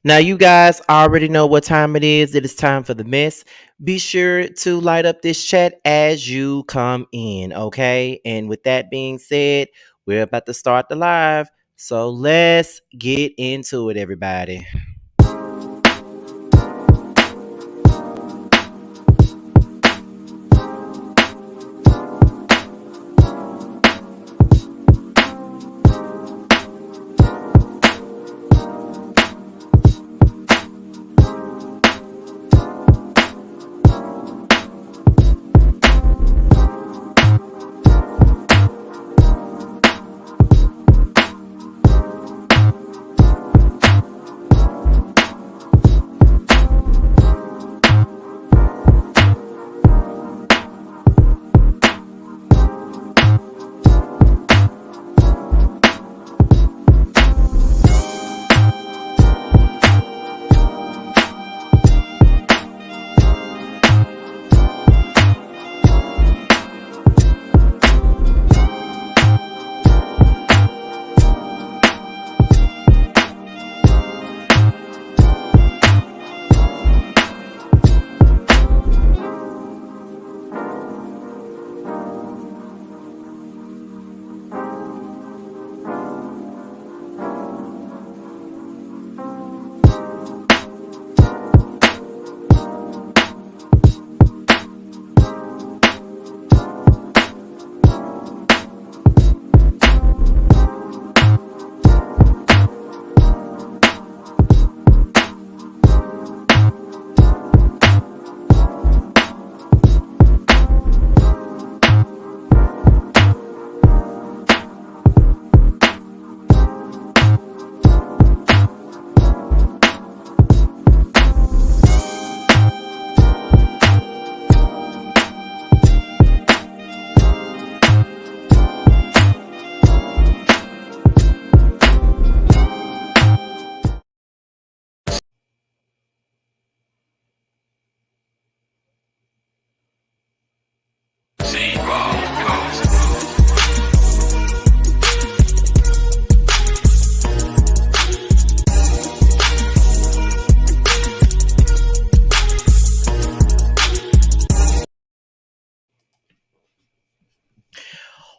Now, you guys already know what time it is. It is time for the mess. Be sure to light up this chat as you come in, okay? And with that being said, we're about to start the live. So let's get into it, everybody.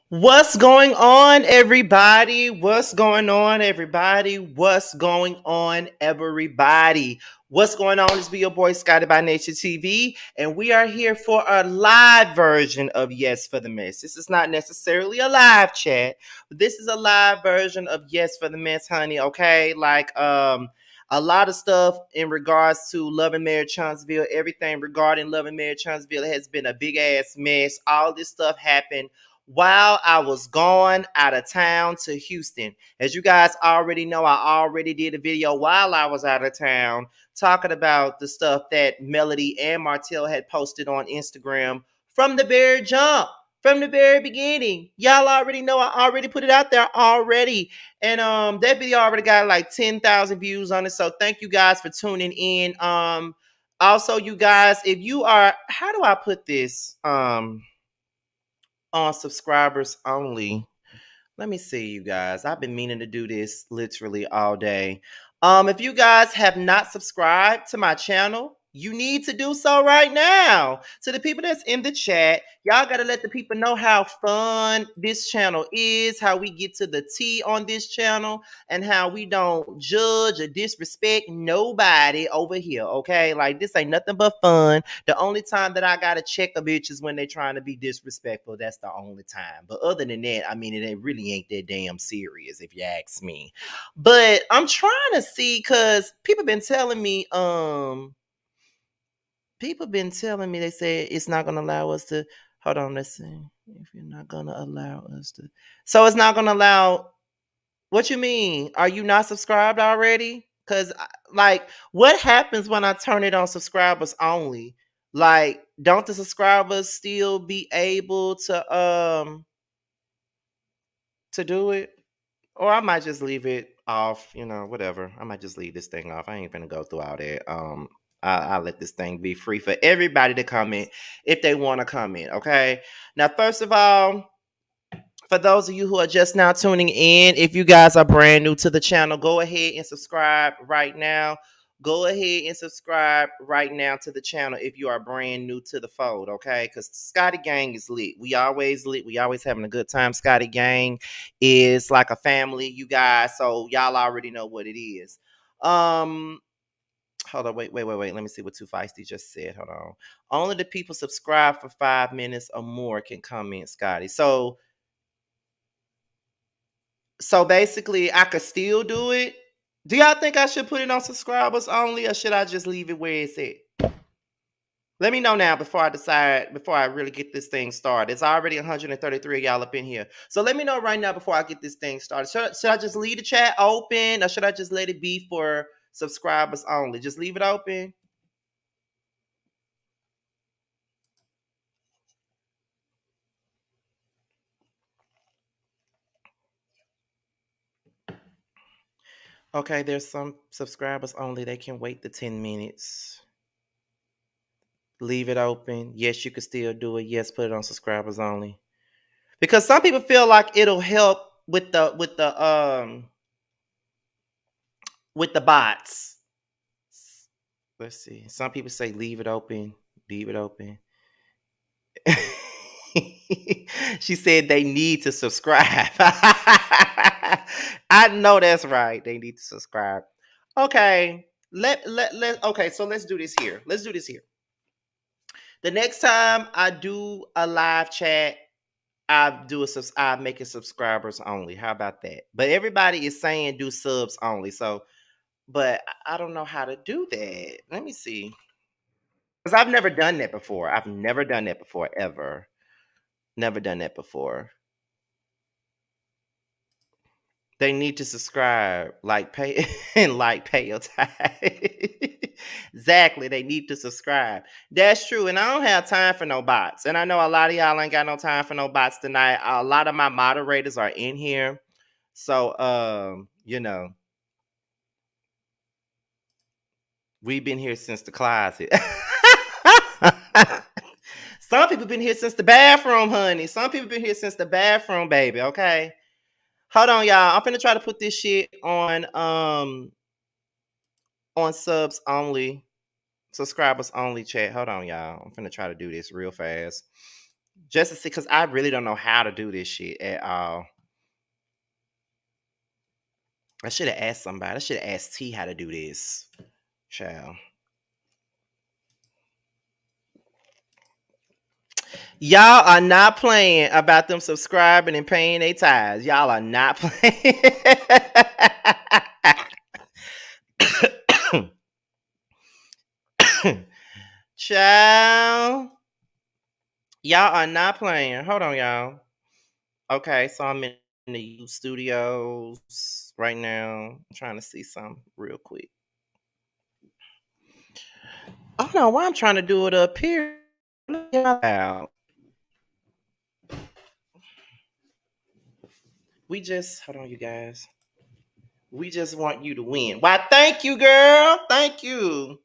What's going on, everybody? What's going on, everybody? What's going on, everybody? What's going on? It's be your boy Scotty by Nature TV, and we are here for a live version of Yes for the Mess. This is not necessarily a live chat, but this is a live version of Yes for the Mess, honey. Okay, a lot of stuff in regards to Love and Marriage Huntsville. Everything regarding Love and Marriage Huntsville has been a big ass mess. All this stuff happened while I was gone out of town to Houston. As you guys already know, I already did a video while I was out of town talking about the stuff that Melody and Martell had posted on Instagram from the very jump, from the very beginning. Y'all already know I already put it out there already. And that video already got like 10,000 views on it. So thank you guys for tuning in. Also, you guys, if you are, how do I put this? On subscribers only. Let me see, you guys. I've been meaning to do this literally all day. If you guys have not subscribed to my channel, you need to do so right now. To the people that's in the chat, y'all gotta let the people know how fun this channel is, how we get to the T on this channel, and how we don't judge or disrespect nobody over here. Okay, like this ain't nothing but fun. The only time that I gotta check a bitch is when they trying to be disrespectful. That's the only time. But other than that, I mean, really ain't that damn serious if you ask me. But I'm trying to see because people been telling me they said it's not gonna allow us to hold on, let's see. If you're not gonna allow us to so it's not gonna allow what you mean? Are you not subscribed already? Because, like, what happens when I turn it on subscribers only? Like, don't the subscribers still be able to do it? Or I might just leave it off, whatever. I might just leave this thing off. I ain't gonna go through all that. I'll let this thing be free for everybody to comment if they want to comment. Okay. Now, first of all, for those of you who are just now tuning in, if you guys are brand new to the channel, go ahead and subscribe right now. go ahead and subscribe right now to the channel if you are brand new to the fold, okay? Because Scotty Gang is lit. We always lit. We always having a good time. Scotty Gang is like a family, you guys. So y'all already know what it is. Um, Hold on, wait. Let me see what Too Feisty just said. Hold on. Only the people subscribe for 5 minutes or more can comment, Scotty. So basically, I could still do it. Do y'all think I should put it on subscribers only, or should I just leave it where it's at? Let me know now before I decide, before I really get this thing started. It's already 133 of y'all up in here. So let me know right now before I get this thing started. Should I just leave the chat open, or should I just let it be for subscribers only? Just leave it open. Okay, there's some subscribers only. They can wait the 10 minutes. Leave it open. Yes, you can still do it. Yes, put it on subscribers only. Because some people feel like it'll help with the bots. Let's see. Some people say leave it open. Leave it open. She said they need to subscribe. I know that's right. They need to subscribe. Okay. Let okay, so let's do this here. Let's do this here. The next time I do a live chat, I make it subscribers only. How about that? But everybody is saying do subs only. So, but I don't know how to do that. Let me see. Because I've never done that before. I've never done that before, ever. Never done that before. They need to subscribe, like pay and like pay your time. Exactly. They need to subscribe. That's true. And I don't have time for no bots. And I know a lot of y'all ain't got no time for no bots tonight. A lot of my moderators are in here. So we've been here since the closet. Some people been here since the bathroom, honey. Some people been here since the bathroom, baby. Okay. Hold on, y'all. I'm finna try to put this shit on subs only, subscribers only chat. Hold on, y'all. I'm finna try to do this real fast. Just to see, because I really don't know how to do this shit at all. I should have asked somebody. I should have asked T how to do this. Child. Y'all are not playing about them subscribing and paying their tithes. Y'all are not playing. Child. Y'all are not playing. Hold on, y'all. Okay, so I'm in the YouTube studios right now. I'm trying to see something real quick. I don't know why I'm trying to do it up here. Out. We just hold on, you guys. We just want you to win. Why? Thank you, girl. Thank you.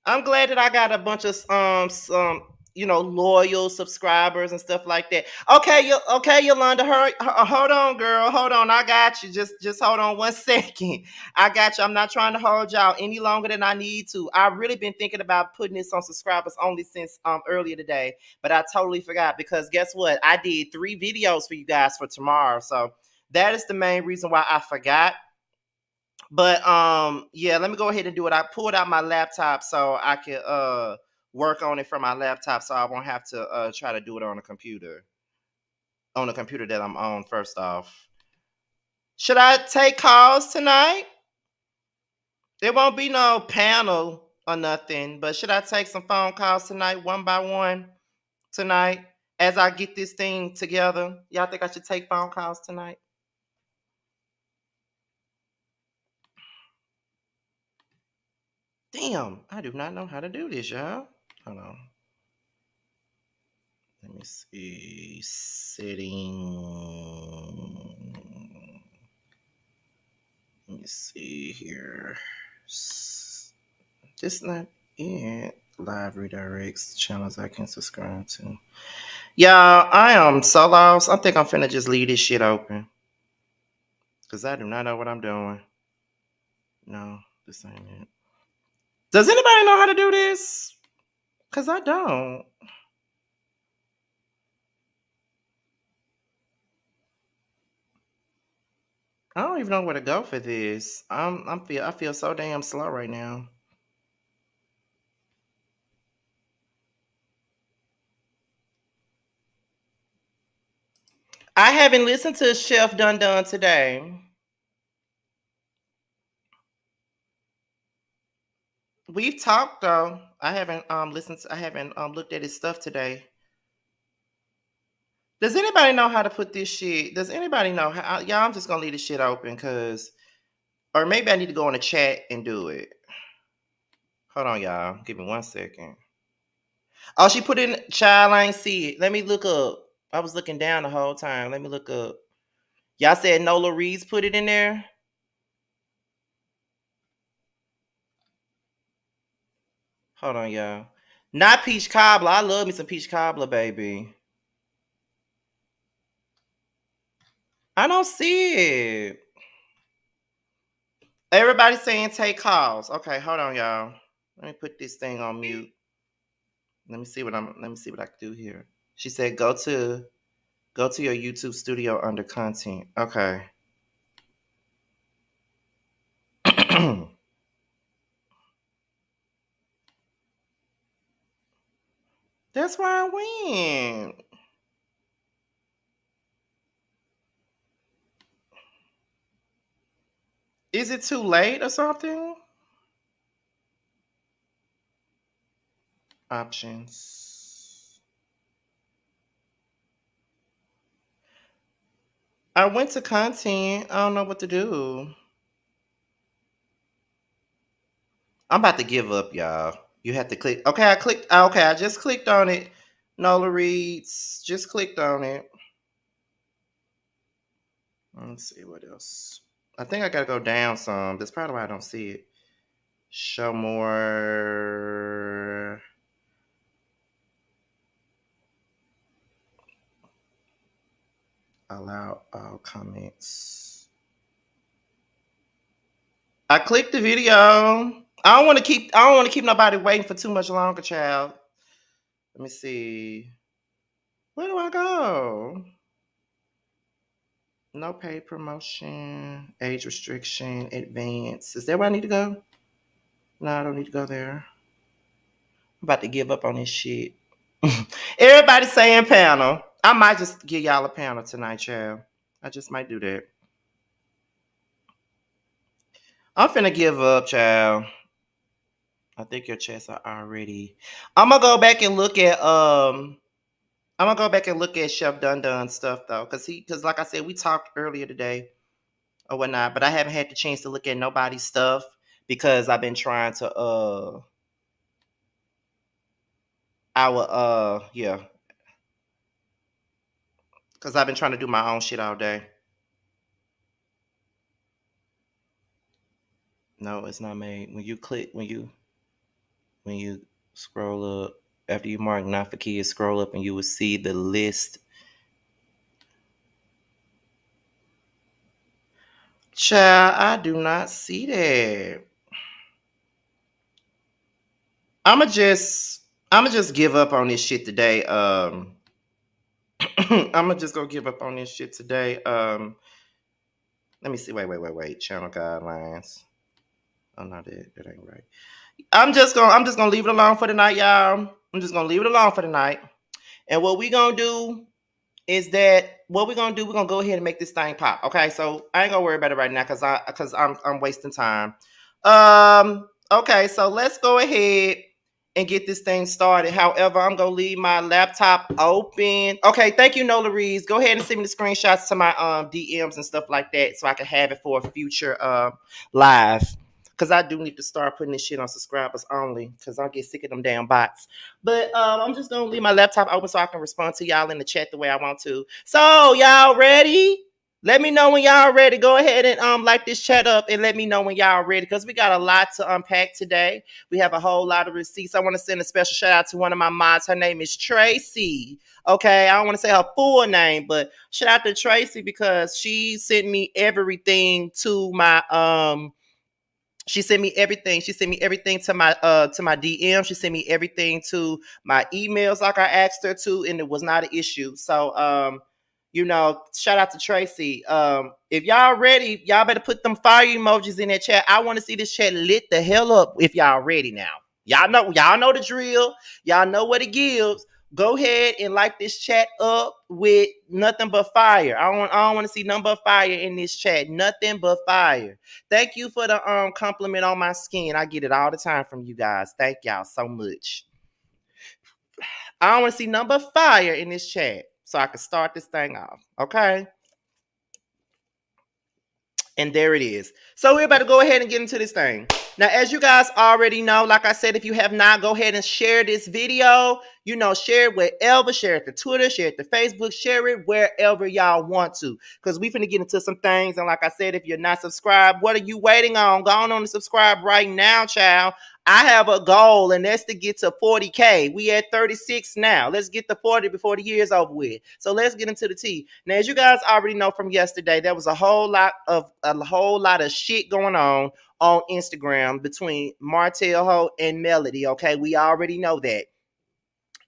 I'm glad that I got a bunch of some loyal subscribers and stuff like that. Okay, okay, Yolanda, hold on, girl, hold on. I got you. Just hold on 1 second. I got you. I'm not trying to hold y'all any longer than I need to. I've really been thinking about putting this on subscribers only since earlier today, but I totally forgot because guess what? I did 3 videos for you guys for tomorrow, so that is the main reason why I forgot. But yeah, let me go ahead and do it. I pulled out my laptop so I could work on it from my laptop so I won't have to try to do it on a computer. On the computer that I'm on first off. Should I take calls tonight? There won't be no panel or nothing, but should I take some phone calls tonight one by one tonight as I get this thing together? Y'all think I should take phone calls tonight? Damn, I do not know how to do this, y'all. Hold on. Let me see. Setting. Let me see here. Just not it. Live redirects channels I can subscribe to. Yeah, I am so lost. I think I'm finna just leave this shit open. Because I do not know what I'm doing. No, this ain't it. Does anybody know how to do this? Cause I don't. I don't even know where to go for this. I feel so damn slow right now. I haven't listened to Chef Dun Dun today. We've talked though. I haven't listened to, I haven't looked at his stuff today. Does anybody know how to put this shit? Does anybody know how? Y'all, I'm just gonna leave this shit open because, or maybe I need to go in the chat and do it. Hold on, y'all. Give me 1 second. Oh, she put in child. I ain't see it. Let me look up. I was looking down the whole time. Let me look up. Y'all said Nola Reeds put it in there. Hold on, y'all. Not peach cobbler. I love me some peach cobbler, baby. I don't see it. Everybody saying take calls. Okay, hold on, y'all. Let me put this thing on mute. Let me see what I can do here. She said go to your YouTube studio under content. Okay. That's why I win. Is it too late or something? Options. I went to content. I don't know what to do. I'm about to give up, y'all. You have to click. Okay, I clicked. Okay, I just clicked on it. Nola Reeds. Just clicked on it. Let's see what else. I think I gotta go down some. That's probably why I don't see it. Show more. Allow all comments. I clicked the video. I don't want to keep. I don't want to keep nobody waiting for too much longer, child. Let me see. Where do I go? No paid promotion, age restriction, advance. Is that where I need to go? No, I don't need to go there. I'm about to give up on this shit. Everybody saying panel. I might just give y'all a panel tonight, child. I just might do that. I'm finna give up, child. I think your chats are already. I'm gonna go back and look at I'm gonna go back and look at Chef Dun Dun stuff though, cause like I said, we talked earlier today or whatnot, but I haven't had the chance to look at nobody's stuff because I've been trying to yeah, because I've been trying to do my own shit all day. No, it's not made. When you scroll up after you mark not for kids, scroll up and you will see the list. Child, I do not see that. I'ma just I'ma just give up on this shit today. I'ma just go give up on this shit today. Let me see. Wait. Channel guidelines. Oh no, that ain't right. I'm just gonna leave it alone for the night, y'all. I'm just gonna leave it alone for the night. And what we gonna do is that what we're gonna do, we're gonna go ahead and make this thing pop. Okay, so I ain't gonna worry about it right now because I'm wasting time. Okay, so let's go ahead and get this thing started. However, I'm gonna leave my laptop open. Okay, thank you, Nola Reeds. Go ahead and send me the screenshots to my DMs and stuff like that so I can have it for a future live. Cause I do need to start putting this shit on subscribers only. Cause I get sick of them damn bots. But I'm just gonna leave my laptop open so I can respond to y'all in the chat the way I want to. So y'all ready? Let me know when y'all ready. Go ahead and like this chat up and let me know when y'all ready because we got a lot to unpack today. We have a whole lot of receipts. I want to send a special shout out to one of my mods. Her name is Tracy. Okay, I don't want to say her full name, but shout out to Tracy because she sent me everything to my She sent me everything. She sent me everything to my DM. She sent me everything to my emails like I asked her to, and it was not an issue. So shout out to Tracy. If y'all ready, y'all better put them fire emojis in that chat. I want to see this chat lit the hell up if y'all ready now. Y'all know the drill. Y'all know what it gives. Go ahead and light this chat up with nothing but fire. I don't want to see nothing but fire in this chat. Nothing but fire. Thank you for the compliment on my skin. I get it all the time from you guys. Thank y'all so much. I don't want to see nothing but fire in this chat so I can start this thing off. Okay. And there it is. So we're about to go ahead and get into this thing. Now, as you guys already know, like I said, if you have not, go ahead and share this video. Share it wherever, share it to Twitter, share it to Facebook, share it wherever y'all want to. Because we finna get into some things. And like I said, if you're not subscribed, what are you waiting on? Go on and subscribe right now, child. I have a goal, and that's to get to 40K. We at 36 now. Let's get to 40 before the year's over with. So let's get into the tea. Now, as you guys already know from yesterday, there was a whole lot of shit going on Instagram between Martell, Holt, and Melody. Okay, we already know that.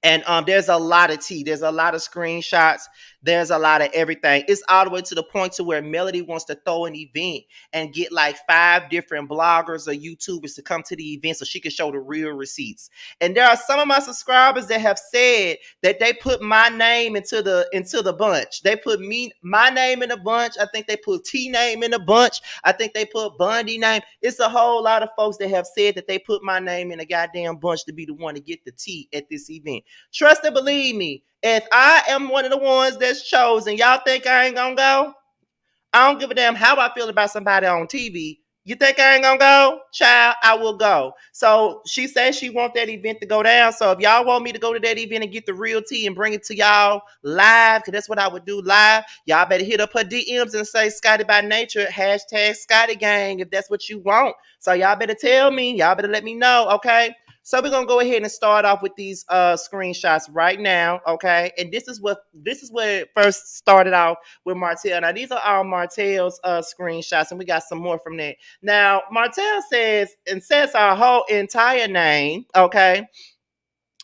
And there's a lot of tea. There's a lot of screenshots. There's a lot of everything. It's all the way to the point to where Melody wants to throw an event and get like 5 different bloggers or YouTubers to come to the event so she can show the real receipts. And there are some of my subscribers that have said that they put my name into the bunch. They put my name in a bunch. I think they put T name in a bunch. I think they put Bundy name. It's a whole lot of folks that have said that they put my name in a goddamn bunch to be the one to get the tea at this event. Trust and believe me, if I am one of the ones that's chosen, y'all think I ain't gonna go? I don't give a damn how I feel about somebody on TV. You think I ain't gonna go? Child, I will go. So she says she want that event to go down. So if y'all want me to go to that event and get the real tea and bring it to y'all live, because that's what I would do live, y'all better hit up her DMs and say Scotty by Nature, hashtag Scotty Gang, if that's what you want. So y'all better tell me. Y'all better let me know, okay? So we're gonna go ahead and start off with these screenshots right now, okay? And this is where it first started out with Martell. Now these are all Martell's screenshots, and we got some more from that. Now Martell says our whole entire name, okay?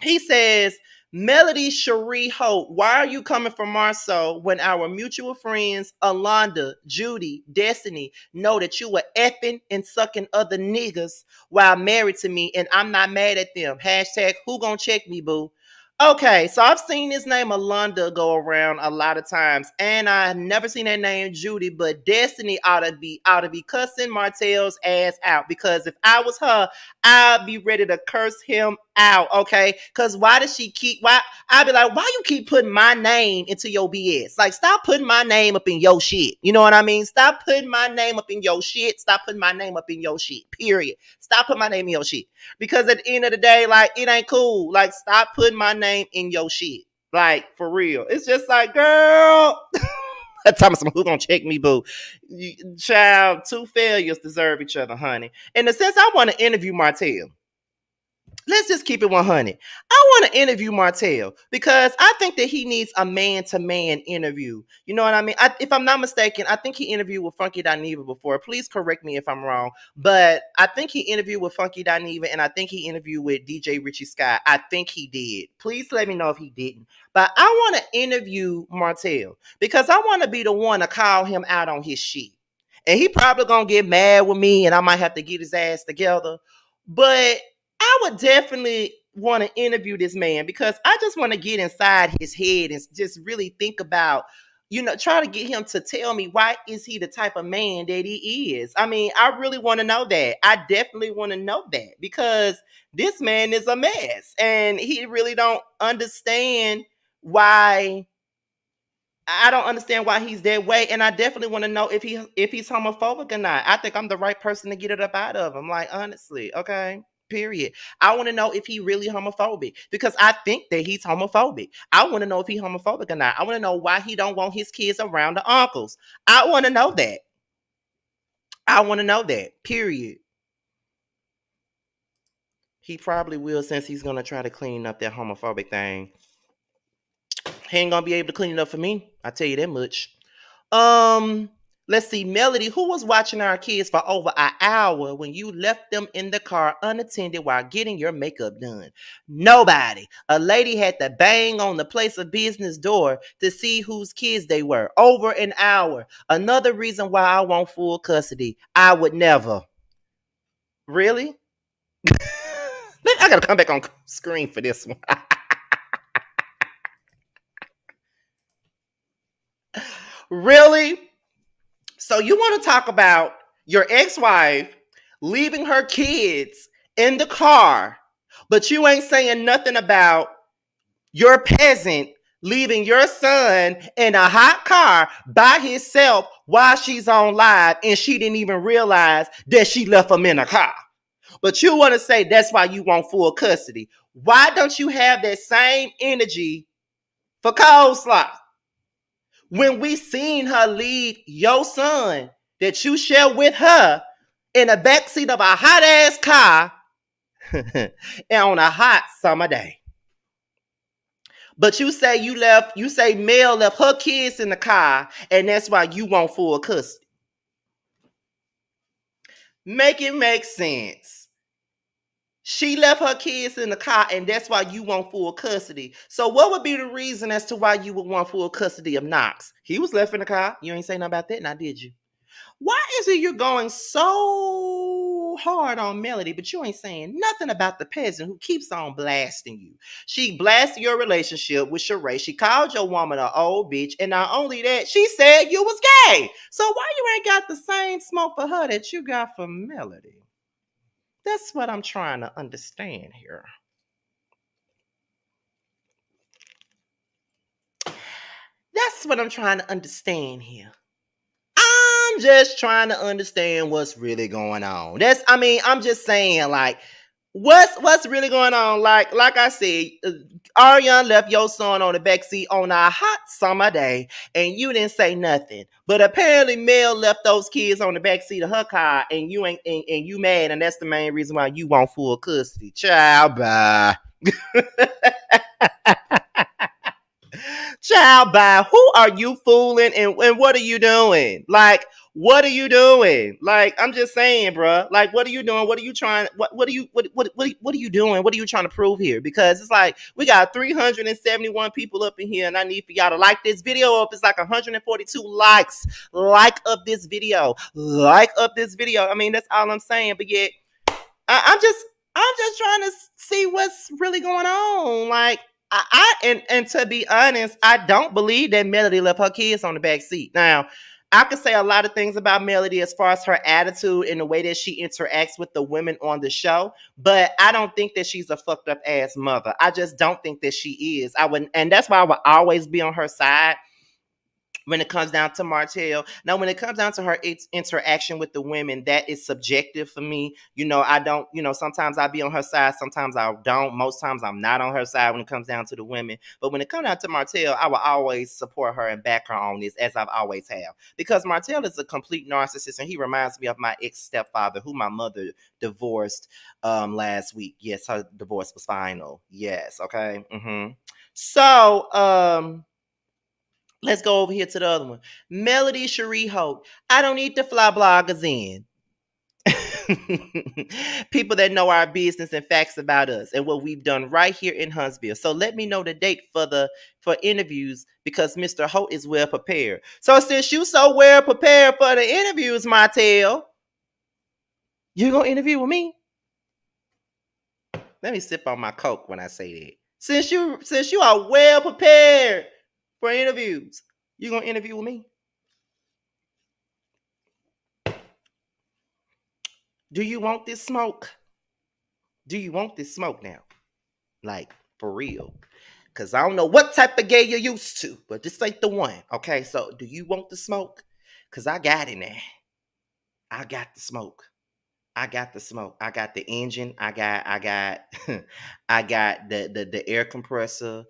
He says, Melody Cherie Holt, why are you coming for Marceau when our mutual friends Alonda, Judy, Destiny know that you were effing and sucking other niggas while married to me and I'm not mad at them? Hashtag who gonna check me, boo? Okay, so I've seen this name Alonda go around a lot of times, and I've never seen that name Judy, but Destiny ought to be cussing Martell's ass out, because if I was her, I'd be ready to curse him out, okay? Because I'd be like, why you keep putting my name into your BS? Like, stop putting my name up in your shit. You know what I mean? Stop putting my name up in your shit. Stop putting my name up in your shit, period. Stop putting my name in your shit. Because at the end of the day, like, it ain't cool. Like, stop putting my name in your shit. Like, for real. It's just like, girl. Thomas, who gonna check me, boo? Child, 2 failures deserve each other, honey. In the sense, I want to interview Martell. Let's just keep it 100. I want to interview Martell because I think that he needs a man-to-man interview. You know what I mean? If I'm not mistaken, I think he interviewed with Funky Dineva before. Please correct me if I'm wrong. But I think he interviewed with Funky Dineva, and I think he interviewed with DJ Richie Scott. I think he did. Please let me know if he didn't. But I want to interview Martell because I want to be the one to call him out on his shit. And he probably going to get mad with me, and I might have to get his ass together. But I would definitely want to interview this man because I just want to get inside his head and just really think about, try to get him to tell me why is he the type of man that he is. I mean, I really want to know that. I definitely want to know that because this man is a mess and he really don't understand why. I don't understand why he's that way, and I definitely want to know if he's homophobic or not. I think I'm the right person to get it up out of him. Like, honestly, okay. Period. I want to know if he really homophobic because I think that he's homophobic. I want to know if he's homophobic or not. I want to know why he don't want his kids around the uncles. I want to know that. I want to know that. Period. He probably will since he's gonna try to clean up that homophobic thing. He ain't gonna be able to clean it up for me. I tell you that much. Um, Let's see, Melody, who was watching our kids for over an hour when you left them in the car unattended while getting your makeup done? Nobody. A lady had to bang on the place of business door to see whose kids they were. Over an hour. Another reason why I want full custody. I would never. Really? I gotta come back on screen for this one. Really? So you want to talk about your ex-wife leaving her kids in the car, but you ain't saying nothing about your peasant leaving your son in a hot car by himself while she's on live and she didn't even realize that she left him in a car. But you want to say that's why you want full custody. Why don't you have that same energy for coleslaw? When we seen her leave your son that you share with her in the backseat of a hot ass car and on a hot summer day. But you say Mel left her kids in the car, and that's why you want full custody. Make it make sense. She left her kids in the car, and that's why you want full custody. So, what would be the reason as to why you would want full custody of Knox? He was left in the car. You ain't say nothing about that, now did you? Why is it you're going so hard on Melody, but you ain't saying nothing about the peasant who keeps on blasting you? She blasted your relationship with Sheree. She called your woman an old bitch, and not only that, she said you was gay. So why you ain't got the same smoke for her that you got for Melody? That's what I'm trying to understand here. That's what I'm trying to understand here. I'm just trying to understand what's really going on. I'm just saying, like, what's really going on? Like I said, Ariana left your son on the backseat on a hot summer day, and you didn't say nothing. But apparently, Mel left those kids on the backseat of her car, and you ain't and you mad, and that's the main reason why you want full custody. Child, bye. Child, bye. Who are you fooling, and what are you doing? Like, what are you doing? Like, I'm just saying, bro. Like, what are you doing? What are you trying? What are you what are you doing? What are you trying to prove here? Because it's like we got 371 people up in here, and I need for y'all to like this video up. It's like 142 likes. Like up this video. Like up this video. I mean, that's all I'm saying. But yet, I'm just trying to see what's really going on. Like, and to be honest, I don't believe that Melody left her kids on the back seat. Now, I could say a lot of things about Melody as far as her attitude and the way that she interacts with the women on the show, but I don't think that she's a fucked up ass mother. I just don't think that she is. I wouldn't, and that's why I would always be on her side when it comes down to Martell. Now, when it comes down to her interaction with the women, that is subjective for me. I don't, sometimes I be on her side, sometimes I don't. Most times I'm not on her side when it comes down to the women. But when it comes down to Martell, I will always support her and back her on this, as I've always have. Because Martell is a complete narcissist, and he reminds me of my ex-stepfather, who my mother divorced last week. Yes, her divorce was final. Yes, okay. So, let's go over here to the other one. Melody Cherie Holt. I don't need to fly bloggers in. People that know our business and facts about us and what we've done right here in Huntsville. So let me know the date for interviews, because Mr. Holt is well prepared. So since you so well prepared for the interviews, Martell, you gonna interview with me? Let me sip on my Coke when I say that. Since you are well prepared for interviews, you gonna interview with me? Do you want this smoke? Do you want this smoke now? Like, for real? Because I don't know what type of gay you're used to, but this ain't the one. Okay, so do you want the smoke? Because I got it now. I got the smoke. I got the smoke. I got the engine. I got I got the air compressor.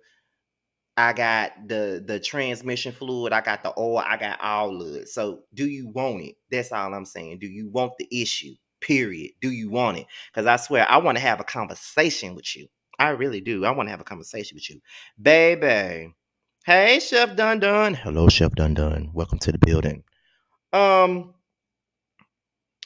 I got the transmission fluid. I got the oil. I got all of it. So do you want it? That's all I'm saying. Do you want the issue? Period. Do you want it? Because I swear I want to have a conversation with you. I really do. I want to have a conversation with you. Baby. Hey, Chef Dun Dun. Hello, Chef Dun Dun. Welcome to the building. Um,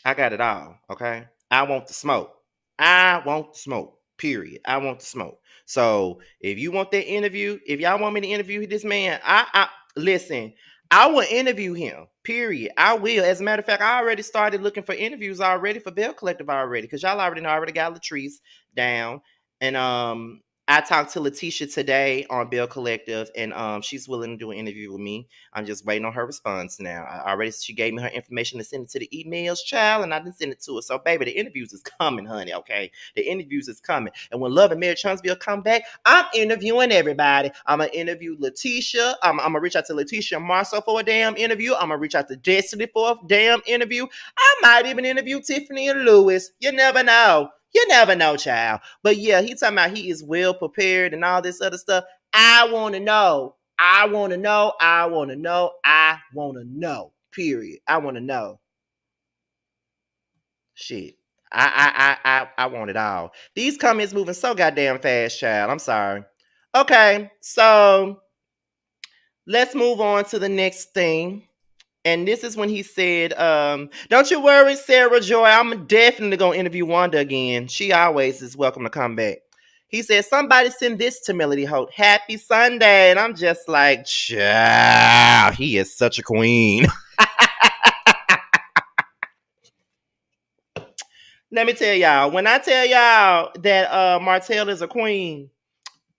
I got it all. Okay. I want the smoke. I want the smoke. Period. I want the smoke. So if you want that interview, if y'all want me to interview this man, I listen. I will interview him. Period. I will. As a matter of fact, I already started looking for interviews already for Bell Collective already because y'all already know I already got Latrice down, and I talked to Letitia today on Bell Collective, and she's willing to do an interview with me. I'm just waiting on her response now. She gave me her information to send it to the emails, child, and I didn't send it to her. So, baby, the interviews is coming, honey. Okay, the interviews is coming. And when Love and Mary Chunsville come back, I'm interviewing everybody. I'm gonna interview Letitia. I'm gonna reach out to Letitia and Marcel for a damn interview. I'm gonna reach out to Destiny for a damn interview. I might even interview Tiffany and Lewis. You never know. You never know, child. But yeah, he talking about he is well prepared and all this other stuff. I want to know. I want to know. I want to know. I want to know. Period. I want to know. Shit. I want it all. These comments moving so goddamn fast, child. I'm sorry. Okay, so let's move on to the next thing. And this is when he said, don't you worry, Sarah Joy. I'm definitely gonna interview Wanda again. She always is welcome to come back. He said, somebody send this to Melody Holt. Happy Sunday. And I'm just like, child, he is such a queen. Let me tell y'all, when I tell y'all that Martell is a queen,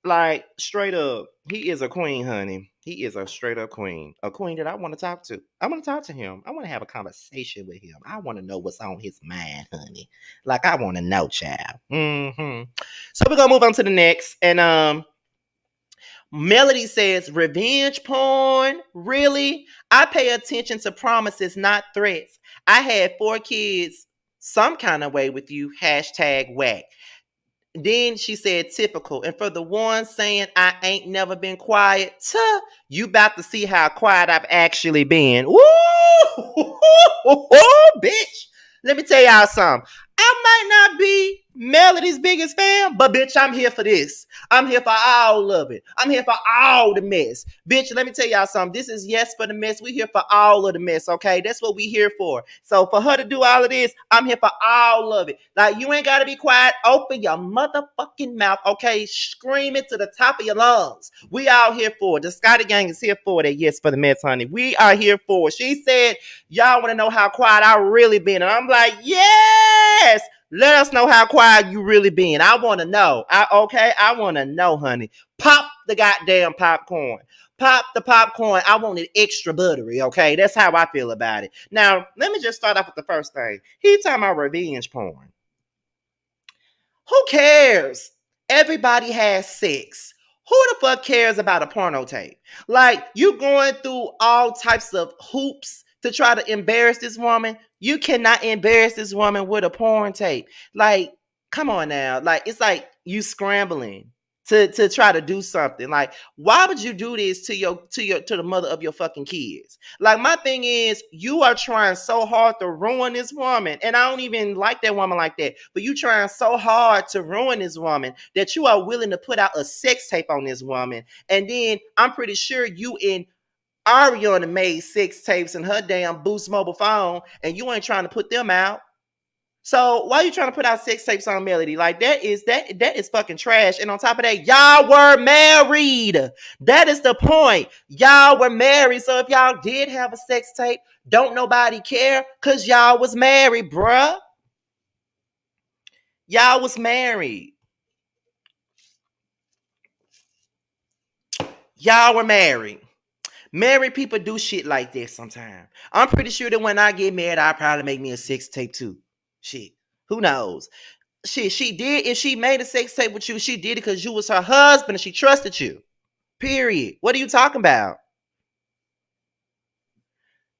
like straight up, he is a queen, honey. He is a straight up queen. A queen that I want to talk to. I want to talk to him. I want to have a conversation with him. I want to know what's on his mind, honey. Like I want to know, child. So we're gonna move on to the next. And Melody says, revenge porn? Really? I pay attention to promises, not threats. I had 4 kids some kind of way with you. Hashtag whack. Then she said, typical. And for the one saying I ain't never been quiet, you about to see how quiet I've actually been. Woo! Bitch. Let me tell y'all something. I might not be Melody's biggest fan, but bitch, I'm here for this. I'm here for all of it. I'm here for all the mess. Bitch, let me tell y'all something. This is yes for the mess. We here for all of the mess, okay? That's what we here for. So for her to do all of this, I'm here for all of it. Like, you ain't got to be quiet. Open your motherfucking mouth, okay? Scream it to the top of your lungs. We all here for it. The Scotty Gang is here for that yes for the mess, honey. We are here for it. She said, y'all want to know how quiet I really been. And I'm like, yes! Let us know how quiet you really been. I want to know. I want to know, honey. Pop the goddamn popcorn. Pop the popcorn. I want it extra buttery, okay? That's how I feel about it. Now, let me just start off with the first thing. He talking about revenge porn. Who cares? Everybody has sex. Who the fuck cares about a porno tape? Like, you going through all types of hoops to try to embarrass this woman. You cannot embarrass this woman with a porn tape. Like, come on now. Like, it's like you scrambling to try to do something. Like, why would you do this to the mother of your fucking kids? Like, my thing is, you are trying so hard to ruin this woman, and I don't even like that woman like that, but you trying so hard to ruin this woman that you are willing to put out a sex tape on this woman, and then I'm pretty sure you and Ariana made sex tapes in her damn Boost mobile phone, and you ain't trying to put them out. So why are you trying to put out sex tapes on Melody? Like, that is fucking trash. And on top of that, y'all were married. That is the point. Y'all were married. So if y'all did have a sex tape, don't nobody care because y'all was married, bruh. Y'all was married. Y'all were married. Married people do shit like this sometimes. I'm pretty sure that when I get married, I'll probably make me a sex tape too. Shit. Who knows? She did. If she made a sex tape with you, she did it because you was her husband and she trusted you. Period. What are you talking about?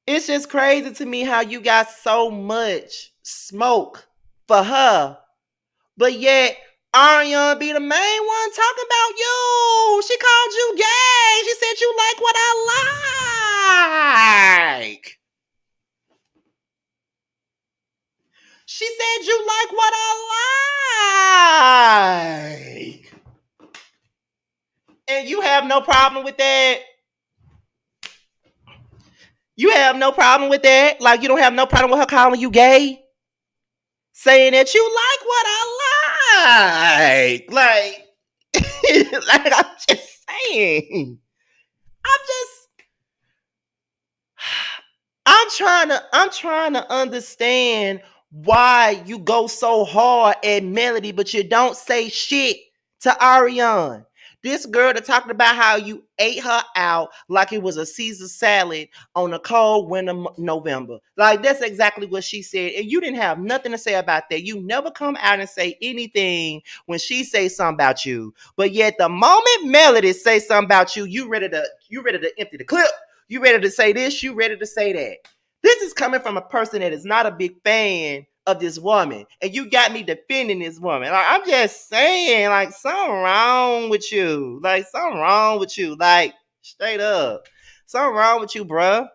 It's just crazy to me how you got so much smoke for her, but yet Ariana be the main one talking about you. She called you gay. She said you like what I like. She said you like what I like. And you have no problem with that. You have no problem with that? Like, you don't have no problem with her calling you gay? Saying that you like what I like. Like I'm just saying. I'm just I'm trying to understand why you go so hard at Melody, but you don't say shit to Ariane. This girl that talking about how you ate her out like it was a Caesar salad on a cold winter November. Like that's exactly what she said. And you didn't have nothing to say about that. You never come out and say anything when she say something about you. But yet the moment Melody say something about you, you ready to empty the clip. You ready to say this, you ready to say that. This is coming from a person that is not a big fan of this woman. And you got me defending this woman. Like, I'm just saying, like, something wrong with you. Like, something wrong with you. Like, straight up. Something wrong with you, bruh.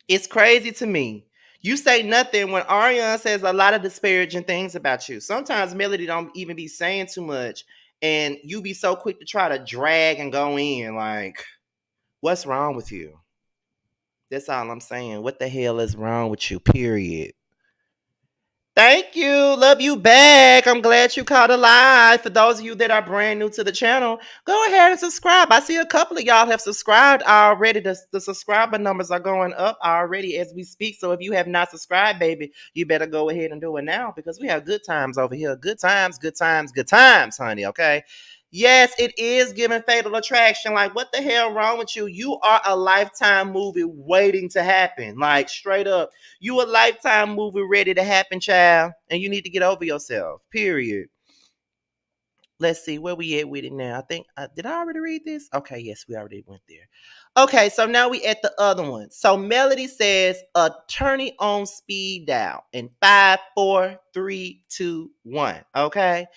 It's crazy to me. You say nothing when Ariane says a lot of disparaging things about you. Sometimes Melody don't even be saying too much. And you be so quick to try to drag and go in. Like, what's wrong with you? That's all I'm saying. What the hell is wrong with you? Period. Thank you. Love you back. I'm glad you caught a live. For those of you that are brand new to the channel, go ahead and subscribe. I see a couple of y'all have subscribed already. The subscriber numbers are going up already as we speak. So if you have not subscribed, baby, you better go ahead and do it now because we have good times over here. Good times, good times, good times, honey. Okay. Yes, it is giving Fatal Attraction. Like, what the hell wrong with you? You are a Lifetime movie waiting to happen. Like, straight up. You a Lifetime movie ready to happen, child. And you need to get over yourself. Period. Let's see where we at with it now. I think did I already read this? Okay, yes, we already went there. Okay, so now we at the other one. So Melody says attorney on speed dial in 5, 4, 3, 2, 1. Okay.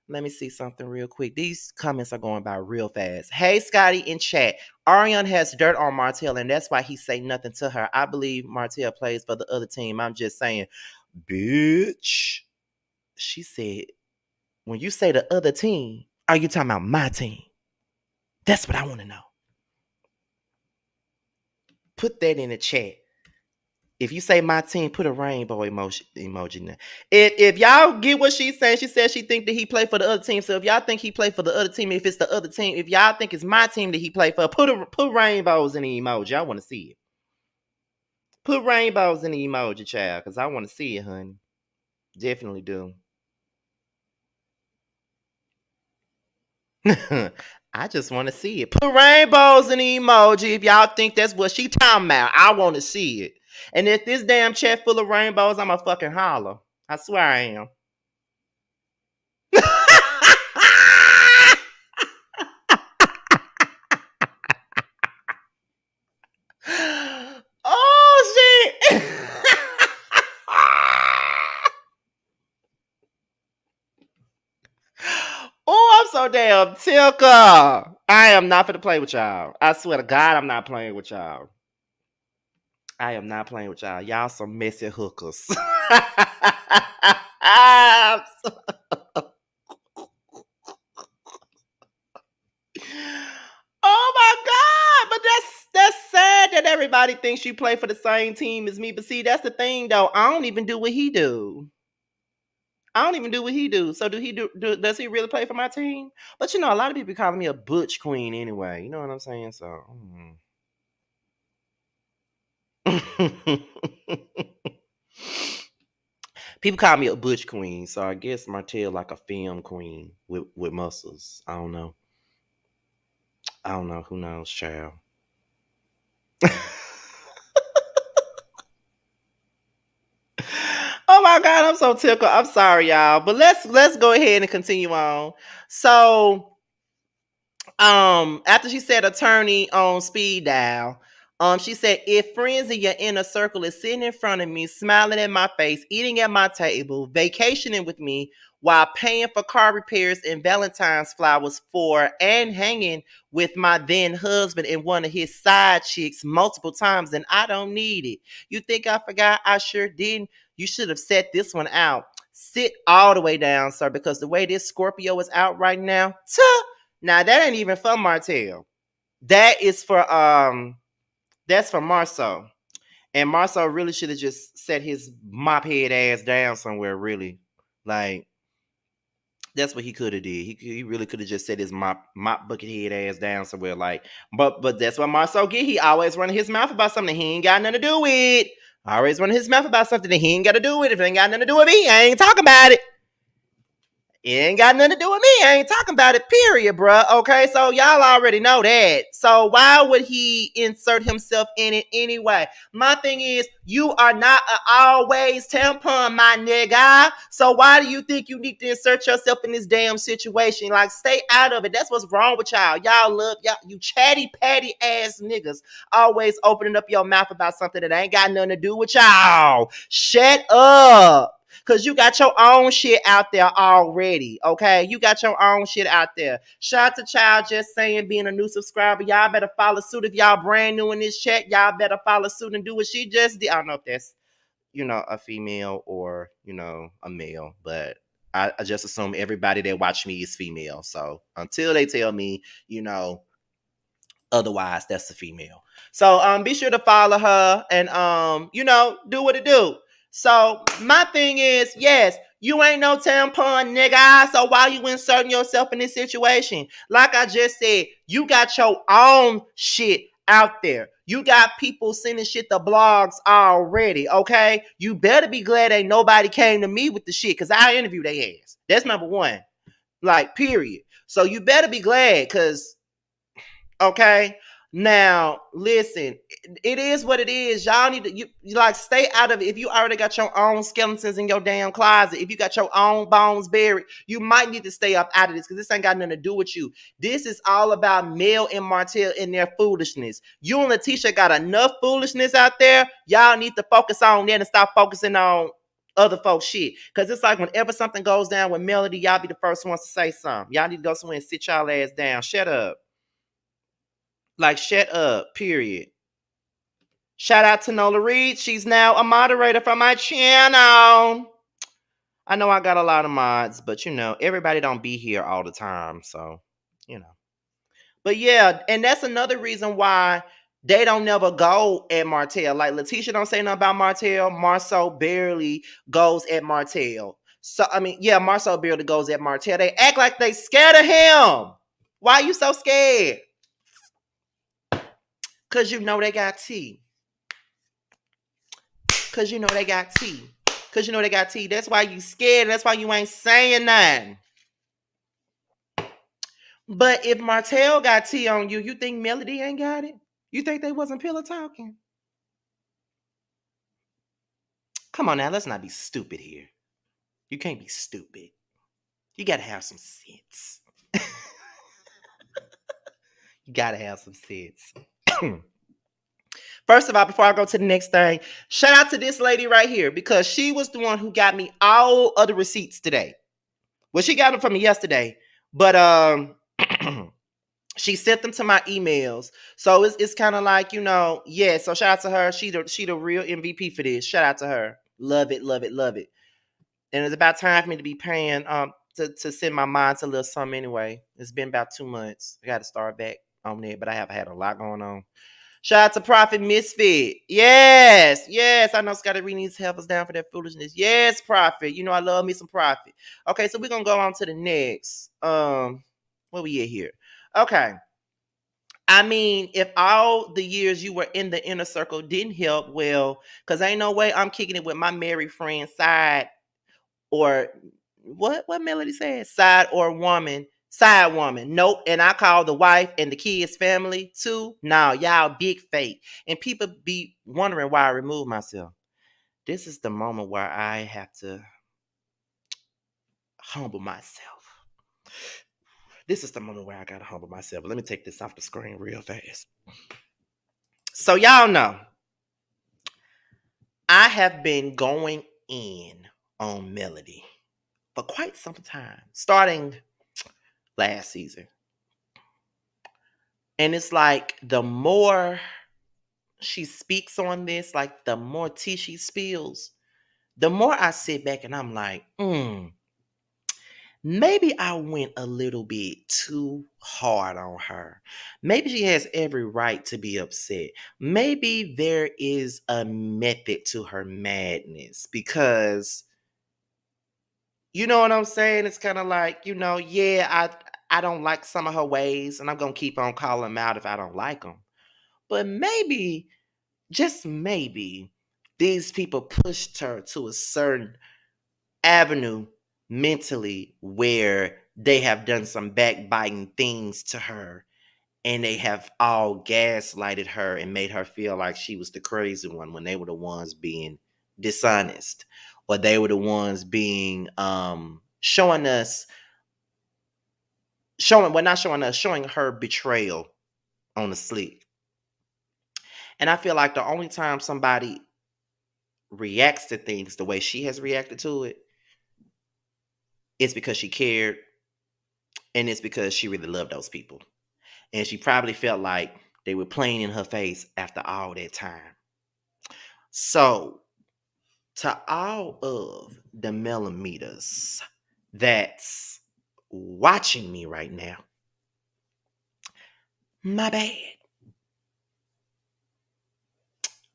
Let me see something real quick. These comments are going by real fast. Hey, Scotty in chat. Ariane has dirt on Martell, and that's why he say nothing to her. I believe Martell plays for the other team. I'm just saying, bitch. She said, when you say the other team, are you talking about my team? That's what I want to know. Put that in the chat. If you say my team, put a rainbow emoji in there. If y'all get what she's saying, she says she think that he played for the other team. So if y'all think he played for the other team, if it's the other team, if y'all think it's my team that he played for, put rainbows in the emoji. I want to see it. Put rainbows in the emoji, child, because I want to see it, honey. Definitely do. I just want to see it. Put rainbows in the emoji if y'all think that's what she talking about. I want to see it. And if this damn chat full of rainbows, I'm a fucking holler. I swear I am. Oh shit! Oh, I'm so damn tickled. I am not gonna play with y'all. I swear to God, I'm not playing with y'all. I am not playing with y'all. Y'all some messy hookers. Oh my God! But that's sad that everybody thinks you play for the same team as me. But see, that's the thing though. I don't even do what he do. I don't even do what he do. So does he really play for my team? But you know, a lot of people calling me a butch queen anyway. You know what I'm saying? So people call me a butch queen. So I guess Martell like a film queen with muscles. I don't know. I don't know. Who knows, child? Oh my God, I'm so tickled. I'm sorry, y'all. But let's go ahead and continue on. So after she said attorney on speed dial, she said if friends in your inner circle is sitting in front of me, smiling at my face, eating at my table, vacationing with me while paying for car repairs and Valentine's flowers for and hanging with my then husband and one of his side chicks multiple times, and I don't need it. You think I forgot? I sure didn't. You should have set this one out. Sit all the way down, sir, because the way this Scorpio is out right now, now that ain't even for Martell. That is for That's from Marceau. And Marceau really should have just set his mop head ass down somewhere, really. Like, that's what he could have did. He really could have just set his mop bucket head ass down somewhere. Like, but that's what Marceau get. He always running his mouth about something he ain't got nothing to do with. Always running his mouth about something that he ain't got to do with. If it ain't got nothing to do with me, I ain't talking about it. It ain't got nothing to do with me. I ain't talking about it, period, bruh. Okay, so y'all already know that. So why would he insert himself in it anyway? My thing is, you are not an always tampon, my nigga. So why do you think you need to insert yourself in this damn situation? Like, stay out of it. That's what's wrong with y'all. Y'all love, y'all, you chatty patty ass niggas always opening up your mouth about something that ain't got nothing to do with y'all. Shut up. Cause you got your own shit out there already, okay? You got your own shit out there. Shout out to Child Just Saying, being a new subscriber. Y'all better follow suit if y'all brand new in this chat. Y'all better follow suit and do what she just did. I don't know if that's, a female or, a male, but I just assume everybody that watch me is female. So until they tell me, otherwise that's a female. So be sure to follow her and do what it do. So my thing is, yes, you ain't no tampon nigga. So why you inserting yourself in this situation? Like I just said, you got your own shit out there. You got people sending shit to blogs already, okay? You better be glad ain't nobody came to me with the shit, because I interview their ass. That's number one. Like, period. So you better be glad, because okay. Now, listen, it is what it is. Y'all need to you like stay out of it. If you already got your own skeletons in your damn closet, if you got your own bones buried, you might need to stay up out of this, because this ain't got nothing to do with you. This is all about Mel and Martell and their foolishness. You and Letitia got enough foolishness out there. Y'all need to focus on that and stop focusing on other folks' shit. Because it's like whenever something goes down with Melody, y'all be the first ones to say something. Y'all need to go somewhere and sit y'all ass down. Shut up. Like, shut up, period. Shout out to Nola Reed. She's now a moderator for my channel. I know I got a lot of mods, but everybody don't be here all the time. So, you know. But yeah, and that's another reason why they don't never go at Martell. Like, Letitia don't say nothing about Martell. Marceau barely goes at Martell. So, I mean, yeah, Marceau barely goes at Martell. They act like they scared of him. Why are you so scared? Because they got tea. Because they got tea. Because they got tea. That's why you scared. That's why you ain't saying nothing. But if Martell got tea on you, you think Melody ain't got it? You think they wasn't pillow talking? Come on now, let's not be stupid here. You can't be stupid. You got to have some sense. You got to have some sense. First of all, before I go to the next thing, shout out to this lady right here, because she was the one who got me all of the receipts today. Well, she got them from me yesterday, but she sent them to my emails. So it's kind of like, yeah. So shout out to her. She the real MVP for this. Shout out to her. Love it, love it, love it. And it's about time for me to be paying to send my mods a little something anyway. It's been about 2 months. I got to start back on there, but I have had a lot going on. Shout out to Prophet Misfit. Yes, yes. I know Scotty Reed needs to help us down for that foolishness. Yes, Prophet. I love me some Prophet. Okay, so we're gonna go on to the next. Where we at here? Okay. I mean, if all the years you were in the inner circle didn't help, well, because ain't no way I'm kicking it with my married friend side, or what Melody said, side woman. Nope. And I call the wife and the kids family too. Now y'all big fake. And people be wondering why I remove myself. This is the moment where I have to humble myself. This is the moment where I gotta humble myself. Let me take this off the screen real fast. So y'all know, I have been going in on Melody for quite some time, starting last season. And it's like the more she speaks on this, like the more tea she spills, the more I sit back and I'm like, maybe I went a little bit too hard on her. Maybe she has every right to be upset. Maybe there is a method to her madness because you know what I'm saying? It's kind of like, yeah, I don't like some of her ways and I'm going to keep on calling them out if I don't like them. But maybe, just maybe, these people pushed her to a certain avenue mentally where they have done some backbiting things to her and they have all gaslighted her and made her feel like she was the crazy one when they were the ones being dishonest or they were the ones being showing her betrayal on the slick. And I feel like the only time somebody reacts to things the way she has reacted to it, it's because she cared and it's because she really loved those people. And she probably felt like they were playing in her face after all that time. So, to all of the millimeters that's watching me right now, my bad.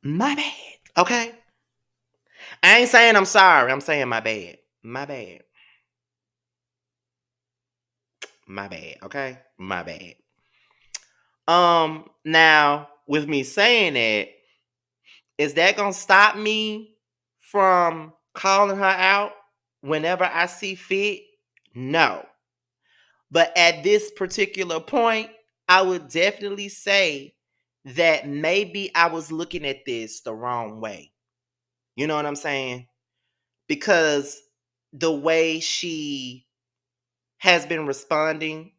My bad. Okay? I ain't saying I'm sorry. I'm saying my bad. My bad. My bad. Okay? My bad. Now, with me saying that, is that gonna stop me from calling her out whenever I see fit? No. But at this particular point, I would definitely say that maybe I was looking at this the wrong way. You know what I'm saying? Because the way she has been responding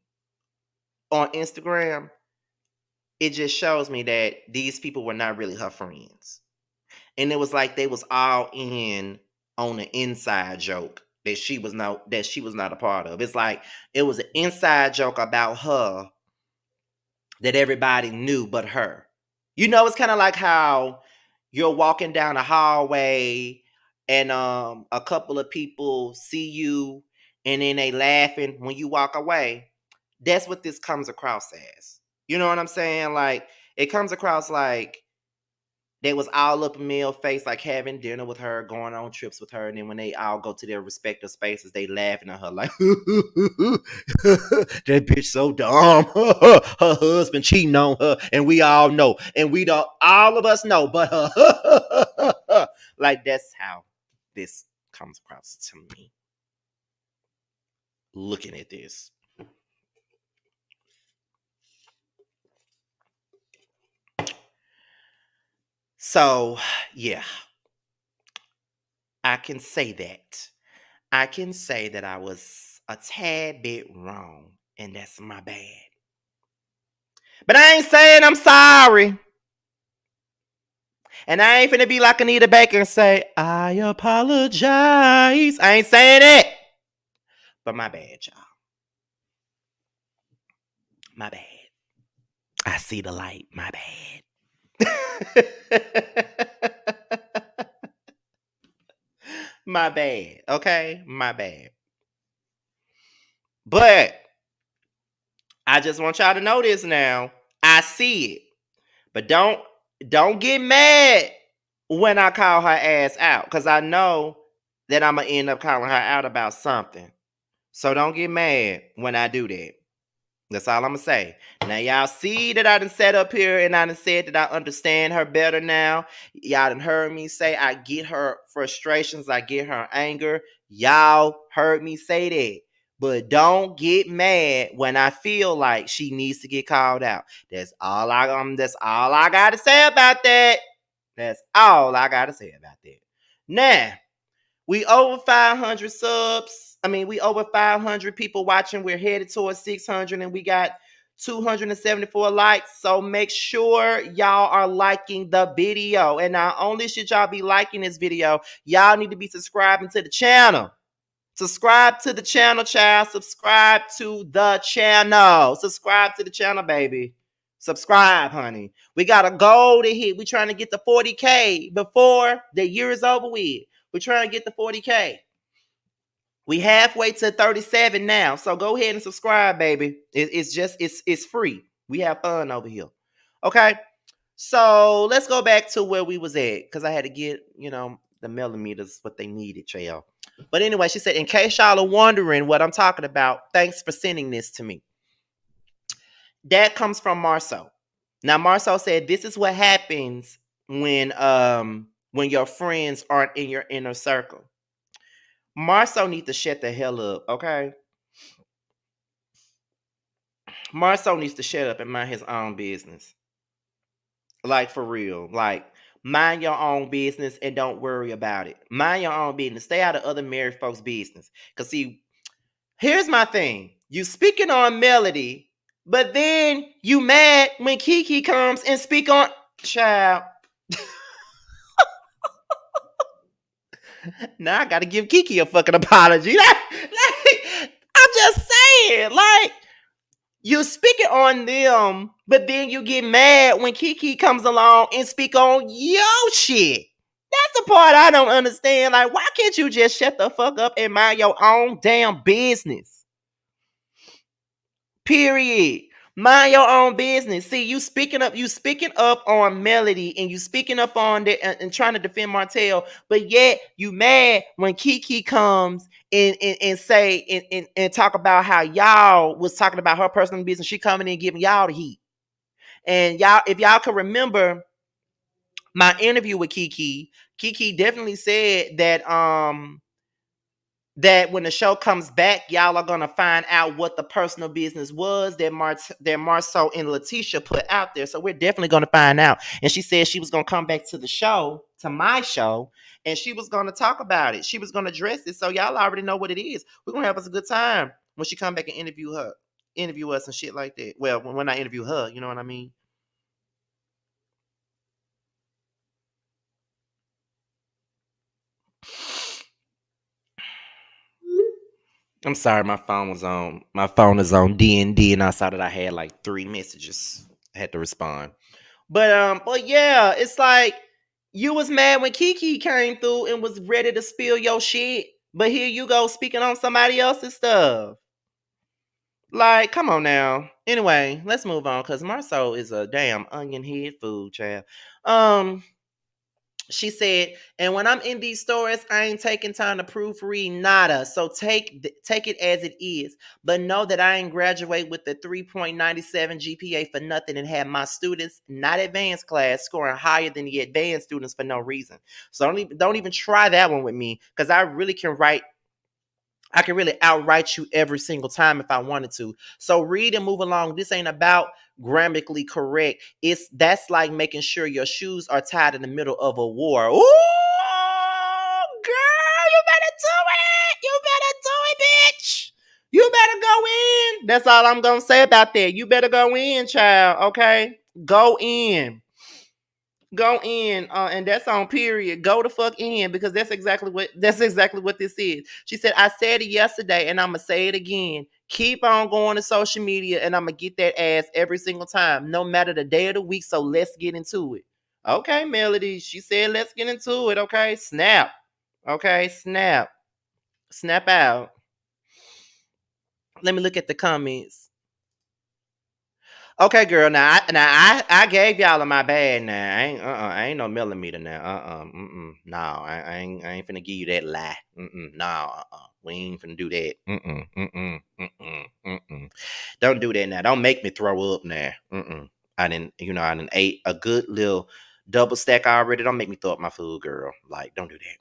on Instagram, it just shows me that these people were not really her friends. And it was like they was all in on an inside joke that she was not a part of. It's like it was an inside joke about her that everybody knew but her. It's kind of like how you're walking down a hallway and a couple of people see you and then they laughing when you walk away. That's what this comes across as. You know what I'm saying? Like it comes across like they was all up in Mill face, like having dinner with her, going on trips with her, and then when they all go to their respective spaces, they laughing at her like, that bitch so dumb. Her husband cheating on her, and we all know, and we don't, all of us know, but her, like that's how this comes across to me. Looking at this, so yeah, I can say that. I can say that I was a tad bit wrong, and that's my bad. But I ain't saying I'm sorry. And I ain't finna be like Anita Baker and say, I apologize. I ain't saying it. But my bad, y'all. My bad. I see the light. My bad. My bad. Okay? My bad. But I just want y'all to know this now. I see it. But don't get mad when I call her ass out. Cause I know that I'm gonna end up calling her out about something. So don't get mad when I do that. That's all I'm gonna say. Now y'all see that I done sat up here and I done said that I understand her better now. Y'all done heard me say I get her frustrations, I get her anger. Y'all heard me say that. But don't get mad when I feel like she needs to get called out. That's all I gotta say about that. That's all I gotta say about that. Now, we over 500 subs. We over 500 people watching. We're headed towards 600 and we got 274 likes. So make sure y'all are liking the video. And not only should y'all be liking this video, y'all need to be subscribing to the channel. Subscribe to the channel, child. Subscribe to the channel. Subscribe to the channel, baby. Subscribe, honey. We got a goal to hit. We're trying to get to 40K before the year is over with. We're trying to get to 40K. We halfway to 37 now. So go ahead and subscribe, baby. It's free. We have fun over here. Okay. So let's go back to where we was at. Cause I had to get, the millimeters, what they needed, y'all. But anyway, she said, in case y'all are wondering what I'm talking about, thanks for sending this to me. That comes from Marceau. Now, Marceau said this is what happens when your friends aren't in your inner circle. Marceau needs to shut the hell up, okay? Marceau needs to shut up and mind his own business. Like for real. Like mind your own business and don't worry about it. Mind your own business. Stay out of other married folks' business. Cause see, here's my thing. You speaking on Melody, but then you mad when Kiki comes and speak on child. Now I gotta give Kiki a fucking apology. I'm just saying, like, you speaking on them, but then you get mad when Kiki comes along and speak on your shit. That's the part I don't understand. Like, why can't you just shut the fuck up and mind your own damn business? Period. Mind your own business. See, you speaking up on Melody and you speaking up on the and trying to defend Martell, but yet you mad when Kiki comes and say and talk about how y'all was talking about her personal business. She coming in giving y'all the heat. And y'all, if y'all can remember my interview with Kiki, Kiki definitely said that when the show comes back, y'all are gonna find out what the personal business was that Marceau and Letitia put out there. So we're definitely gonna find out. And she said she was gonna come back to the show, to my show, and she was gonna talk about it. She was gonna address it. So y'all already know what it is. We're gonna have us a good time when she come back and interview us and shit like that. Well, when I interview her, you know what I mean? I'm sorry, my phone was on. My phone is on D and I saw that I had like 3 messages. I had to respond. But yeah, it's like you was mad when Kiki came through and was ready to spill your shit. But here you go speaking on somebody else's stuff. Like, come on now. Anyway, let's move on because Marceau is a damn onion head food, child. Um, she said, and when I'm in these stores, I ain't taking time to proofread nada. So take it as it is. But know that I ain't graduate with the 3.97 GPA for nothing and have my students, not advanced class, scoring higher than the advanced students for no reason. So don't even try that one with me because I can really outright you every single time if I wanted to. So read and move along. This ain't about grammatically correct. That's like making sure your shoes are tied in the middle of a war. Ooh, girl, you better do it. You better do it, bitch. You better go in. That's all I'm gonna say about that. You better go in, child. Okay, go in. Go in, and that's on period. Go the fuck in because that's exactly what this is. She said, I said it yesterday and I'm gonna say it again. Keep on going to social media and I'm gonna get that ass every single time, no matter the day of the week. So let's get into it. Okay, Melody. She said, let's get into it. Okay, snap. Okay, snap. Snap out. Let me look at the comments. Okay, girl. Now I gave y'all my bad. Now I ain't no millimeter now. No, I ain't finna give you that lie. No, we ain't finna do that. Don't do that now. Don't make me throw up now. I didn't ate a good little double stack already. Don't make me throw up my food, girl. Like, don't do that.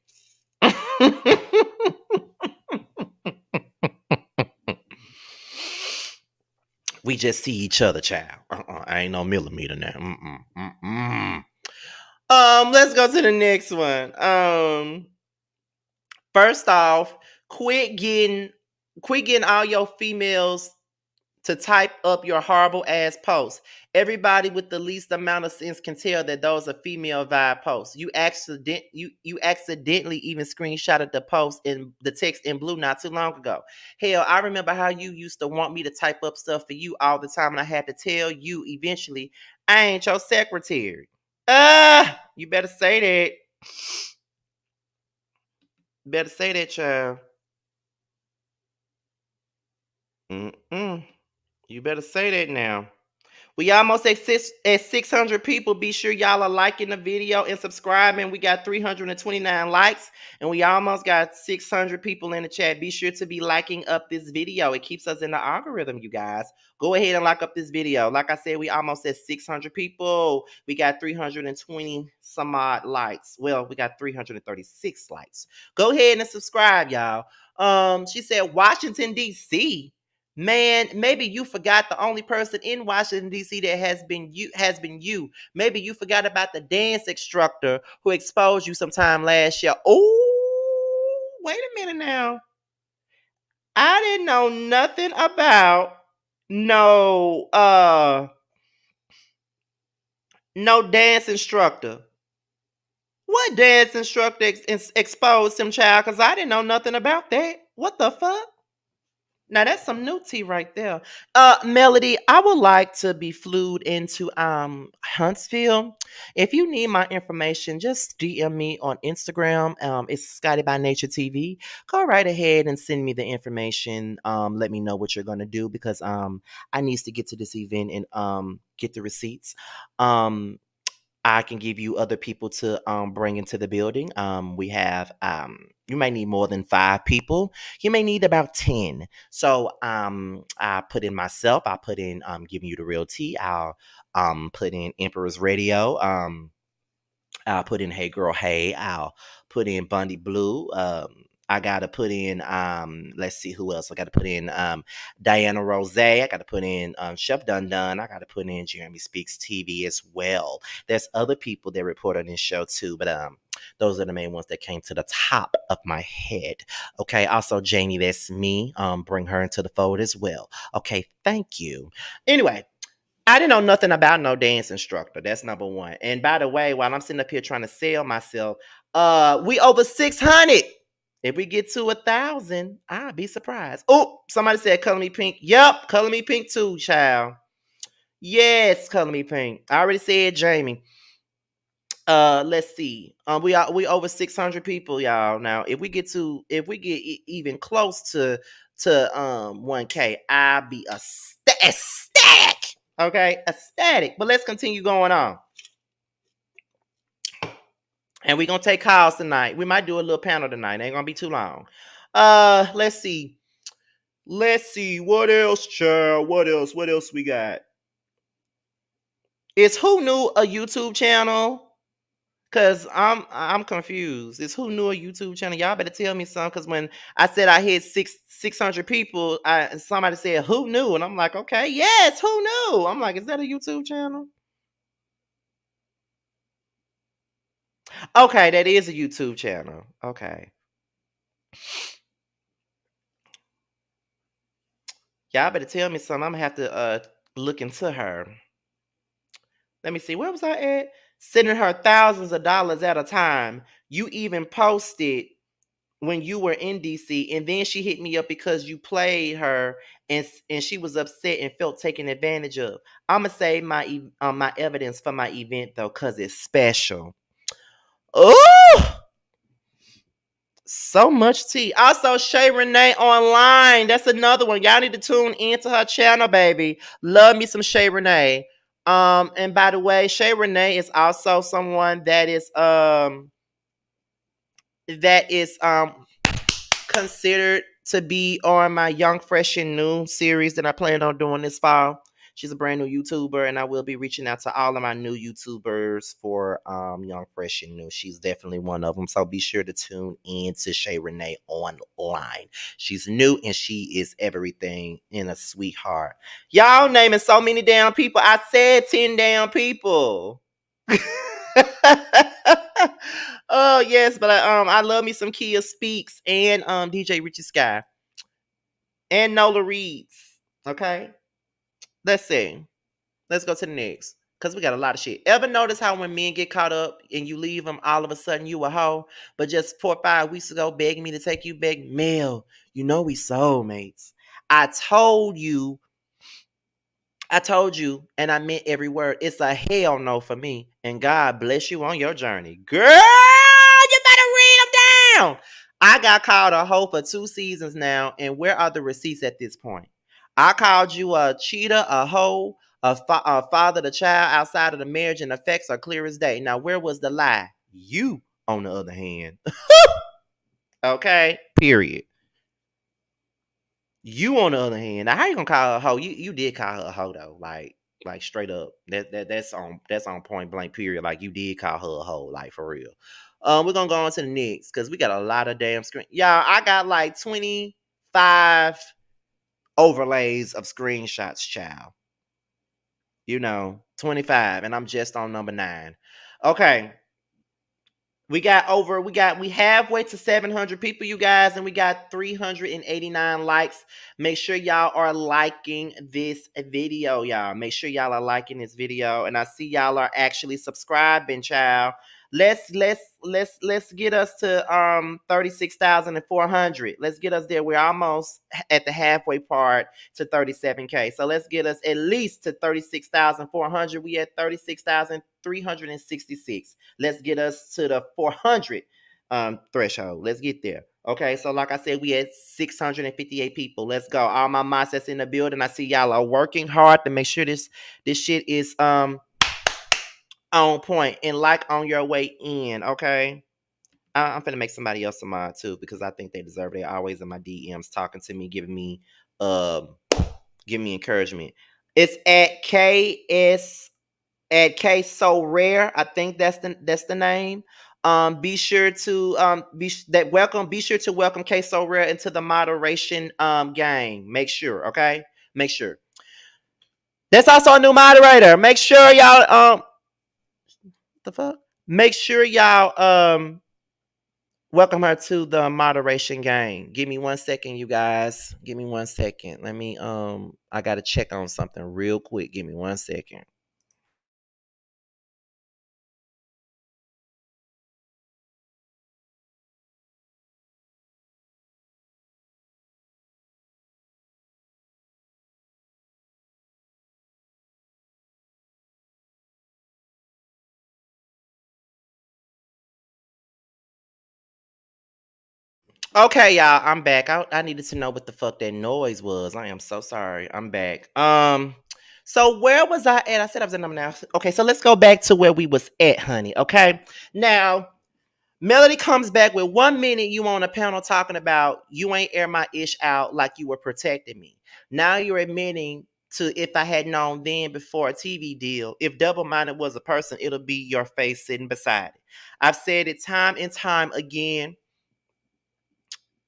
We just see each other, child. I ain't no millimeter now. Let's go to the next one. First off, quit getting quit getting all your females to type up your horrible ass posts. Everybody with the least amount of sense can tell that those are female vibe posts. You accidentally even screenshotted the post in the text in blue not too long ago. Hell, I remember how you used to want me to type up stuff for you all the time, and I had to tell you eventually I ain't your secretary. You better say that. Better say that, child. Mm-mm. You better say that now. We almost at 600 people. Be sure y'all are liking the video and subscribing. We got 329 likes and we almost got 600 people in the chat. Be sure to be liking up this video. It keeps us in the algorithm, you guys. Go ahead and like up this video. Like I said, we almost at 600 people. We got 320 some odd likes. Well, we got 336 likes. Go ahead and subscribe, y'all. She said Washington, D.C. Man, maybe you forgot the only person in Washington D.C. that has been you. Maybe you forgot about the dance instructor who exposed you sometime last year. Oh, wait a minute now. I didn't know nothing about no no dance instructor. What dance instructor exposed him, child? Cause I didn't know nothing about that. What the fuck? Now that's some new tea right there. Melody, I would like to be flued into Huntsville. If you need my information, just DM me on Instagram. It's Scotty by Nature TV. Go right ahead and send me the information. Let me know what you're gonna do because I needs to get to this event and get the receipts. Um I can give you other people to bring into the building. We have you may need more than 5 people. You may need about 10. So I put in myself. I put in giving you the real tea. I'll put in Emperor's Radio. I'll put in Hey Girl Hey. I'll put in Bundy Blue. I gotta put in let's see who else. I gotta put in Diana Rose. I gotta put in Chef Dun Dun. I gotta put in Jeremy Speaks TV as well. There's other people that report on this show too, but those are the main ones that came to the top of my head. Okay, also Janie, that's me. Bring her into the fold as well. Okay, thank you. Anyway, I didn't know nothing about no dance instructor. That's number one. And by the way, while I'm sitting up here trying to sell myself, we over 600. If we get to 1,000, I'll be surprised. Oh, somebody said color me pink. Yep, color me pink too, child. Yes, color me pink. I already said Jamie. Let's see. We over 600 people, y'all. Now, if we get even close to 1K, I'll be ecstatic. Okay, ecstatic. But let's continue going on. And we're gonna take calls tonight. We might do a little panel tonight. It ain't gonna be too long. Let's see. Let's see. What else, child? What else? What else we got? Is Who Knew a YouTube channel? Cause I'm confused. Is Who Knew a YouTube channel? Y'all better tell me something. Cause when I said I hit 600 people, somebody said Who Knew, and I'm like, okay, yes, Who Knew? I'm like, is that a YouTube channel? Okay, that is a YouTube channel. Okay, y'all better tell me something. I'm gonna have to look into her. Let me see. Where was I at? Sending her thousands of dollars at a time. You even posted when you were in DC, and then she hit me up because you played her, and she was upset and felt taken advantage of. I'ma save my evidence for my event though, cause it's special. Oh, so much tea. Also, Shay Renee online. That's another one. Y'all need to tune into her channel, baby. Love me some Shay Renee. And by the way, Shay Renee is also someone that is considered to be on my Young Fresh and New series that I plan on doing this fall. She's a brand new YouTuber, and I will be reaching out to all of my new YouTubers for Young Fresh and New. She's definitely one of them. So be sure to tune in to Shay Renee online. She's new and she is everything in a sweetheart. Y'all naming so many damn people. I said 10 damn people. Oh yes, but I love me some Kia Speaks and DJ Richie Sky and Nola Reeds. Okay, let's see. Let's go to the next because we got a lot of shit. Ever notice how when men get caught up and you leave them, all of a sudden you a hoe? But just 4 or 5 weeks ago, begging me to take you back, Mel. You know we soulmates. I told you I told you, and I meant every word. It's a hell no for me. And God bless you on your journey. Girl, you better read them down. I got called a hoe for 2 seasons now. And where are the receipts at this point? I called you a cheater, a hoe, a father, the child outside of the marriage, and the facts are clear as day. Now, where was the lie? You, on the other hand, okay, period. You, on the other hand, now how you gonna call her a hoe? You did call her a hoe though, like straight up. That's on point blank. Period. Like you did call her a hoe, like for real. We're gonna go on to the next because we got a lot of damn screen. Y'all, I got like 25 overlays of screenshots, child. 25, and I'm just on number 9. Okay. We halfway to 700 people, you guys, and we got 389 likes. Make sure y'all are liking this video, y'all. Make sure y'all are liking this video, and I see y'all are actually subscribing, child. Let's get us to 36,400. Let's get us there. We're almost at the halfway part to 37K. So let's get us at least to 36,400. We at 36,366. Let's get us to the 400 threshold. Let's get there. Okay, so like I said, we had 658 people. Let's go. All my mindsets in the building. I see y'all are working hard to make sure this shit is on point and like on your way in. Okay, I'm finna make somebody else a mod too because I think they deserve it. They're always in my DMs talking to me, um giving me encouragement. It's at K So Rare. I think that's the name. Be sure to be sure to welcome K So Rare into the moderation gang. Make sure, okay? Make sure. That's also a new moderator. Make sure y'all the fuck? Make sure y'all welcome her to the moderation gang. Give me 1 second, you guys. Give me 1 second. Let me I gotta check on something real quick. Give me 1 second. Okay, y'all, I'm back. I needed to know what the fuck that noise was. I am so sorry. I'm back. So where was I at? I said I was at number now. Okay, so let's go back to where we was at, honey. Okay. Now, Melody comes back with 1 minute you on a panel talking about you ain't air my ish out like you were protecting me. Now you're admitting to if I had known then before a TV deal, if double minded was a person, it'll be your face sitting beside it. I've said it time and time again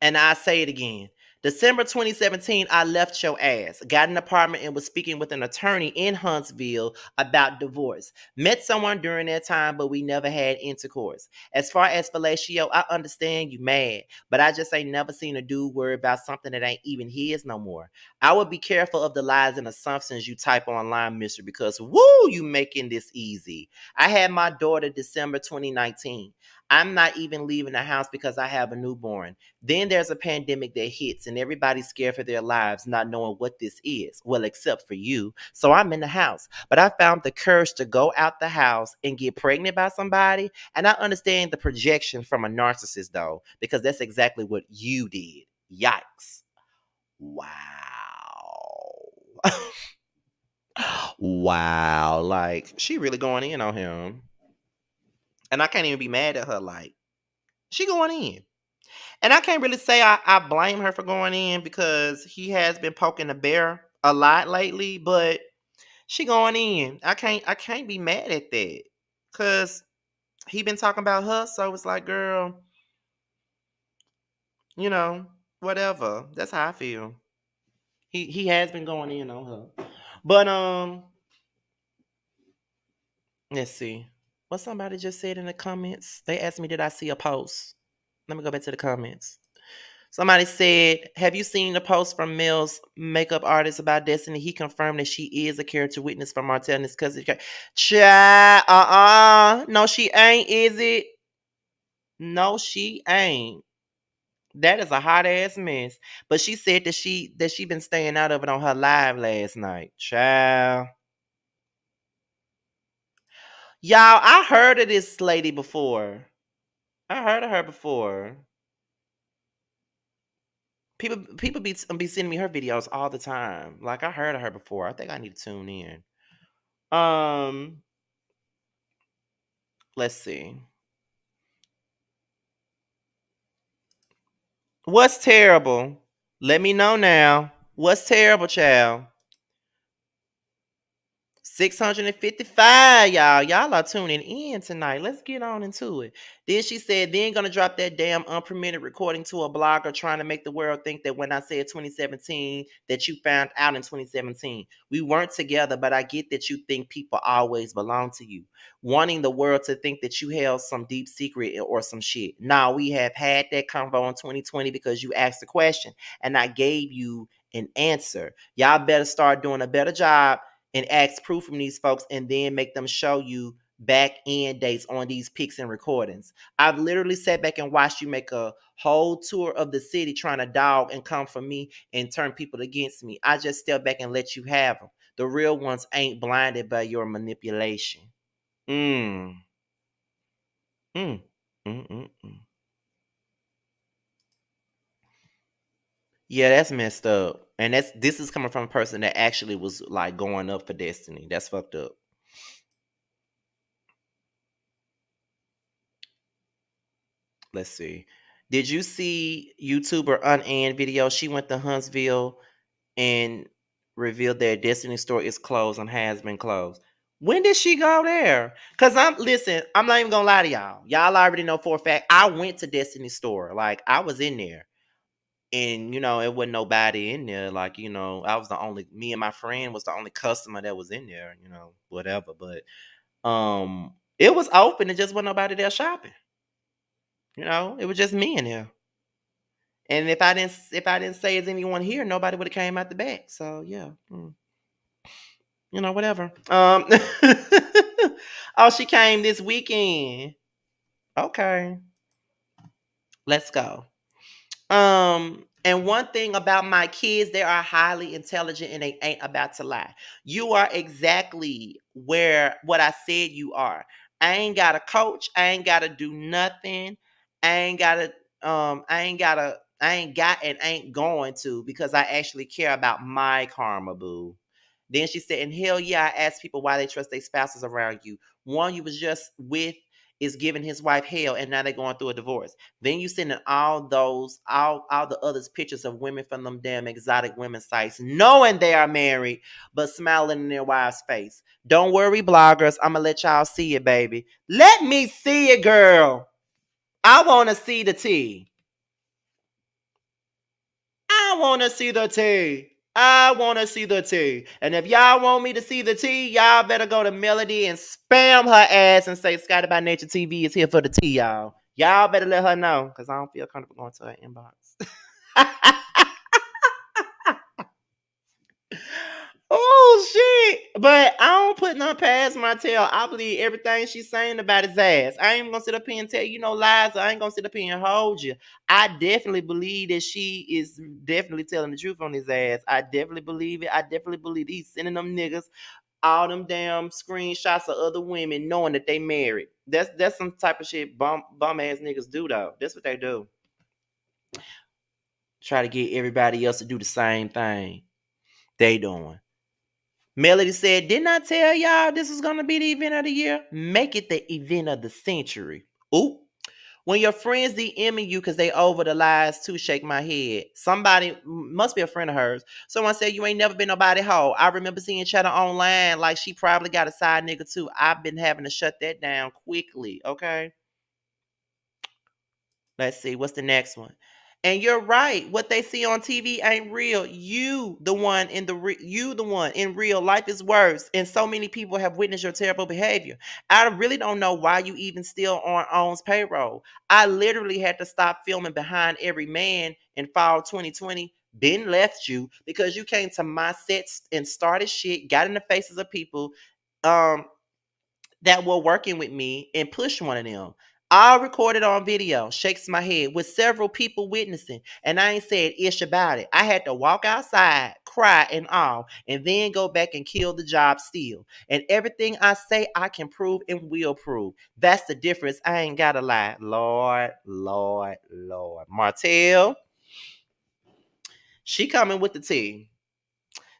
and I say it again. December 2017, I left your ass, got an apartment, and was speaking with an attorney in Huntsville about divorce. Met someone during that time, but we never had intercourse. As far as fellatio, I understand you mad, but I just ain't never seen a dude worry about something that ain't even his no more. I would be careful of the lies and assumptions you type online, mister, because woo, you making this easy. I had my daughter December 2019. I'm not even leaving the house because I have a newborn. Then there's a pandemic that hits and everybody's scared for their lives, not knowing what this is. Well, except for you. So I'm in the house. But I found the courage to go out the house and get pregnant by somebody. And I understand the projection from a narcissist, though, because that's exactly what you did. Yikes. Wow. Wow. Like, she really going in on him. And I can't even be mad at her. Like, she going in. And I can't really say I blame her for going in because he has been poking the bear a lot lately, but she going in. I can't be mad at that. Cause he been talking about her, so it's like, girl, you know, whatever. That's how I feel. He has been going in on her. But let's see. What somebody just said in the comments. They asked me, did I see a post? Let me go back to the comments. Somebody said, have you seen the post from Mel's makeup artist about Destiny? He confirmed that she is a character witness for Martell and his cousin. Child, no, she ain't, is it? No, she ain't. That is a hot ass mess. But she said that she been staying out of it on her live last night. Child. Y'all, I heard of this lady before. I heard of her before. People be sending me her videos all the time. Like I heard of her before. I think I need to tune in. Um, let's see. What's terrible? Let me know now. What's terrible, child? 655, y'all. Y'all are tuning in tonight. Let's get on into it. Then she said, then gonna drop that damn unpermitted recording to a blogger trying to make the world think that when I said 2017, that you found out in 2017. We weren't together, but I get that you think people always belong to you. Wanting the world to think that you held some deep secret or some shit. Now we have had that convo in 2020 because you asked the question and I gave you an answer. Y'all better start doing a better job and ask proof from these folks and then make them show you back end dates on these pics and recordings. I've literally sat back and watched you make a whole tour of the city trying to dog and come for me and turn people against me. I just step back and let you have them. The real ones ain't blinded by your manipulation. Mm. Mm. Mm. Yeah, that's messed up. And this is coming from a person that actually was like going up for destiny. That's fucked up. Let's see. Did you see YouTuber Unanned video? She went to Huntsville and revealed that Destiny store is closed and has been closed. When did she go there? Cause I'm not even gonna lie to y'all. Y'all already know for a fact I went to Destiny store. Like I was in there. And it wasn't nobody in there. Like, I was the only me and my friend was the only customer that was in there, whatever. But it was open, it just wasn't nobody there shopping. It was just me in there. And if I didn't say is anyone here, nobody would have came out the back. So yeah, whatever. Oh, she came this weekend. Okay, let's go. And one thing about my kids, they are highly intelligent and they ain't about to lie. You are exactly where what I said you are. I ain't got to coach. I ain't got to do nothing. I ain't got and ain't going to because I actually care about my karma, boo. Then she said, and hell yeah, I ask people why they trust their spouses around you. One you was just with is giving his wife hell and now they're going through a divorce. Then you sending all the others pictures of women from them damn exotic women sites, knowing they are married, but smiling in their wife's face. Don't worry, bloggers. I'ma let y'all see it, baby. Let me see it, girl. I wanna see the tea. I wanna see the tea. I wanna see the tea. And if y'all want me to see the tea, y'all better go to Melody and spam her ass and say Scotty by Nature TV is here for the tea, y'all. Y'all better let her know, because I don't feel comfortable going to her inbox. Oh shit! But I don't put none past Martell. I believe everything she's saying about his ass. I ain't gonna sit up here and tell you no lies. I ain't gonna sit up here and hold you. I definitely believe that she is definitely telling the truth on his ass. I definitely believe it. I definitely believe he's sending them niggas all them damn screenshots of other women knowing that they married. That's some type of shit bum ass niggas do though. That's what they do. Try to get everybody else to do the same thing they doing. Melody said, didn't I tell y'all this was going to be the event of the year? Make it the event of the century. Ooh. When your friends DMing you because they over the lies to shake my head. Somebody, must be a friend of hers. Someone said you ain't never been nobody hoe. I remember seeing Chatter online like she probably got a side nigga too. I've been having to shut that down quickly, okay? Let's see, what's the next one? And you're right. What they see on TV ain't real. You the one in real life is worse. And so many people have witnessed your terrible behavior. I really don't know why you even still on OWN's payroll. I literally had to stop filming behind every man in fall 2020. Been left you because you came to my sets and started shit, got in the faces of people. Um, that were working with me and pushed one of them. All recorded on video, shakes my head with several people witnessing, and I ain't said ish about it. I had to walk outside, cry and all, and then go back and kill the job still. And everything I say, I can prove and will prove. That's the difference. I ain't gotta lie. Lord, Lord, Lord. Martell. She coming with the tea.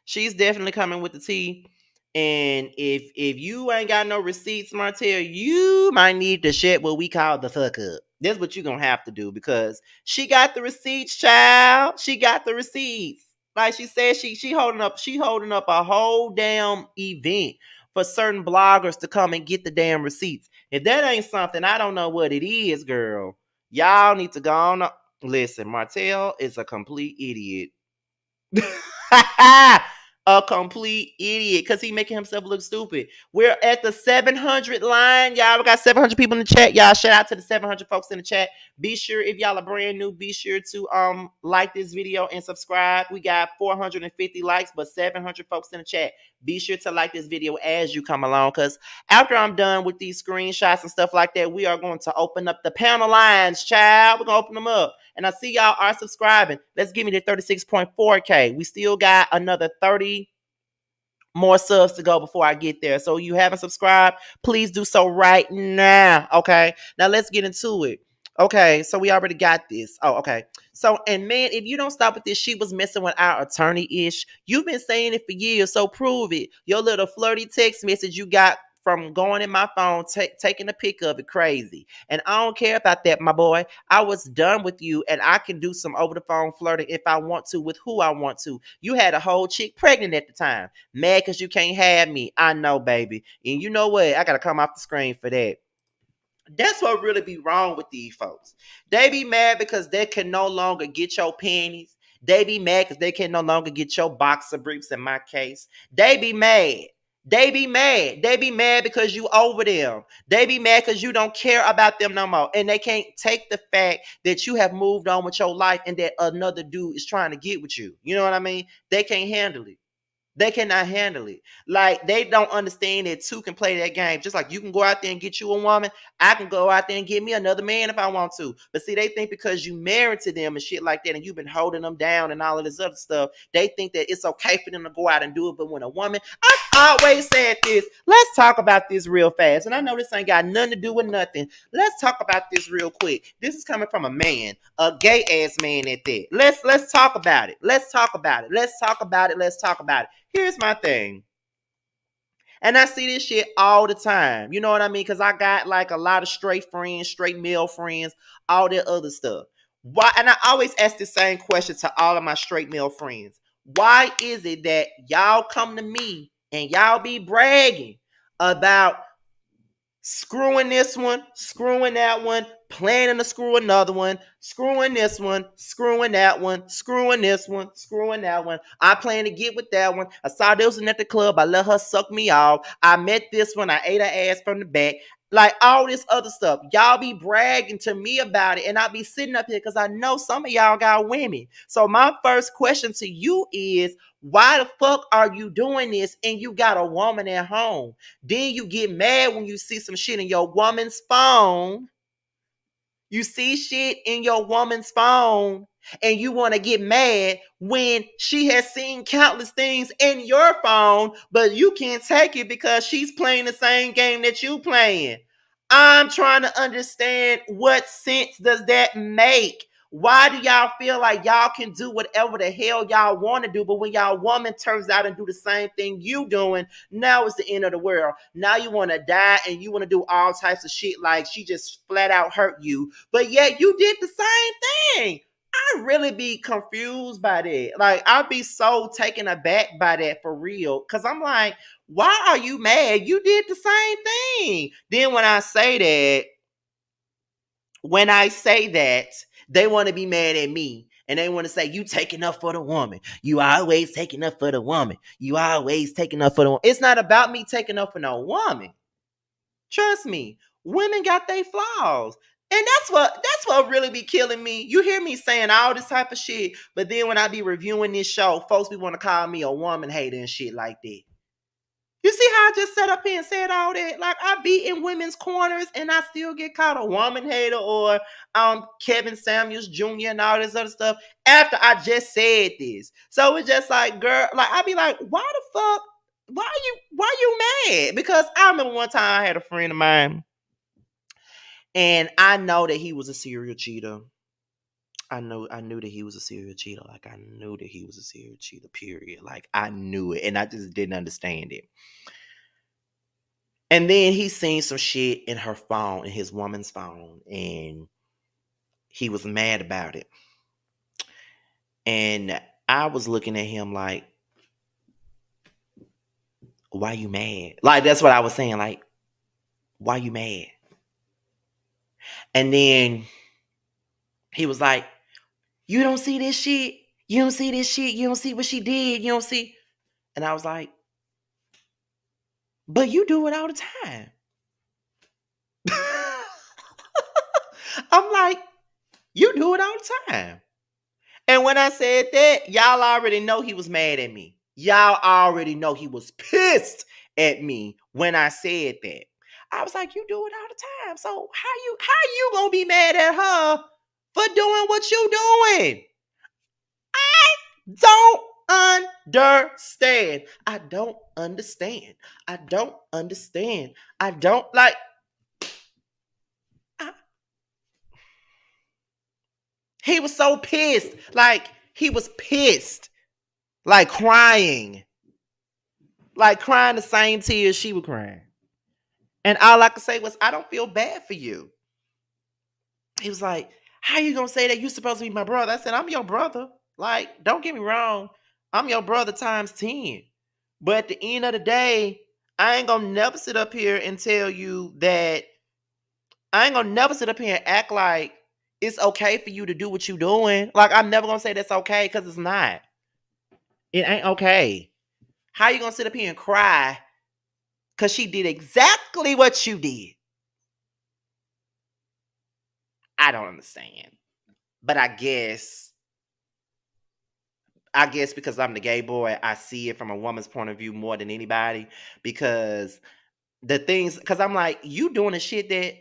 She's definitely coming with the tea. And if you ain't got no receipts, Martell, you might need to shut what we call the fuck up. That's what you're gonna have to do because she got the receipts, child. She got the receipts. Like she said, she holding up a whole damn event for certain bloggers to come and get the damn receipts. If that ain't something, I don't know what it is, girl. Y'all need to go on. Listen, Martell is a complete idiot. A complete idiot because he making himself look stupid. We're at the 700 line. Y'all, we got 700 people in the chat. Y'all, shout out to the 700 folks in the chat. Be sure, if y'all are brand new, be sure to like this video and subscribe. We got 450 likes, but 700 folks in the chat. Be sure to like this video as you come along, because after I'm done with these screenshots and stuff like that, we are going to open up the panel lines, child. We're going to open them up. And I see y'all are subscribing. Let's give me the 36.4K. We still got another 30 more subs to go before I get there. So you haven't subscribed, please do so right now. Okay. Now let's get into it. Okay, so we already got this. Oh, okay. So, and man, if you don't stop with this, she was messing with our attorney ish. You've been saying it for years, so prove it. Your little flirty text message you got from going in my phone, taking a pic of it, crazy. And I don't care about that, my boy. I was done with you, and I can do some over the phone flirting if I want to with who I want to. You had a whole chick pregnant at the time. Mad because you can't have me. I know, baby. And you know what? I got to come off the screen for that. That's what really be wrong with these folks. They be mad because they can no longer get your panties. They be mad because they can no longer get your boxer briefs in my case. They be mad. They be mad. They be mad because you over them. They be mad because you don't care about them no more. And they can't take the fact that you have moved on with your life and that another dude is trying to get with you. You know what I mean? They can't handle it. They cannot handle it. Like, they don't understand that two can play that game. Just like you can go out there and get you a woman, I can go out there and get me another man if I want to. But see, they think because you married to them and shit like that, and you've been holding them down and all of this other stuff, they think that it's okay for them to go out and do it. But when a woman, I've always said this. Let's talk about this real fast. And I know this ain't got nothing to do with nothing. Let's talk about this real quick. This is coming from a man, a gay ass man at that. Let's talk about it. Let's talk about it. Let's talk about it. Let's talk about it. Here's my thing. And I see this shit all the time. You know what I mean? Because I got like a lot of straight friends, straight male friends, all that other stuff. Why? And I always ask the same question to all of my straight male friends. Why is it that y'all come to me and y'all be bragging about screwing this one, screwing that one, planning to screw another one, screwing this one, screwing that one, screwing this one, screwing that one. I plan to get with that one. I saw this one at the club. I let her suck me off. I met this one. I ate her ass from the back. Like all this other stuff. Y'all be bragging to me about it. And I be sitting up here because I know some of y'all got women. So my first question to you is, why the fuck are you doing this and you got a woman at home? Then you get mad when you see some shit in your woman's phone. You see shit in your woman's phone and you want to get mad when she has seen countless things in your phone, but you can't take it because she's playing the same game that you playing. I'm trying to understand, what sense does that make? Why do y'all feel like y'all can do whatever the hell y'all want to do, but when y'all woman turns out and do the same thing you doing, now it's the end of the world. Now you want to die and you want to do all types of shit like she just flat out hurt you, but yet you did the same thing. I really be confused by that. Like, I'd be so taken aback by that for real. Cause I'm like, why are you mad? You did the same thing. Then when I say that, they want to be mad at me. And they want to say, you taking up for the woman. You always taking up for the woman. You always taking up for the woman. It's not about me taking up for no woman. Trust me. Women got their flaws. And that's what really be killing me. You hear me saying all this type of shit, but then when I be reviewing this show, folks be want to call me a woman hater and shit like that. You see how I just sat up here and said all that? Like, I be in women's corners and I still get called a woman hater or Kevin Samuels Jr. and all this other stuff after I just said this. So it's just like, girl, like I be like, why the fuck? Why you mad? Because I remember one time I had a friend of mine and I know that he was a serial cheater. I knew that he was a serial cheater. Like I knew that he was a serial cheater, period. Like I knew it. And I just didn't understand it. And then he seen some shit in her phone, in his woman's phone, and he was mad about it. And I was looking at him like, why you mad? Like that's what I was saying. Like, why you mad? And then he was like, you don't see this shit? You don't see this shit? You don't see what she did? You don't see? And I was like, but you do it all the time. I'm like, you do it all the time. And when I said that, y'all already know he was mad at me. Y'all already know he was pissed at me when I said that. I was like, you do it all the time. So how you gonna be mad at her for doing what you doing? Don't understand. I don't understand. I don't understand. I don't like. I, he was so pissed. Like he was pissed. Like crying the same tears she was crying. And all I could say was, I don't feel bad for you. He was like, how you gonna say that? You supposed to be my brother? I said, I'm your brother. Like, don't get me wrong. I'm your brother times 10. But at the end of the day, I ain't gonna never sit up here and tell you that I ain't gonna never sit up here and act like it's okay for you to do what you doing. Like, I'm never gonna say that's okay because it's not. It ain't okay. How you gonna sit up here and cry because she did exactly what you did? I don't understand. But I guess because I'm the gay boy, I see it from a woman's point of view more than anybody. Because the things, because I'm like, you doing the shit that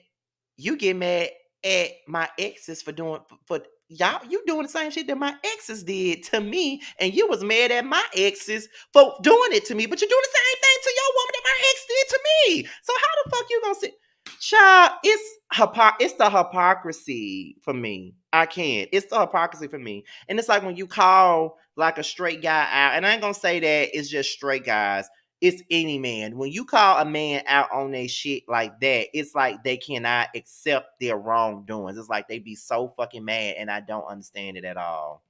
you get mad at my exes for doing, for y'all, you doing the same shit that my exes did to me, and you was mad at my exes for doing it to me, but you doing the same thing to your woman that my ex did to me. So how the fuck you gonna sit? Child, it's the hypocrisy for me. I can't. It's the hypocrisy for me. And it's like when you call like a straight guy out, and I ain't gonna say that it's just straight guys. It's any man. When you call a man out on their shit like that, it's like they cannot accept their wrongdoings. It's like they be so fucking mad, and I don't understand it at all.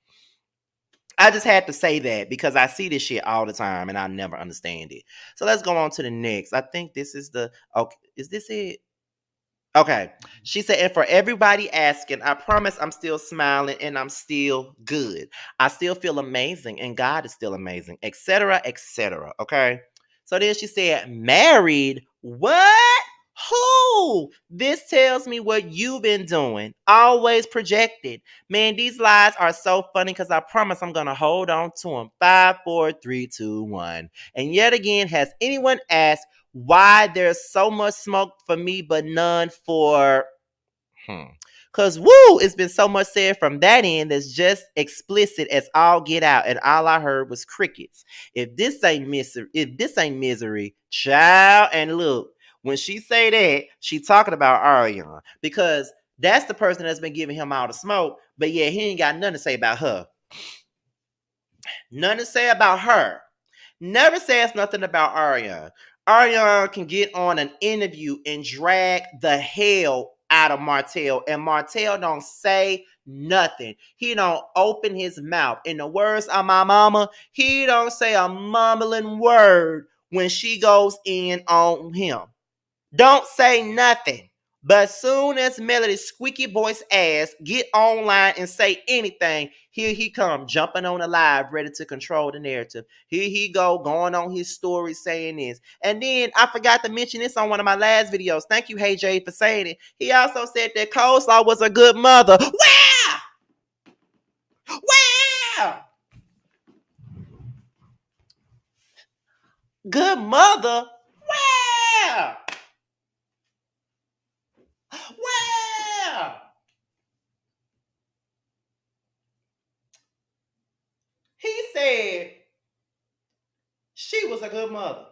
I just had to say that because I see this shit all the time and I never understand it. So let's go on to the next. I think this is the okay. Is this it? Okay. She said, and for everybody asking, I promise I'm still smiling and I'm still good. I still feel amazing and God is still amazing, etc., etc. Okay. So then she said, married? What? Who? This tells me what you've been doing. Always projected. Man, these lies are so funny because I promise I'm going to hold on to them. 5, 4, 3, 2, 1. And yet again, has anyone asked, why there's so much smoke for me but none for Cause woo, it's been so much said from that end that's just explicit as all get out, and all I heard was crickets. If this ain't misery, child, and look, when she say that, she talking about Ariana because that's the person that's been giving him all the smoke, but yeah, he ain't got nothing to say about her. Nothing to say about her. Never says nothing about Ariana. Ariana can get on an interview and drag the hell out of Martell, and Martell don't say nothing. He don't open his mouth. In the words of my mama, he don't say a mumbling word when she goes in on him. Don't say nothing. But soon as Melody's squeaky voice ass get online and say anything, here he come jumping on the live, ready to control the narrative. Here he go going on his story saying this. And then I forgot to mention this on one of my last videos. Thank you, Hey Jay, for saying it. He also said that Coleslaw was a good mother. Wow! Wow! Good mother? Wow! Wow! He said she was a good mother.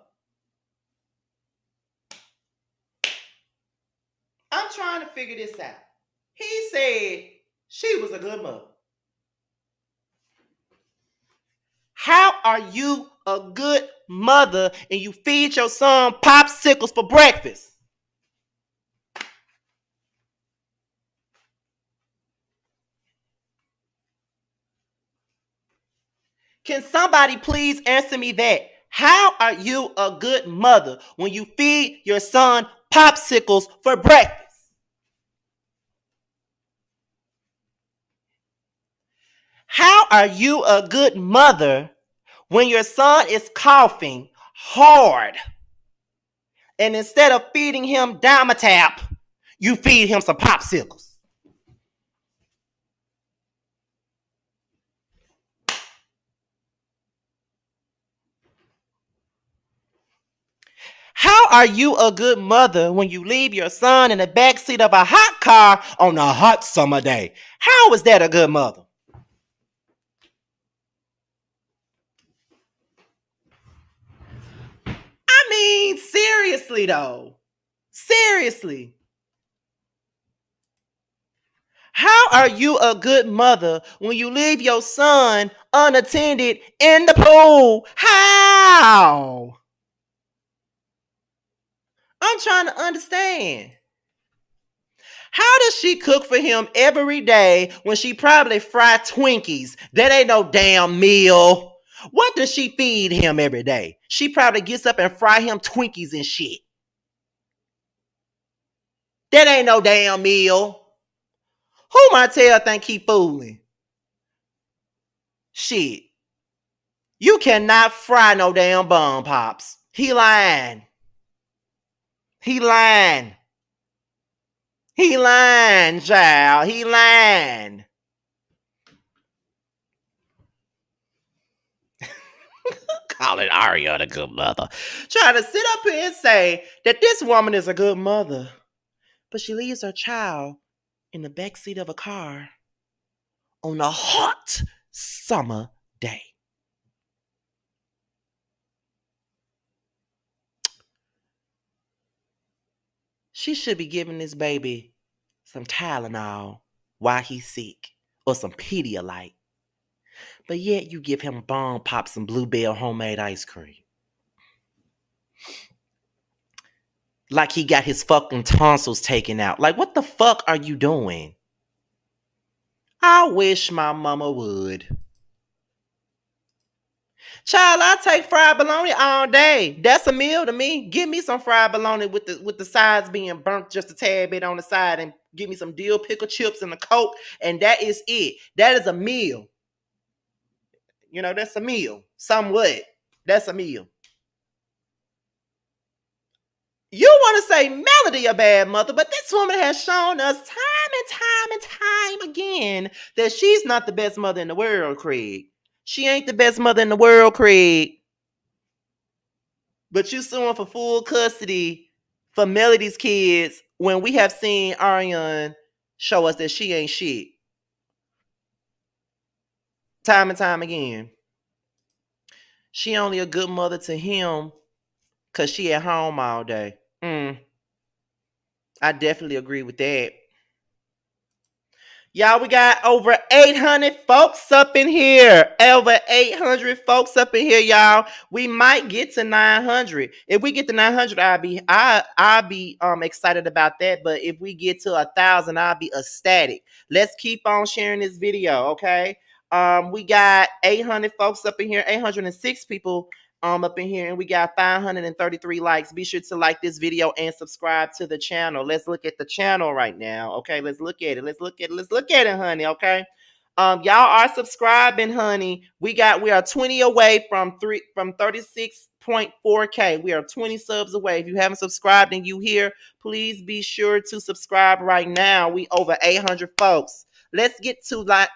I'm trying to figure this out. He said she was a good mother. How are you a good mother and you feed your son popsicles for breakfast? Can somebody please answer me that? How are you a good mother when you feed your son popsicles for breakfast? How are you a good mother when your son is coughing hard and instead of feeding him Dimetap, you feed him some popsicles? How are you a good mother when you leave your son in the backseat of a hot car on a hot summer day? How is that a good mother? I mean, seriously though. Seriously. How are you a good mother when you leave your son unattended in the pool? How? I'm trying to understand. How does she cook for him every day when she probably fry Twinkies? That ain't no damn meal. What does she feed him every day? She probably gets up and fry him Twinkies and shit. That ain't no damn meal. Who Martell think he fooling? Shit. You cannot fry no damn bun pops. He lying. He lying. He lying, child. He lying. Calling Aria a good mother. Trying to sit up here and say that this woman is a good mother, but she leaves her child in the backseat of a car on a hot summer day. She should be giving this baby some Tylenol while he's sick or some Pedialyte. But yet you give him bomb pops and Bluebell homemade ice cream. Like he got his fucking tonsils taken out. Like, what the fuck are you doing? I wish my mama would. Child, I take fried bologna all day. That's a meal to me. Give me some fried bologna with the sides being burnt just a tad bit on the side, and give me some dill pickle chips and a Coke, and that is it. That is a meal. You know, that's a meal. Somewhat. That's a meal. You want to say Melody a bad mother, but this woman has shown us time and time and time again that she's not the best mother in the world, Craig. She ain't the best mother in the world, Craig. But you suing for full custody for Melody's kids when we have seen Ariane show us that she ain't shit. Time and time again. She only a good mother to him because she at home all day. I definitely agree with that. Y'all, we got over 800 folks up in here. Over 800 folks up in here, y'all. We might get to 900. If we get to 900, I'll be excited about that. But if we get to 1,000, I'll be ecstatic. Let's keep on sharing this video, okay? We got 800 folks up in here, 806 people up in here, and we got 533 likes. Be sure to like this video and subscribe to the channel. Let's look at the channel right now. Okay, let's look at it. Let's look at it, honey. Okay. Y'all are subscribing, honey. We are 20 away from 36.4K. We are 20 subs away. If you haven't subscribed and you here, please be sure to subscribe right now. We over 800 folks. Let's get to the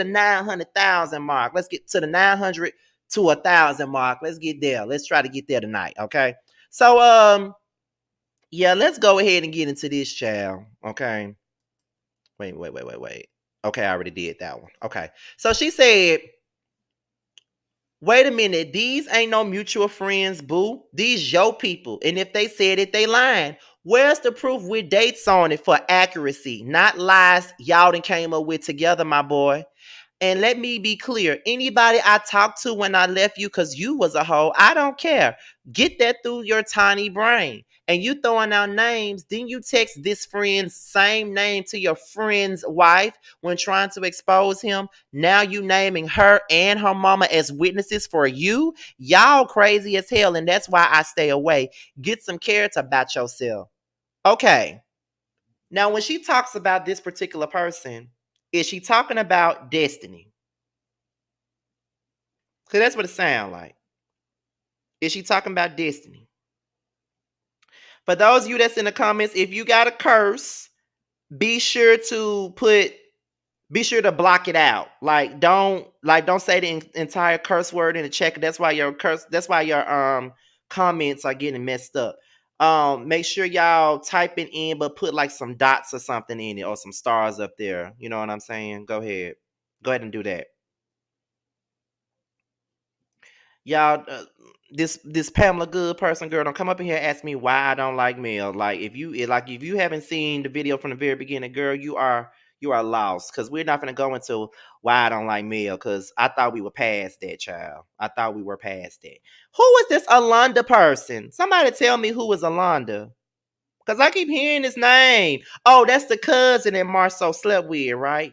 900,000 mark. Let's get to the 900 to 1,000 mark. Let's get there. Let's try to get there tonight. Okay. So yeah, let's go ahead and get into this, child. Okay. Wait. Okay, I already did that one. Okay. So she said, wait a minute, these ain't no mutual friends, boo. These your people. And if they said it, they lying. Where's the proof with dates on it for accuracy? Not lies y'all done came up with together, my boy. And let me be clear, anybody I talked to when I left you because you was a hoe, I don't care. Get that through your tiny brain. And you throwing out names, then you text this friend's same name to your friend's wife when trying to expose him. Now you naming her and her mama as witnesses for you. Y'all crazy as hell, and that's why I stay away. Get some character about yourself. Okay. Now, when she talks about this particular person, is she talking about Destiny? Because that's what it sounds like. Is she talking about Destiny? For those of you that's in the comments, if you got a curse, be sure to put be sure to block it out. Don't say the entire curse word in the chat. That's why your comments are getting messed up. Make sure y'all type it in, but put like some dots or something in it or some stars up there. You know what I'm saying? Go ahead. Go ahead and do that. Y'all, this Pamela Good person girl, don't come up in here and ask me why I don't like male. If you haven't seen the video from the very beginning, girl, you are lost, because we're not gonna go into why I don't like male, because I thought we were past that, child. I thought we were past that. Who is this Alonda person? Somebody tell me who is Alonda, because I keep hearing his name. Oh, that's the cousin that Marceau slept with, right?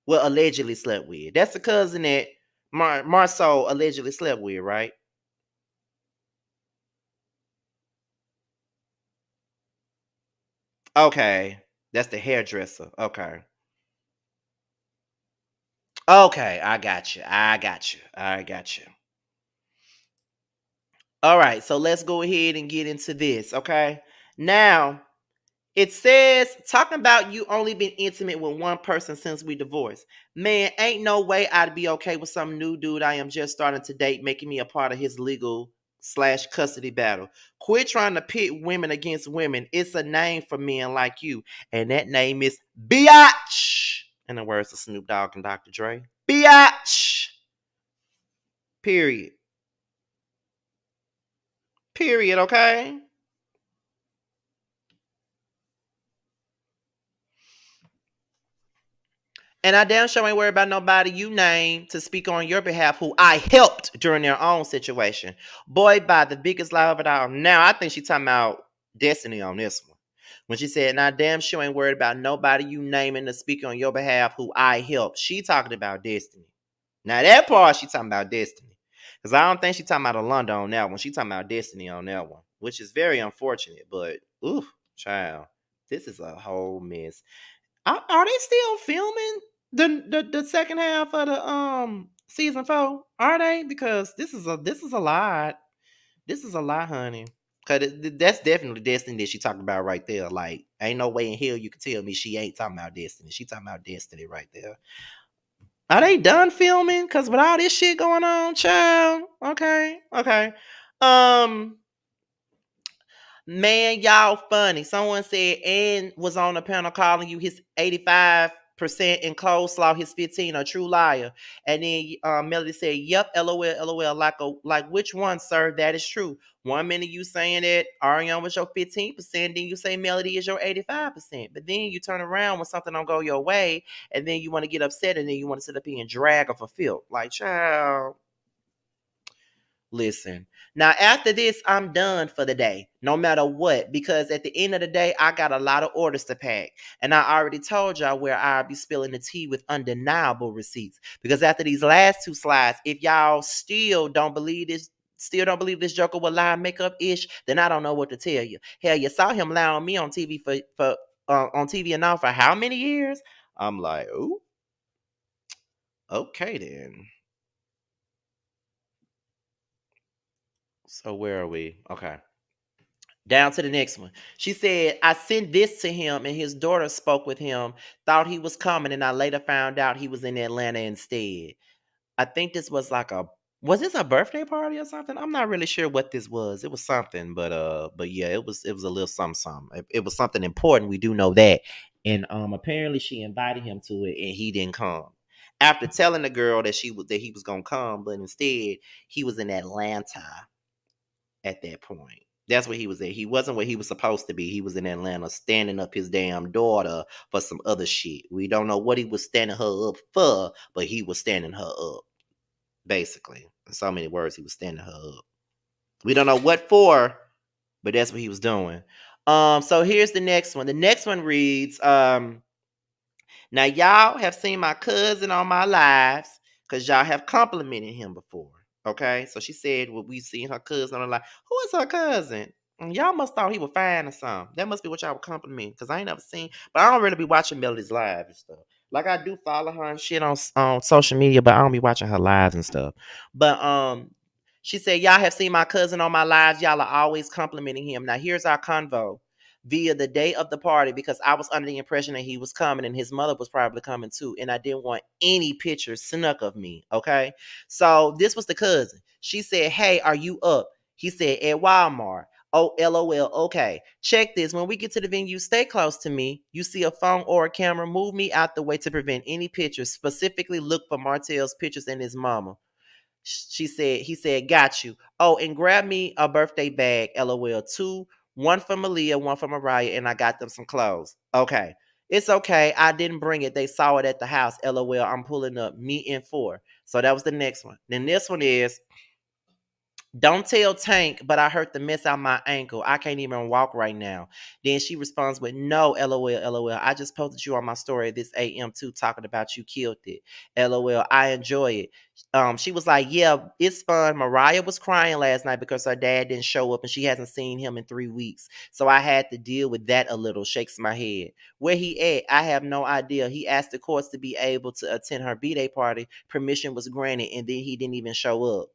Well, allegedly slept with. That's the cousin that Marceau allegedly slept with, right? Okay. That's the hairdresser. Okay. Okay, I got you. I got you. I got you. All right, so let's go ahead and get into this, okay? Now, it says, talking about you only been intimate with one person since we divorced. Man, ain't no way I'd be okay with some new dude I am just starting to date making me a part of his legal/custody battle. Quit trying to pit women against women. It's a name for men like you, and that name is Biatch. In the words of Snoop Dogg and Dr. Dre. Biatch. Period. Period, okay? And I damn sure ain't worried about nobody you name to speak on your behalf who I helped during their own situation. Boy, by the biggest lie of it all. Now, I think she talking about Destiny on this one. When she said, now damn sure ain't worried about nobody you naming to speak on your behalf who I helped. She talking about Destiny. Now, that part, she talking about Destiny. Because I don't think she talking about Alonda on that one. She talking about Destiny on that one. Which is very unfortunate. But, ooh, child. This is a whole mess. Are they still filming the second half of the season 4? Are they? Because this is a lot. This is a lot, honey. Cause that's definitely Destiny that she talking about right there. Like, ain't no way in hell you can tell me she ain't talking about Destiny. She talking about Destiny right there. Are they done filming? Cause with all this shit going on, child. Okay, okay. Um, Man, y'all funny. Someone said and was on the panel calling you his 85% in coleslaw, his 15 a true liar. And then Melody said, "Yep, LOL, LOL, like which one, sir? That is true. One minute you saying that Ariana was your 15%, then you say Melody is your 85%. But then you turn around when something don't go your way, and then you want to get upset, and then you want to sit up here and drag her for filth. Like, child, listen, now after this, I'm done for the day, no matter what, because at the end of the day, I got a lot of orders to pack. And I already told y'all where I'll be spilling the tea with undeniable receipts. Because after these last two slides, if y'all still don't believe this Joker will lie makeup ish, then I don't know what to tell you. Hell, you saw him lie on me on TV for on TV and all for how many years? I'm like, ooh, okay then. So where are we? Okay. Down to the next one. She said, I sent this to him and his daughter spoke with him, thought he was coming, and I later found out he was in Atlanta instead. I think this was was this a birthday party or something? I'm not really sure what this was. It was something, but yeah, it was a little something something. It was something important. We do know that. And apparently she invited him to it and he didn't come. After telling the girl that he was gonna come, but instead he was in Atlanta at that point. That's where he was at. He wasn't where he was supposed to be. He was in Atlanta standing up his damn daughter for some other shit. We don't know what he was standing her up for, but he was standing her up. Basically. In so many words, he was standing her up. We don't know what for, but that's what he was doing. So here's the next one. The next one reads, now y'all have seen my cousin on my lives because y'all have complimented him before. Okay, so she said, "Well, we seen her cousin on the live. Who is her cousin? Y'all must thought he was fine or something. That must be what y'all were complimenting because I ain't never seen. But I don't really be watching Melody's live and stuff. Like I do follow her and shit on social media, but I don't be watching her lives and stuff. But she said, y'all have seen my cousin on my lives. Y'all are always complimenting him. Now here's our convo via the day of the party because I was under the impression that he was coming and his mother was probably coming too. And I didn't want any pictures snuck of me. Okay. So this was the cousin. She said, hey, are you up? He said, at Walmart. Oh, LOL. Okay. Check this. When we get to the venue, stay close to me. You see a phone or a camera, move me out the way to prevent any pictures. Specifically look for Martell's pictures and his mama. He said, got you. Oh, and grab me a birthday bag, LOL. Two, one for Malia, one for Mariah, and I got them some clothes. Okay. It's okay. I didn't bring it. They saw it at the house. LOL. I'm pulling up. Me and four. So that was the next one. Then this one is don't tell Tank, but I hurt the mess out my ankle. I can't even walk right now. Then she responds with, no, LOL, LOL. I just posted you on my story this AM too, talking about you killed it. LOL, I enjoy it. She was like, yeah, it's fun. Mariah was crying last night because her dad didn't show up and she hasn't seen him in 3 weeks. So I had to deal with that a little, shakes my head. Where he at? I have no idea. He asked the courts to be able to attend her B-Day party. Permission was granted and then he didn't even show up.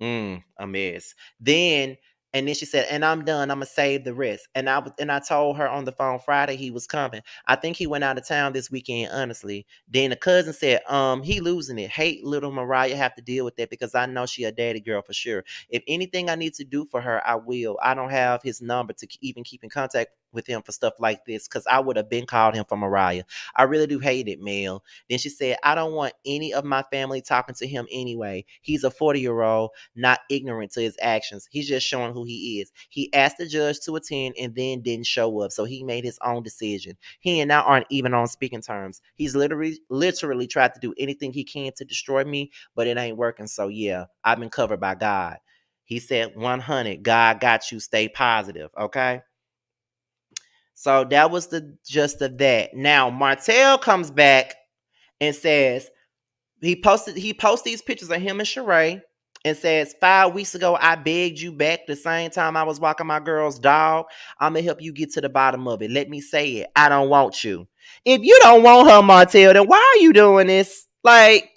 A mess. Then and then she said, "And I'm done. I'ma save the rest." And I told her on the phone Friday he was coming. I think he went out of town this weekend, honestly. Then the cousin said, he losing it. Hate little Mariah have to deal with that because I know she a daddy girl for sure. If anything I need to do for her, I will. I don't have his number to even keep in contact with him for stuff like this because I would have been called him for Mariah. I really do hate it, Mel. Then she said, I don't want any of my family talking to him anyway. He's a 40-year-old, not ignorant to his actions. He's just showing who he is. He asked the judge to attend and then didn't show up. So he made his own decision. He and I aren't even on speaking terms. He's literally tried to do anything he can to destroy me, but it ain't working. So yeah, I've been covered by God. He said 100, God got you, stay positive, okay? So that was the gist of that. Now Martell comes back and says he posted these pictures of him and Sheree and says 5 weeks ago I begged you back the same time I was walking my girl's dog. I'm gonna help you get to the bottom of it. Let me say it. I don't want you. If you don't want her, Martell, then why are you doing this? Like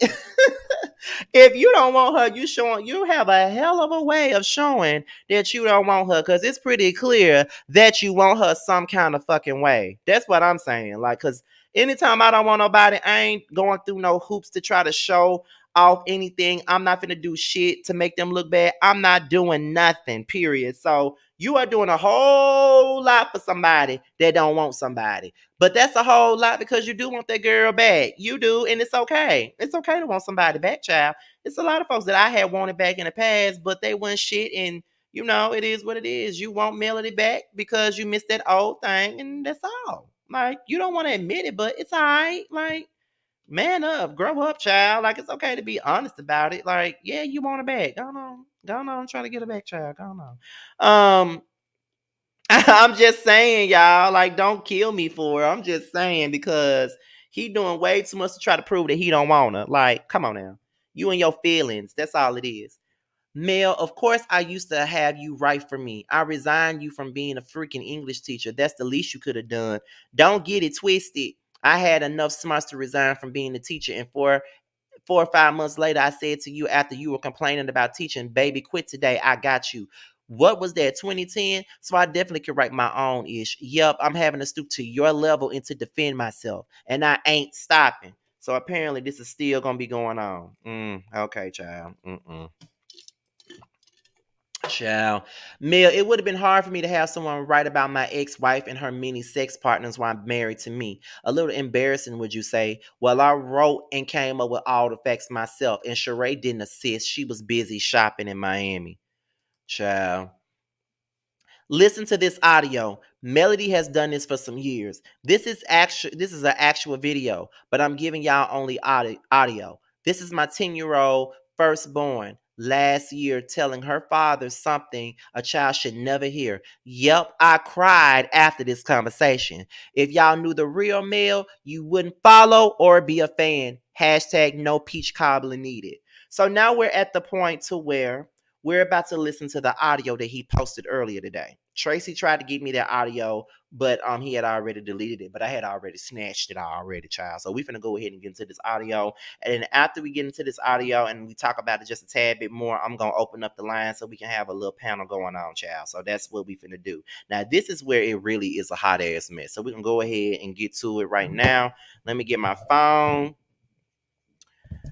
if you don't want her, you have a hell of a way of showing that you don't want her because it's pretty clear that you want her some kind of fucking way. That's what I'm saying. Like, because anytime I don't want nobody, I ain't going through no hoops to try to show off anything. I'm not gonna do shit to make them look bad. I'm not doing nothing, period. So you are doing a whole lot for somebody that don't want somebody. But that's a whole lot because you do want that girl back. You do, and it's okay. It's okay to want somebody back, child. It's a lot of folks that I had wanted back in the past, but they weren't shit. And it is what it is. You want Melody back because you missed that old thing, and that's all. Like, you don't want to admit it, but it's all right. Like, man up, grow up, child. Like, it's okay to be honest about it. Like, yeah, you want her back. Go on, try to get her back, child. Go on. I'm just saying, y'all, like, don't kill me for it. I'm just saying because he doing way too much to try to prove that he don't want her. Like, come on now. You and your feelings. That's all it is. Mel, of course I used to have you write for me. I resigned you from being a freaking English teacher. That's the least you could have done. Don't get it twisted. I had enough smarts to resign from being a teacher, and 4 or 5 months later, I said to you after you were complaining about teaching, baby, quit today. I got you. What was that, 2010? So I definitely could write my own ish. Yup, I'm having to stoop to your level and to defend myself. And I ain't stopping. So apparently this is still going to be going on. Okay, child. Child. Mel, it would have been hard for me to have someone write about my ex-wife and her many sex partners while married to me. A little embarrassing, would you say? Well, I wrote and came up with all the facts myself, and Sheree didn't assist. She was busy shopping in Miami. Child. Listen to this audio. Melody has done this for some years. This is an actual video, but I'm giving y'all only audio. This is my 10-year-old firstborn last year telling her father something a child should never hear. Yep, I cried after this conversation. If y'all knew the real Mel, you wouldn't follow or be a fan. Hashtag no peach cobbler needed. So now we're at the point to where we're about to listen to the audio that he posted earlier today. Tracy tried to give me that audio, but he had already deleted it. But I had already snatched it already, child. So we're finna go ahead and get into this audio. And then after we get into this audio and we talk about it just a tad bit more, I'm gonna open up the line so we can have a little panel going on, child. So that's what we finna do. Now this is where it really is a hot ass mess. So we can go ahead and get to it right now. Let me get my phone.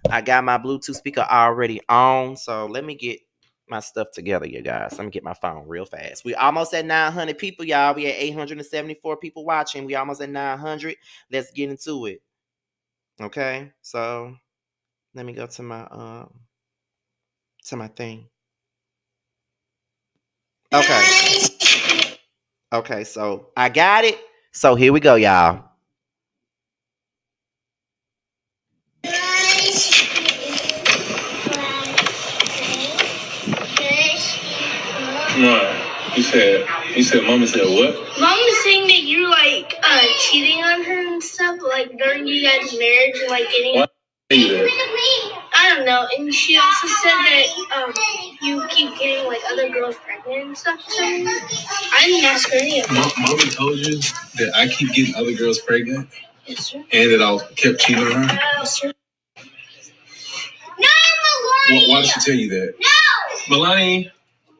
I got my Bluetooth speaker already on, so let me get my stuff together, you guys. Let me get my phone real fast. We almost at 900 people, y'all. We at 874 people watching. We almost at 900. Let's get into it. Okay, so let me go to my thing. Okay. Okay, so I got it. So here we go, y'all. Right. You said Mama said what? Mom was saying that you're like cheating on her and stuff, like during you guys' marriage and like getting. What? I don't know. And she also said that you keep getting like other girls pregnant and stuff. So I didn't ask her any of that. Mommy told you that I keep getting other girls pregnant? Yes, sir. And that I kept cheating on her? Yes, sir. No, Melanie! Why did she tell you that? No! Melanie!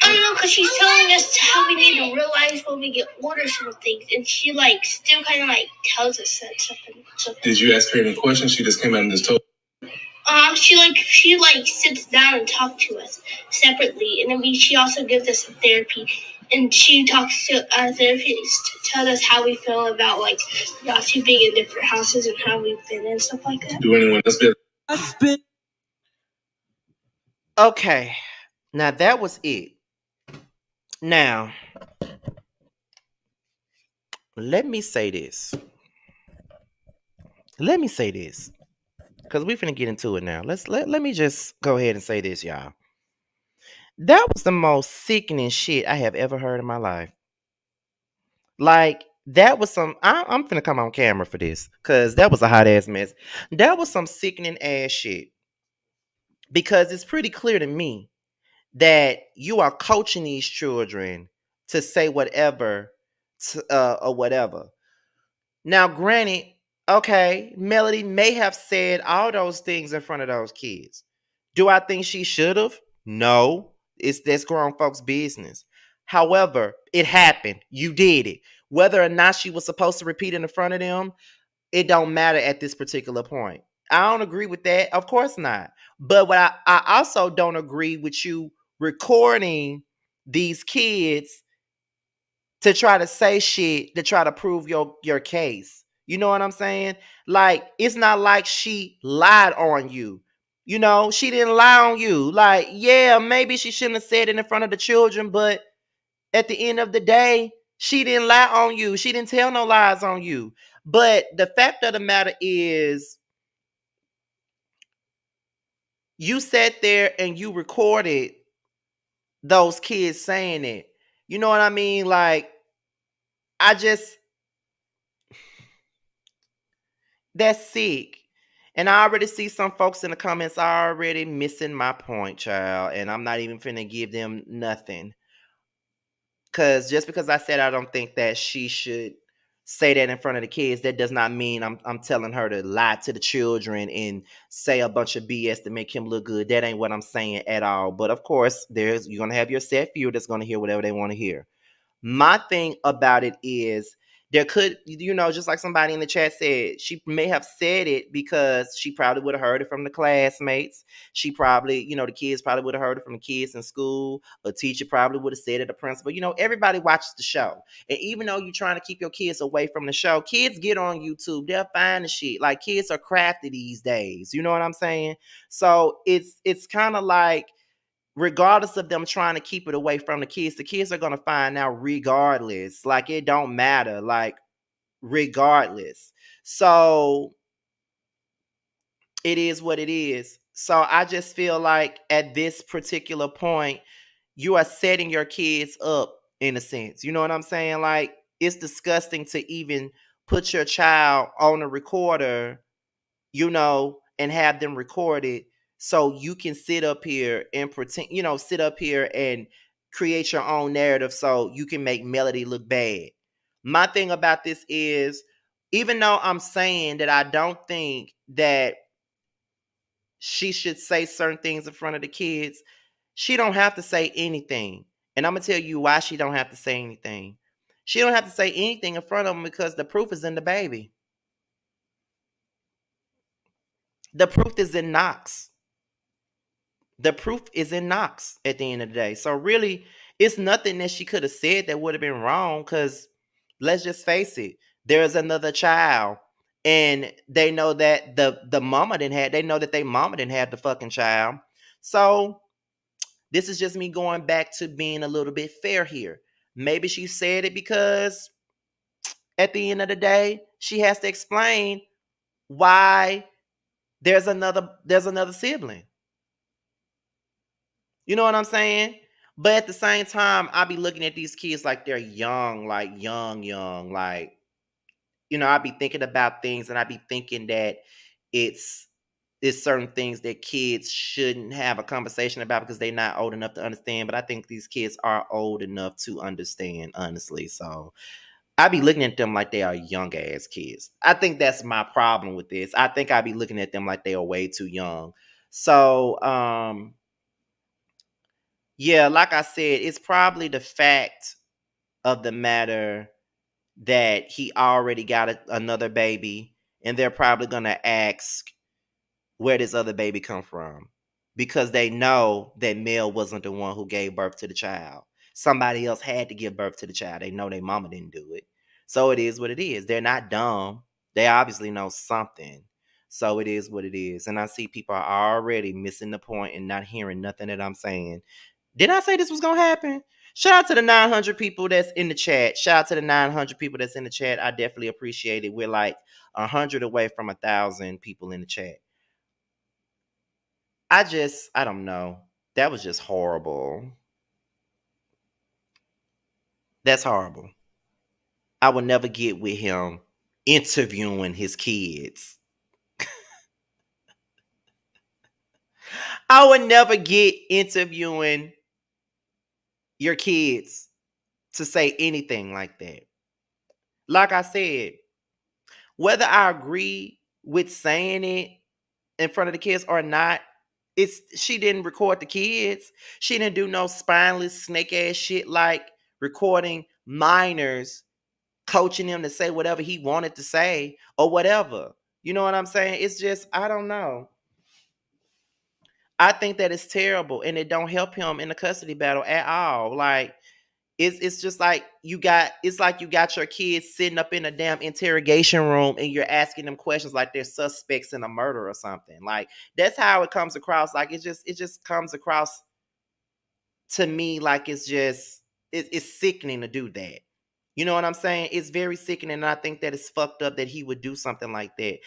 I don't know, because she's telling us how we need to realize when we get older some things, and she like still kind of like tells us that something. Did you ask her any questions? She just came out and just told. She sits down and talks to us separately, and then she also gives us therapy, and she talks to our therapist to tell us how we feel about like us two being in different houses and how we've been and stuff like that. Do anyone else been? Okay, now that was it. Now, let me say this. Because we finna get into it now. Let me just go ahead and say this, y'all. That was the most sickening shit I have ever heard in my life. Like, that was I'm finna come on camera for this. Because that was a hot ass mess. That was some sickening ass shit. Because it's pretty clear to me that you are coaching these children to say whatever or whatever. Now, granted, okay, Melody may have said all those things in front of those kids. Do I think she should have? No. That's grown folks' business. However, it happened. You did it. Whether or not she was supposed to repeat it in front of them, it don't matter at this particular point. I don't agree with that. Of course not. But what I also don't agree with you recording these kids to try to say shit to try to prove your case. You know what I'm saying? Like, it's not like she lied on you. You know, she didn't lie on you. Like, yeah, maybe she shouldn't have said it in front of the children, but at the end of the day, she didn't lie on you. She didn't tell no lies on you. But the fact of the matter is, you sat there and you recorded those kids saying it. You know what I mean? Like, I just, that's sick. And I already see some folks in the comments already missing my point, child. And I'm not even finna give them nothing. Because just because I said I don't think that she should say that in front of the kids, that does not mean I'm telling her to lie to the children and say a bunch of BS to make him look good. That ain't what I'm saying at all. But of course, you're gonna have your set few that's gonna hear whatever they want to hear. My thing about it is, there could, just like somebody in the chat said, she may have said it because she probably would have heard it from the classmates. She probably, the kids probably would have heard it from the kids in school. A teacher probably would have said it to the principal. Everybody watches the show. And even though you're trying to keep your kids away from the show, kids get on YouTube. They'll find the shit. Like, kids are crafty these days. You know what I'm saying? So it's kind of like, regardless of them trying to keep it away from the kids are going to find out regardless. Like, it don't matter. Like, regardless. So it is what it is. So I just feel like at this particular point, you are setting your kids up in a sense. You know what I'm saying? Like, it's disgusting to even put your child on a recorder, and have them record it so you can sit up here and pretend, sit up here and create your own narrative so you can make Melody look bad. My thing about this is, even though I'm saying that I don't think that she should say certain things in front of the kids, she don't have to say anything. And I'm going to tell you why she don't have to say anything. She don't have to say anything in front of them because the proof is in the baby. The proof is in Knox. The proof is in Knox at the end of the day. So really, it's nothing that she could have said that would have been wrong, because let's just face it, there's another child. And they know that the mama didn't have, they know that they mama didn't have the fucking child. So this is just me going back to being a little bit fair here. Maybe she said it because at the end of the day, she has to explain why there's another sibling. You know what I'm saying? But at the same time, I be looking at these kids like they're young, like young. Like, I be thinking about things, and I be thinking that it's it's certain things that kids shouldn't have a conversation about because they're not old enough to understand. But I think these kids are old enough to understand, honestly. So I be looking at them like they are young ass kids. I think that's my problem with this. I think I be looking at them like they are way too young. So yeah, like I said, it's probably the fact of the matter that he already got another baby, and they're probably going to ask where this other baby come from, because they know that Mel wasn't the one who gave birth to the child. Somebody else had to give birth to the child. They know their mama didn't do it. So it is what it is. They're not dumb. They obviously know something. So it is what it is. And I see people are already missing the point and not hearing nothing that I'm saying. Did I say this was gonna happen? Shout out to the 900 people that's in the chat. Shout out to the 900 people that's in the chat. I definitely appreciate it. We're like 100 away from 1,000 people in the chat. I don't know. That was just horrible. That's horrible. I would never get with him interviewing his kids. I would never get interviewing your kids to say anything like that. Like I said, whether I agree with saying it in front of the kids or not, she didn't record the kids. She didn't do no spineless snake ass shit like recording minors, coaching him to say whatever he wanted to say or whatever. You know what I'm saying? It's just, I don't know. I think that it's terrible, and it don't help him in the custody battle at all. Like, it's just like you got your kids sitting up in a damn interrogation room and you're asking them questions like they're suspects in a murder or something. Like, that's how it comes across. Like, it just comes across to me like it's sickening to do that. You know what I'm saying? It's very sickening, and I think that it's fucked up that he would do something like that.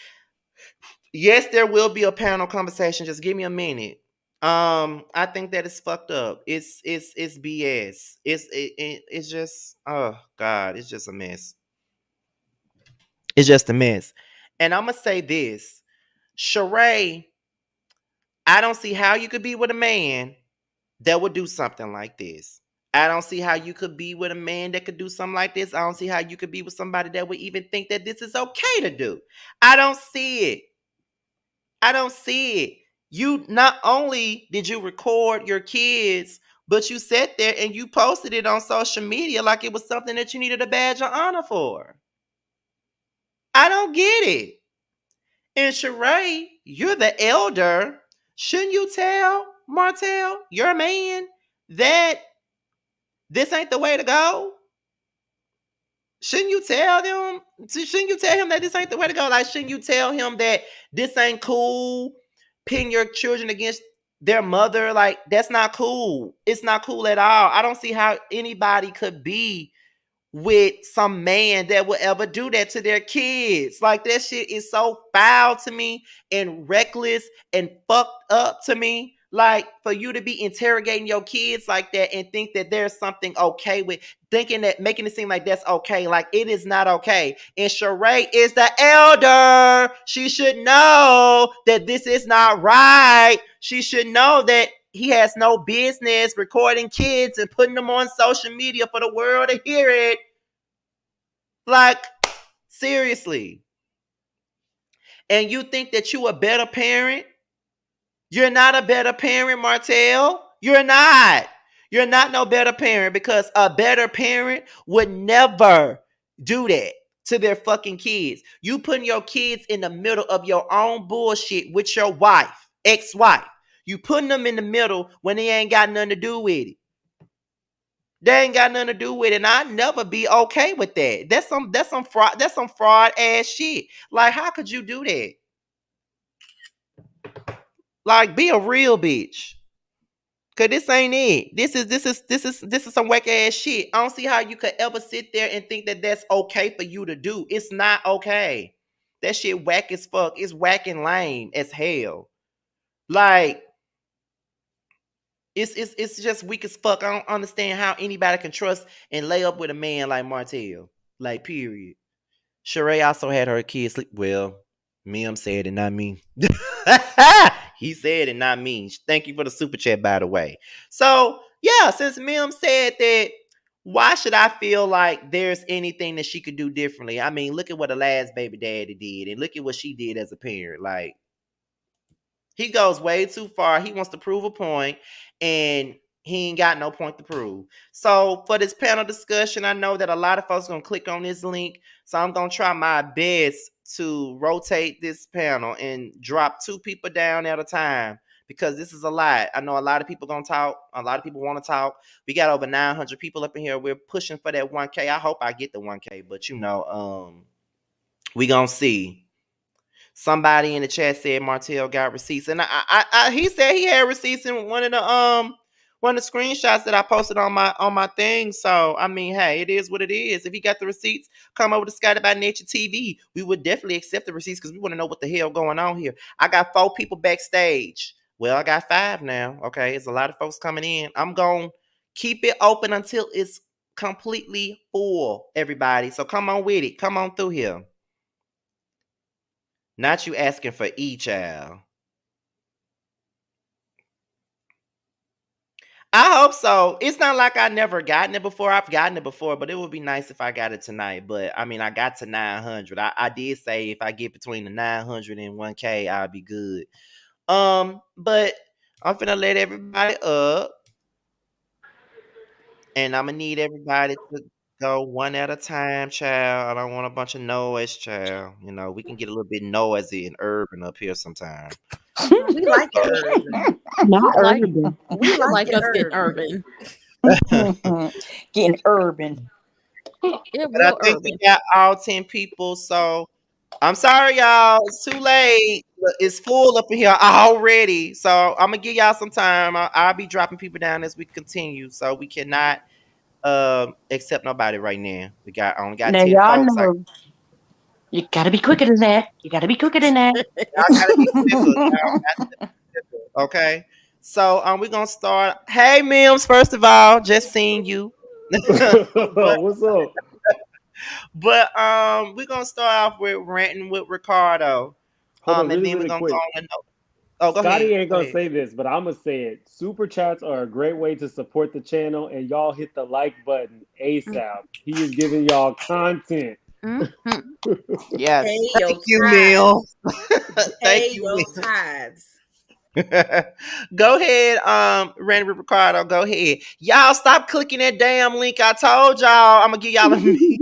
Yes, there will be a panel conversation. Just give me a minute. I think that it's fucked up. It's BS. It's just, oh God, it's just a mess. It's just a mess. And I'm gonna say this, Sheree, I don't see how you could be with a man that would do something like this. I don't see how you could be with a man that could do something like this. I don't see how you could be with somebody that would even think that this is okay to do. I don't see it. I don't see it. You not only did you record your kids, but you sat there and you posted it on social media like it was something that you needed a badge of honor for. I don't get it. And Sheree, you're the elder. Shouldn't you tell Martell, your man, that this ain't the way to go? Shouldn't you tell them? Shouldn't you tell him that this ain't the way to go? Like, shouldn't you tell him that this ain't cool? Pitting your children against their mother. Like, that's not cool. It's not cool at all. I don't see how anybody could be with some man that would ever do that to their kids. Like, that shit is so foul to me and reckless and fucked up to me. Like, for you to be interrogating your kids like that and think that there's something okay with thinking that, making it seem like that's okay. Like, it is not okay. And Sheree is the elder. She should know that this is not right. She should know that he has no business recording kids and putting them on social media for the world to hear it. Like, seriously. And you think that you a better parent? You're not a better parent, Martell. You're not. You're not no better parent, because a better parent would never do that to their fucking kids. You putting your kids in the middle of your own bullshit with your wife, ex-wife. You putting them in the middle when they ain't got nothing to do with it. They ain't got nothing to do with it. And I'd never be okay with that. That's some fraud ass shit. Like, how could you do that? Like, be a real bitch. Cause this ain't it. This is some whack ass shit. I don't see how you could ever sit there and think that that's okay for you to do. It's not okay. That shit whack as fuck. It's whack and lame as hell. Like, it's just weak as fuck. I don't understand how anybody can trust and lay up with a man like Martell. Like, period. Sheree also had her kids sleep. Well, Mim said it, not me. He said it, not me. Thank you for the super chat, by the way. So, yeah, since Mim said that, why should I feel like there's anything that she could do differently? I mean, look at what the last baby daddy did, and look at what she did as a parent. Like, he goes way too far. He wants to prove a point, and he ain't got no point to prove. So for this panel discussion, I know that a lot of folks are gonna click on this link. So I'm gonna try my best to rotate this panel and drop two people down at a time, because this is a lot. I know a lot of people gonna talk. A lot of people want to talk. We got over 900 people up in here. We're pushing for that 1K. I hope I get the 1K, but we gonna see. Somebody in the chat said Martell got receipts, and he said he had receipts in one of the screenshots that I posted on my thing. So I mean, hey, it is what it is. If he got the receipts, come over to Scotty by Nature TV. We would definitely accept the receipts, because we want to know what the hell going on here. I got 4 people backstage. Well, I got 5 now. Okay, it's a lot of folks coming in. I'm gonna keep it open until it's completely full, everybody. So come on with it. Come on through here. Not you asking for child. I hope so. It's not like I never gotten it before. I've gotten it before, but it would be nice if I got it tonight. But I mean, I got to 900. I did say if I get between the 900 and 1K, I'll be good. But I'm finna let everybody up, and I'm gonna need everybody to go one at a time, child. I don't want a bunch of noise, child. You know, we can get a little bit noisy and urban up here sometime. We like it urban. Not like urban. We like like it us getting urban. urban. Getting urban. It But I real think we urban. got all 10 people. So I'm sorry, y'all. It's too late. It's full up in here already. So I'm gonna give y'all some time. I'll be dropping people down as we continue. So we cannot accept nobody right now. We only got Now 10 y'all folks. know you gotta be quicker than that. You gotta be quicker than that. Y'all gotta be quicker. Y'all got to be quicker. Okay. So we're gonna start. Hey Mims, first of all, just seeing you. but What's up? we're gonna start off with ranting with Ricardo. Hold on, And really, then we're really gonna go quick. on and oh, go ahead. Scotty ain't Go gonna ahead. say this, but I'm gonna say it. Super chats are a great way to support the channel, and y'all hit the like button ASAP. He is giving y'all content. Mhm. Yes. Pay Thank your you, tithes. Mill. Thank Pay you, your Mill. tithes. Go ahead, Randy Ricardo. Go ahead. Y'all stop clicking that damn link. I told y'all I'm gonna give y'all a minute.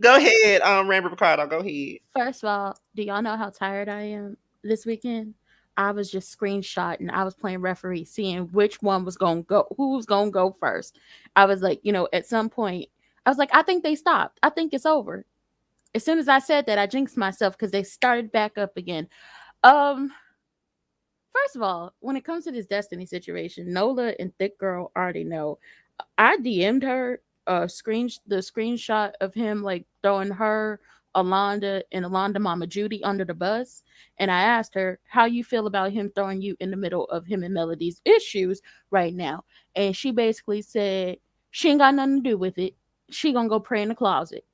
Go ahead, Randy Ricardo. Go ahead. First of all, do y'all know how tired I am this weekend? I was just screenshotting. I was playing referee, seeing which one was gonna go, who was gonna go first. I was like, at some point, I was like, I think they stopped. I think it's over. As soon as I said that, I jinxed myself because they started back up again. Um, First of all, when it comes to this Destiny situation, Nola and Thick Girl already know. I DM'd her the screenshot of him like throwing her, Alonda, and Alonda Mama Judy under the bus, and I asked her how you feel about him throwing you in the middle of him and Melody's issues right now, and she basically said she ain't got nothing to do with it. She gonna go pray in the closet.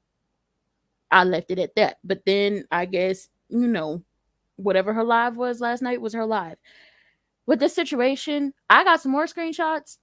I left it at that. But then I guess whatever her live was last night was her live. With this situation, I got some more screenshots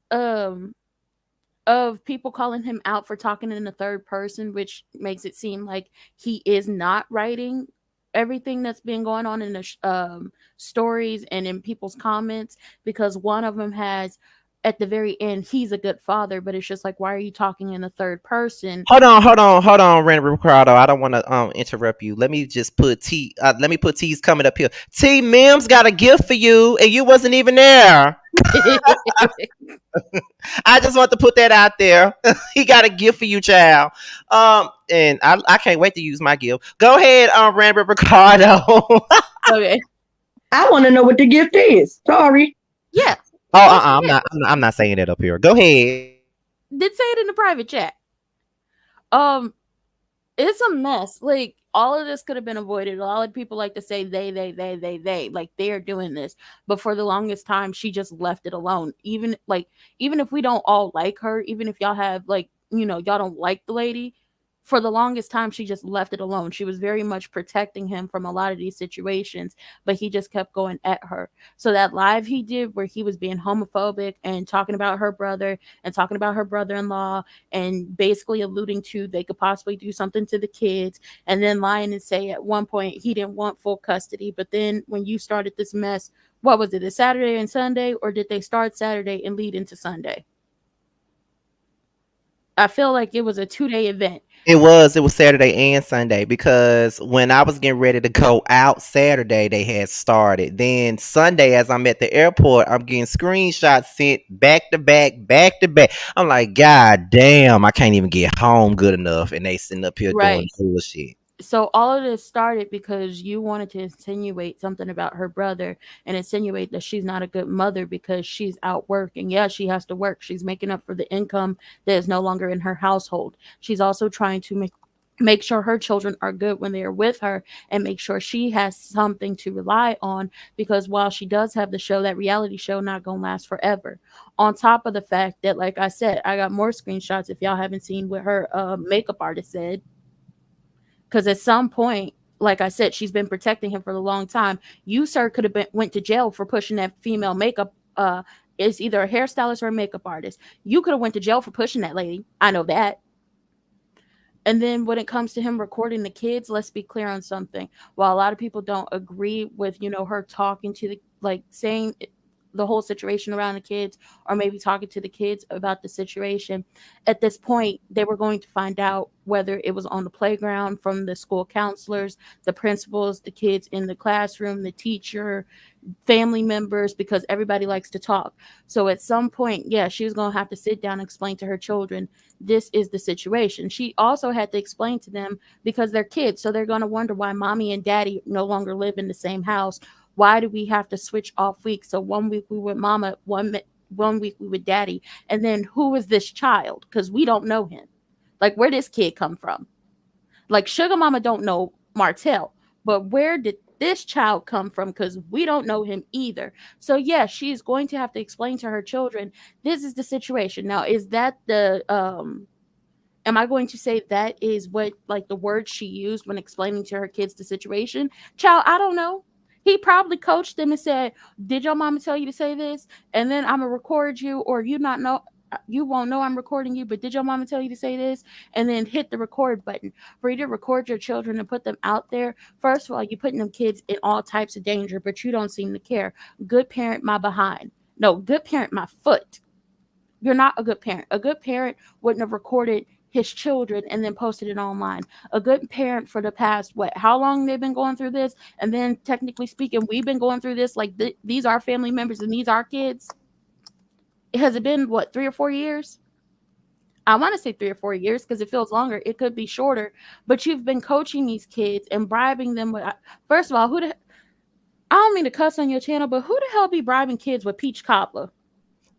of people calling him out for talking in the third person, which makes it seem like he is not writing everything that's been going on in the stories and in people's comments, because one of them has at the very end, he's a good father, but it's just like, why are you talking in the third person? Hold on, Randy Ricardo. I don't want to interrupt you. Let me just put T. Let me put T's coming up here. T Mims got a gift for you, and you wasn't even there. I just want to put that out there. He got a gift for you, child. And I can't wait to use my gift. Go ahead, Randy Ricardo. Okay. I want to know what the gift is. Sorry. Yeah. Oh, I'm not saying that up here. Go ahead. Did say it in the private chat. Um, it's a mess. Like, all of this could have been avoided. A lot of people like to say they, like they are doing this, but for the longest time, she just left it alone. Even if we don't all like her, even if y'all have y'all don't like the lady, for the longest time she just left it alone. She was very much protecting him from a lot of these situations, but he just kept going at her. So that live he did where he was being homophobic and talking about her brother and talking about her brother-in-law and basically alluding to they could possibly do something to the kids, and then lying and say at one point he didn't want full custody. But then when you started this mess, what was it, a Saturday and Sunday, or did they start Saturday and lead into Sunday? I feel like it was a 2-day event. It was Saturday and Sunday, because when I was getting ready to go out Saturday, they had started. Then Sunday, as I'm at the airport, I'm getting screenshots sent back to back. I'm like, God damn, I can't even get home good enough, and they sitting up here doing Right. bullshit. So all of this started because you wanted to insinuate something about her brother and insinuate that she's not a good mother because she's out working. Yeah, she has to work. She's making up for the income that is no longer in her household. She's also trying to make sure her children are good when they are with her and make sure she has something to rely on, because while she does have the show, that reality show not gonna last forever. On top of the fact that, like I said, I got more screenshots if y'all haven't seen what her makeup artist said, because at some point, like I said, she's been protecting him for a long time. You, sir, could have went to jail for pushing that female makeup. Is either a hairstylist or a makeup artist. You could have went to jail for pushing that lady. I know that. And then when it comes to him recording the kids, let's be clear on something. While a lot of people don't agree with, her talking to the, like, saying the whole situation around the kids, or maybe talking to the kids about the situation, at this point, they were going to find out whether it was on the playground from the school counselors, the principals, the kids in the classroom, the teacher, family members, because everybody likes to talk. So at some point, yeah, she was going to have to sit down and explain to her children, this is the situation. She also had to explain to them, because they're kids, so they're going to wonder why mommy and daddy no longer live in the same house. Why do we have to switch off weeks? So one week we with mama, one week we with daddy, and then who is this child? Because we don't know him. Like, where this kid come from? Like, sugar mama don't know Martell, but where did this child come from? Because we don't know him either. So yeah, she's going to have to explain to her children, this is the situation. Now, is that the am I going to say that is what, like, the word she used when explaining to her kids the situation? Child, I don't know. He probably coached them and said, did your mama tell you to say this? And then I'm gonna record you, or you won't know I'm recording you, but did your mama tell you to say this? And then hit the record button. For you to record your children and put them out there, first of all, you're putting them kids in all types of danger, but you don't seem to care. Good parent, my behind. No, good parent, my foot. You're not a good parent. A good parent wouldn't have recorded his children and then posted it online. A good parent for the past, what, how long they've been going through this? And then, technically speaking, we've been going through this. Like, these are family members and these are kids. Has it been, what, 3 or 4 years? I want to say 3 or 4 years because it feels longer. It could be shorter. But you've been coaching these kids and bribing them with, first of all, I don't mean to cuss on your channel, but who the hell be bribing kids with peach cobbler?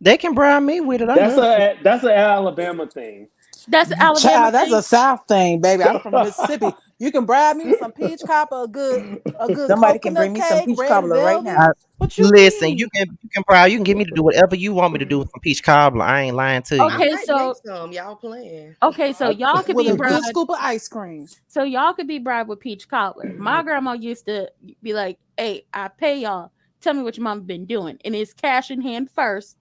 They can bribe me with it. I That's love it. an Alabama thing. That's an Alabama Child, that's thing. a South thing, baby. I'm from Mississippi. You can bribe me with some peach cobbler, a good Somebody can coconut bring me some cake, peach red cobbler right velvet. I, now. What you listen, mean? you can bribe. You can get me to do whatever you want me to do with some peach cobbler. I ain't lying to Oh, you. yeah. you. I Okay, might make so some. Y'all playing. okay, so I, y'all could with be a good bribed. scoop of ice cream. So y'all could be bribed with peach cobbler. My grandma used to be like, "Hey, I pay y'all. Tell me what your mama been doing." And it's cash in hand first.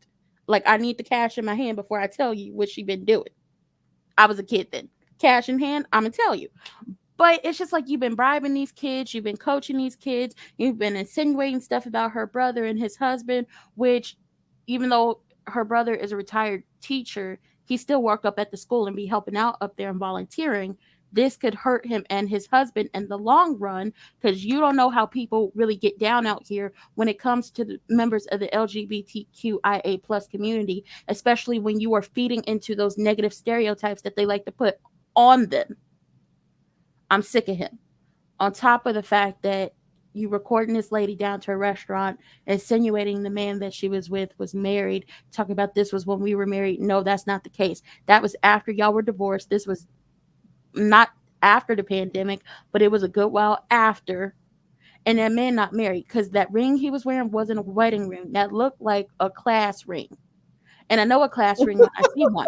Like I need the cash in my hand before I tell you what she been doing. I was a kid then. Cash in hand, I'm gonna tell you. But it's just like you've been bribing these kids, you've been coaching these kids, you've been insinuating stuff about her brother and his husband, which even though her brother is a retired teacher, he still work up at the school and be helping out up there and volunteering. This could hurt him and his husband in the long run because you don't know how people really get down out here when it comes to the members of the LGBTQIA plus community, especially when you are feeding into those negative stereotypes that they like to put on them. I'm sick of him. On top of the fact that you recording this lady down to a restaurant, insinuating the man that she was with was married, talking about this was when we were married. No, that's not the case. That was after y'all were divorced. This was not after the pandemic, but it was a good while after. And that man not married because that ring he was wearing wasn't a wedding ring. That looked like a class ring. And I know a class ring when I see one.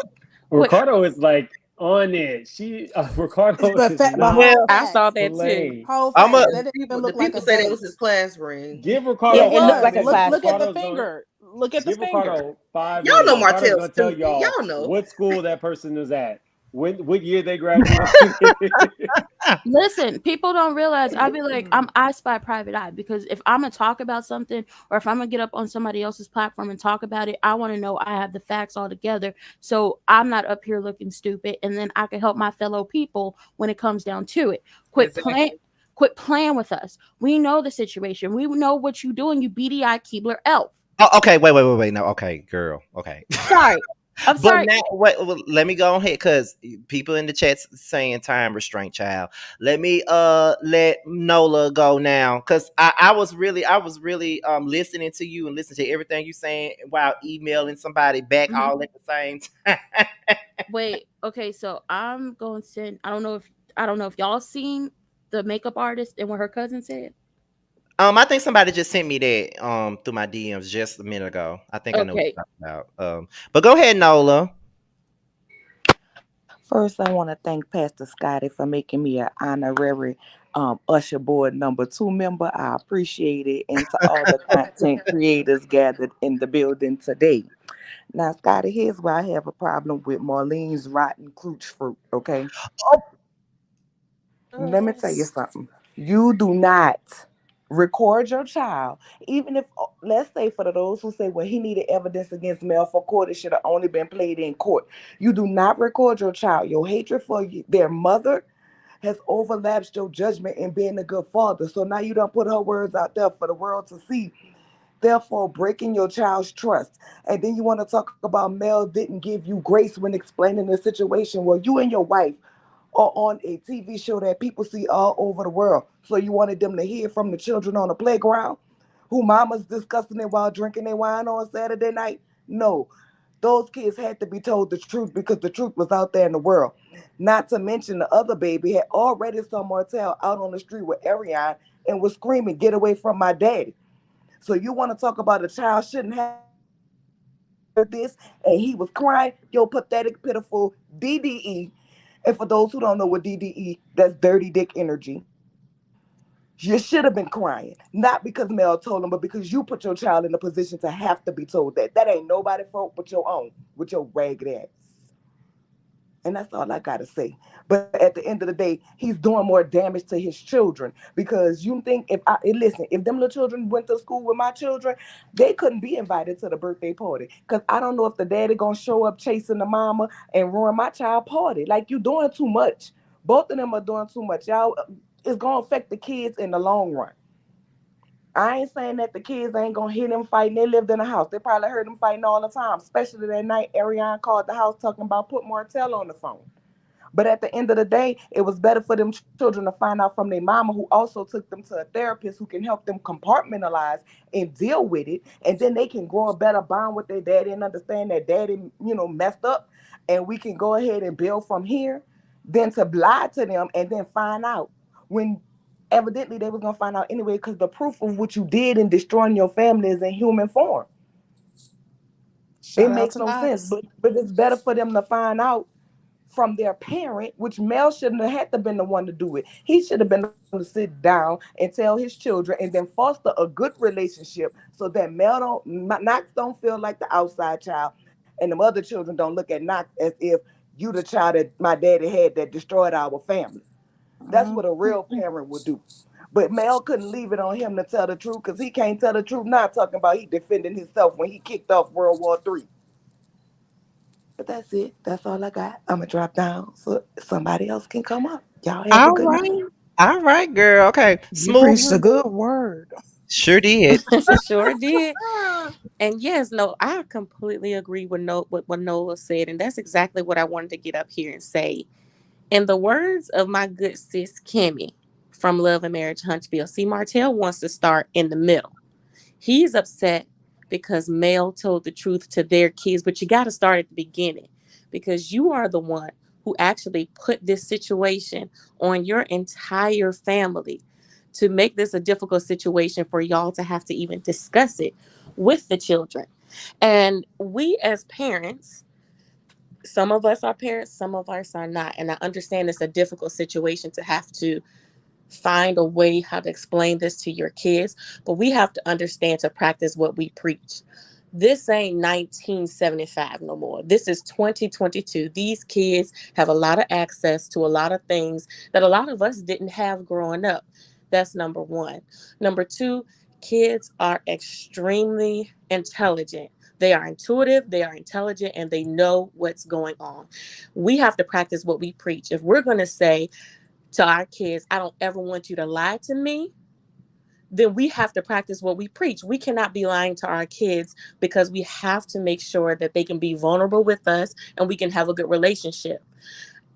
Quit. Ricardo is like on it. Ricardo is But not whole Well, I saw facts, that too. playing. whole I'm a facts. Like, That didn't even The look like people a say that was date. his class ring. give Yeah, It Ricardo it looked was. like five a Look, minutes. class look at ring. the Ricardo's gonna finger. Look at the give finger. Ricardo five Y'all minutes. know Ricardo's Martell gonna tell stupid. y'all Y'all know. what school that person is at, what year they graduated. Listen, people don't realize I be like, I'm I spy private eye because if I'm gonna talk about something or if I'm gonna get up on somebody else's platform and talk about it, I want to know I have the facts all together. So I'm not up here looking stupid and then I can help my fellow people when it comes down to it. Quit playing Exactly. quit playing with us. We know the situation. We know what you doing, you BDI Keebler elf. oh, okay. Wait. No, okay, girl. Okay. Sorry. I'm But sorry. now, well, let me go ahead because people in the chat saying time restraint, child. Let me let Nola go now because I was really listening to you and listening to everything you saying while emailing somebody back Mhm. all at the same time. Wait, okay, so I'm going to send I don't know if y'all seen the makeup artist and what her cousin said. I think somebody just sent me that through my DMs just a minute ago. I think I know what Okay. you're talking about. But go ahead, Nola. First, I want to thank Pastor Scotty for making me an honorary Usher Board number 2 member. I appreciate it. And to all the content creators gathered in the building today. Now, Scotty, here's where I have a problem with Marlene's rotten cooch fruit, okay? Let me tell you something. You do not record your child, even if, let's say, for those who say, well, he needed evidence against Mel for court, it should have only been played in court. You do not record your child. Your hatred for their mother has overlapped your judgment in being a good father. So now you don't put her words out there for the world to see, therefore breaking your child's trust. And then you want to talk about Mel didn't give you grace when explaining the situation. Well, you and your wife or on a TV show that people see all over the world. So you wanted them to hear from the children on the playground who mama's discussing it while drinking their wine on Saturday night? No. Those kids had to be told the truth because the truth was out there in the world. Not to mention the other baby had already saw Martell out on the street with Ariane and was screaming, "Get away from my daddy." So you want to talk about a child shouldn't have this and he was crying, yo, pathetic, pitiful DDE. And for those who don't know what DDE, that's dirty dick energy. You should have been crying, not because Mel told him, but because you put your child in a position to have to be told that. That ain't nobody fault but your own, with your ragged ass. And that's all I gotta say. But at the end of the day, he's doing more damage to his children because you think listen, if them little children went to school with my children, they couldn't be invited to the birthday party. Cause I don't know if the daddy gonna show up chasing the mama and ruin my child party. Like you doing too much. Both of them are doing too much. Y'all, it's gonna affect the kids in the long run. I ain't saying that the kids ain't gonna hear them fighting. They lived in the house. They probably heard them fighting all the time, especially that night Ariane called the house talking about put Martell on the phone. But at the end of the day, it was better for them children to find out from their mama, who also took them to a therapist who can help them compartmentalize and deal with it. And then they can grow a better bond with their daddy and understand that daddy, messed up. And we can go ahead and build from here, than to lie to them and then find out when evidently they was gonna find out anyway, because the proof of what you did in destroying your family is in human form. It Shout out makes to no sense, Knox. but it's better for them to find out from their parent, which Mel shouldn't have had to been the one to do it. He should have been the one to sit down and tell his children and then foster a good relationship so that Mel don't Knox don't feel like the outside child, and them other children don't look at Knox as if you the child that my daddy had that destroyed our family. That's what a real parent would do. But Mel couldn't leave it on him to tell the truth because he can't tell the truth. Not talking about he defending himself when he kicked off World War III. But that's it. That's all I got. I'm gonna drop down so somebody else can come up. Y'all have a All good night. right. All right, girl. Okay. You Smooth. preached a good word. Sure did. Sure did. And yes, no, I completely agree with what Noah said, and that's exactly what I wanted to get up here and say. In the words of my good sis Kimmy from Love and Marriage Huntsville, see, Martell wants to start in the middle. He's upset because Mel told the truth to their kids, but you got to start at the beginning because you are the one who actually put this situation on your entire family to make this a difficult situation for y'all to have to even discuss it with the children. And we as parents, some of us are parents, some of us are not. And I understand it's a difficult situation to have to find a way how to explain this to your kids, but we have to understand to practice what we preach. This ain't 1975 no more. This is 2022. These kids have a lot of access to a lot of things that a lot of us didn't have growing up. That's number one. Number two, kids are extremely intelligent. They are intuitive, they are intelligent, and they know what's going on. We have to practice what we preach. If we're going to say, to our kids, I don't ever want you to lie to me, then we have to practice what we preach. We cannot be lying to our kids because we have to make sure that they can be vulnerable with us and we can have a good relationship.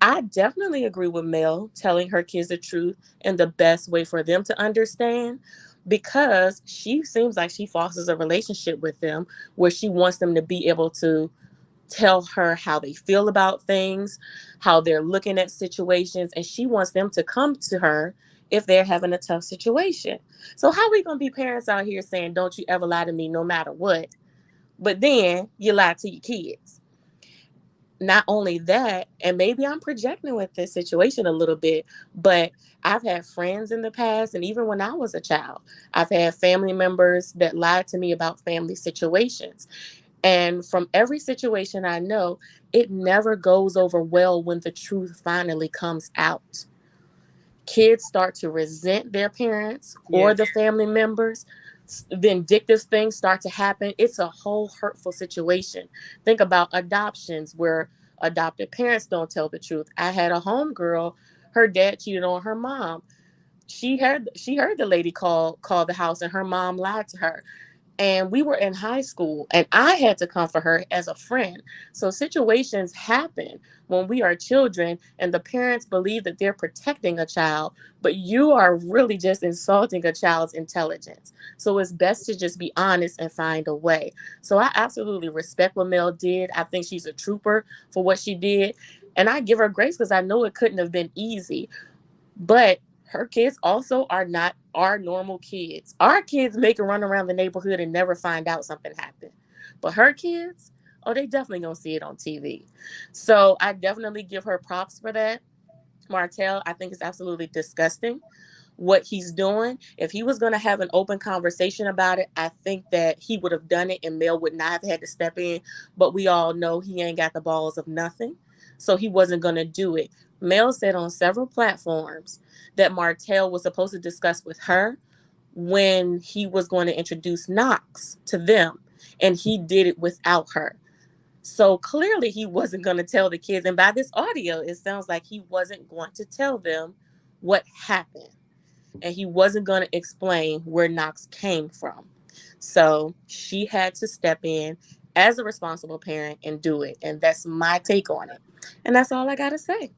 I definitely agree with Mel telling her kids the truth in the best way for them to understand because she seems like she fosters a relationship with them where she wants them to be able to tell her how they feel about things, how they're looking at situations, and she wants them to come to her if they're having a tough situation. So how are we going to be parents out here saying, don't you ever lie to me no matter what? But then you lie to your kids. Not only that, and maybe I'm projecting with this situation a little bit, but I've had friends in the past, and even when I was a child, I've had family members that lied to me about family situations. And from every situation I know, it never goes over well when the truth finally comes out. Kids start to resent their parents or Yes. the family members. Vindictive things start to happen. It's a whole hurtful situation. Think about adoptions where adopted parents don't tell the truth. I had a homegirl, her dad cheated on her mom. She heard the lady call the house and her mom lied to her, and we were in high school and I had to comfort her as a friend. So situations happen when we are children and the parents believe that they're protecting a child, but you are really just insulting a child's intelligence. So it's best to just be honest and find a way. So I absolutely respect what Mel did. I think she's a trooper for what she did, and I give her grace because I know it couldn't have been easy. But her kids also are not our normal kids. Our kids make a run around the neighborhood and never find out something happened. But her kids, oh, they definitely gonna see it on TV. So I definitely give her props for that. Martell, I think it's absolutely disgusting what he's doing. If he was going to have an open conversation about it, I think that he would have done it and Mel would not have had to step in. But we all know he ain't got the balls of nothing. So he wasn't going to do it. Mel said on several platforms that Martell was supposed to discuss with her when he was going to introduce Knox to them. And he did it without her. So clearly he wasn't going to tell the kids. And by this audio, it sounds like he wasn't going to tell them what happened. And he wasn't going to explain where Knox came from. So she had to step in as a responsible parent and do it. And that's my take on it. And that's all I got to say.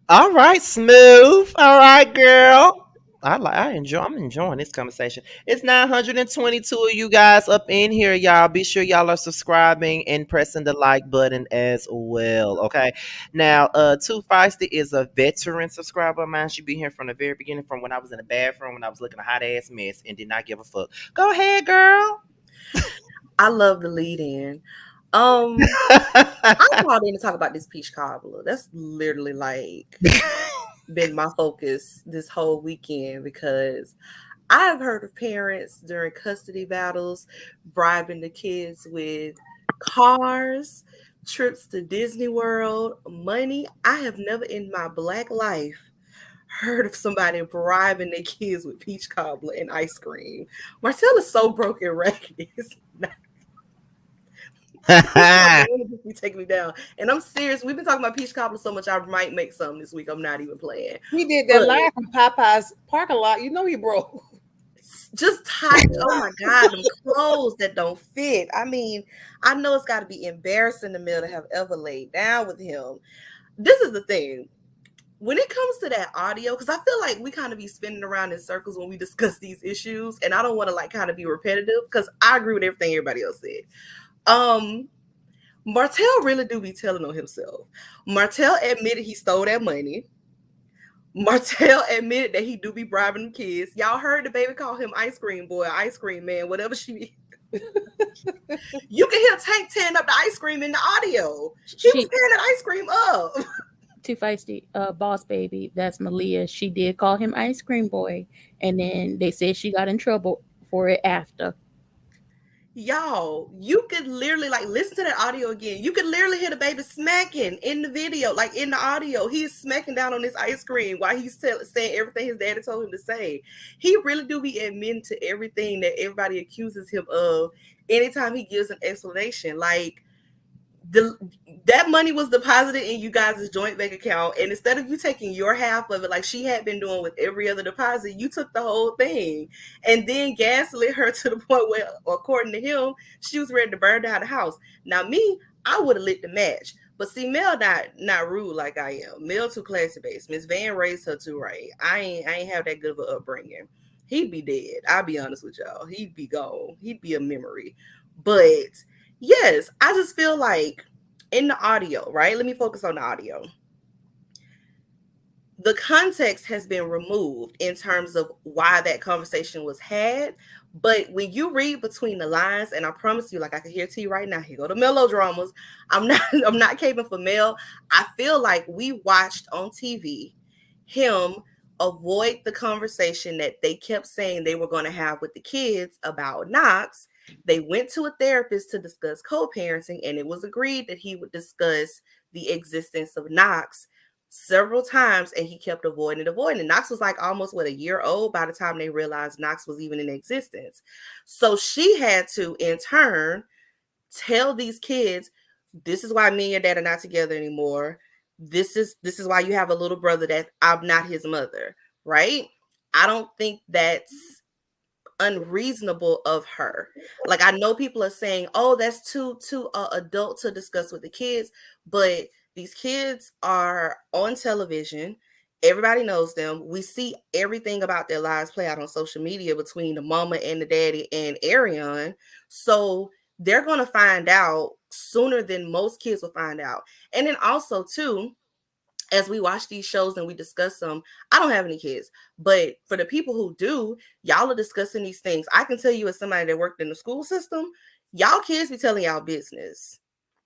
All right, smooth. All right, girl. I'm enjoying this conversation. It's 922 of you guys up in here, y'all. Be sure y'all are subscribing and pressing the like button as well. Okay. Now, Too Feisty is a veteran subscriber of mine. She been here from the very beginning, from when I was in the bathroom when I was looking a hot ass mess and did not give a fuck. Go ahead, girl. I love the lead in. I called in to talk about this peach cobbler. That's literally like been my focus this whole weekend because I've heard of parents during custody battles bribing the kids with cars, trips to Disney World, money. I have never in my black life heard of somebody bribing their kids with peach cobbler and ice cream. Martell is so broken ragged. It's not peach cobbler really just be taking me down. And I'm serious. We've been talking about peach cobbler so much I might make some this week. I'm not even playing. He did that But live from Popeye's parking lot. You know he broke. just tight. Oh my God, them clothes that don't fit. I mean, I know it's got to be embarrassing the meal to have ever laid down with him. This is the thing. When it comes to that audio, because I feel like we kind of be spinning around in circles when we discuss these issues, and I don't want to like kind of be repetitive because I agree with everything everybody else said. Um, Martell really do be telling on himself. Martell admitted he stole that money. Martell admitted that he do be bribing them kids. Y'all heard the baby call him ice cream boy, ice cream man, whatever she. You can hear Tank tearing up the ice cream in the audio. He was She tearing that ice cream up. Too Feisty, boss baby. That's Malia. She did call him ice cream boy, and then they said she got in trouble for it after. Y'all, you could literally like listen to that audio again. You could literally hear the baby smacking in the video, like in the audio. He's smacking down on this ice cream while he's saying everything his daddy told him to say. He really do be admitting to everything that everybody accuses him of anytime he gives an explanation. Like the that money was deposited in you guys' joint bank account, and instead of you taking your half of it like she had been doing with every other deposit, you took the whole thing and then gaslit her to the point where, according to him, she was ready to burn down the house. Now me, I would have lit the match. But see, Mel not rude like I am. Mel too classy based. Miss Van raised her too right. I ain't have that good of an upbringing. He'd be dead. I'll be honest with y'all. He'd be gone. He'd be a memory. But yes, I just feel like in the audio, right? Let me focus on the audio. The context has been removed in terms of why that conversation was had. But when you read between the lines, and I promise you, like I can hear T right now, here go the melodramas. I'm not I'm not caping for Mel. I feel like we watched on TV him avoid the conversation that they kept saying they were going to have with the kids about Knox. They went to a therapist to discuss co-parenting, and it was agreed that he would discuss the existence of Knox several times, and he kept avoiding. Knox was like almost what, a year old by the time they realized Knox was even in existence. So she had to, in turn, tell these kids, this is why me and your dad are not together anymore. This is why you have a little brother that I'm not his mother, right? I don't think that's unreasonable of her. Like I know people are saying, "Oh, that's too adult to discuss with the kids," but these kids are on television. Everybody knows them. We see everything about their lives play out on social media between the mama and the daddy and Arion. So they're going to find out sooner than most kids will find out. And then also too, as we watch these shows and we discuss them, I don't have any kids, but for the people who do, y'all are discussing these things. I can tell you, as somebody that worked in the school system, y'all kids be telling y'all business.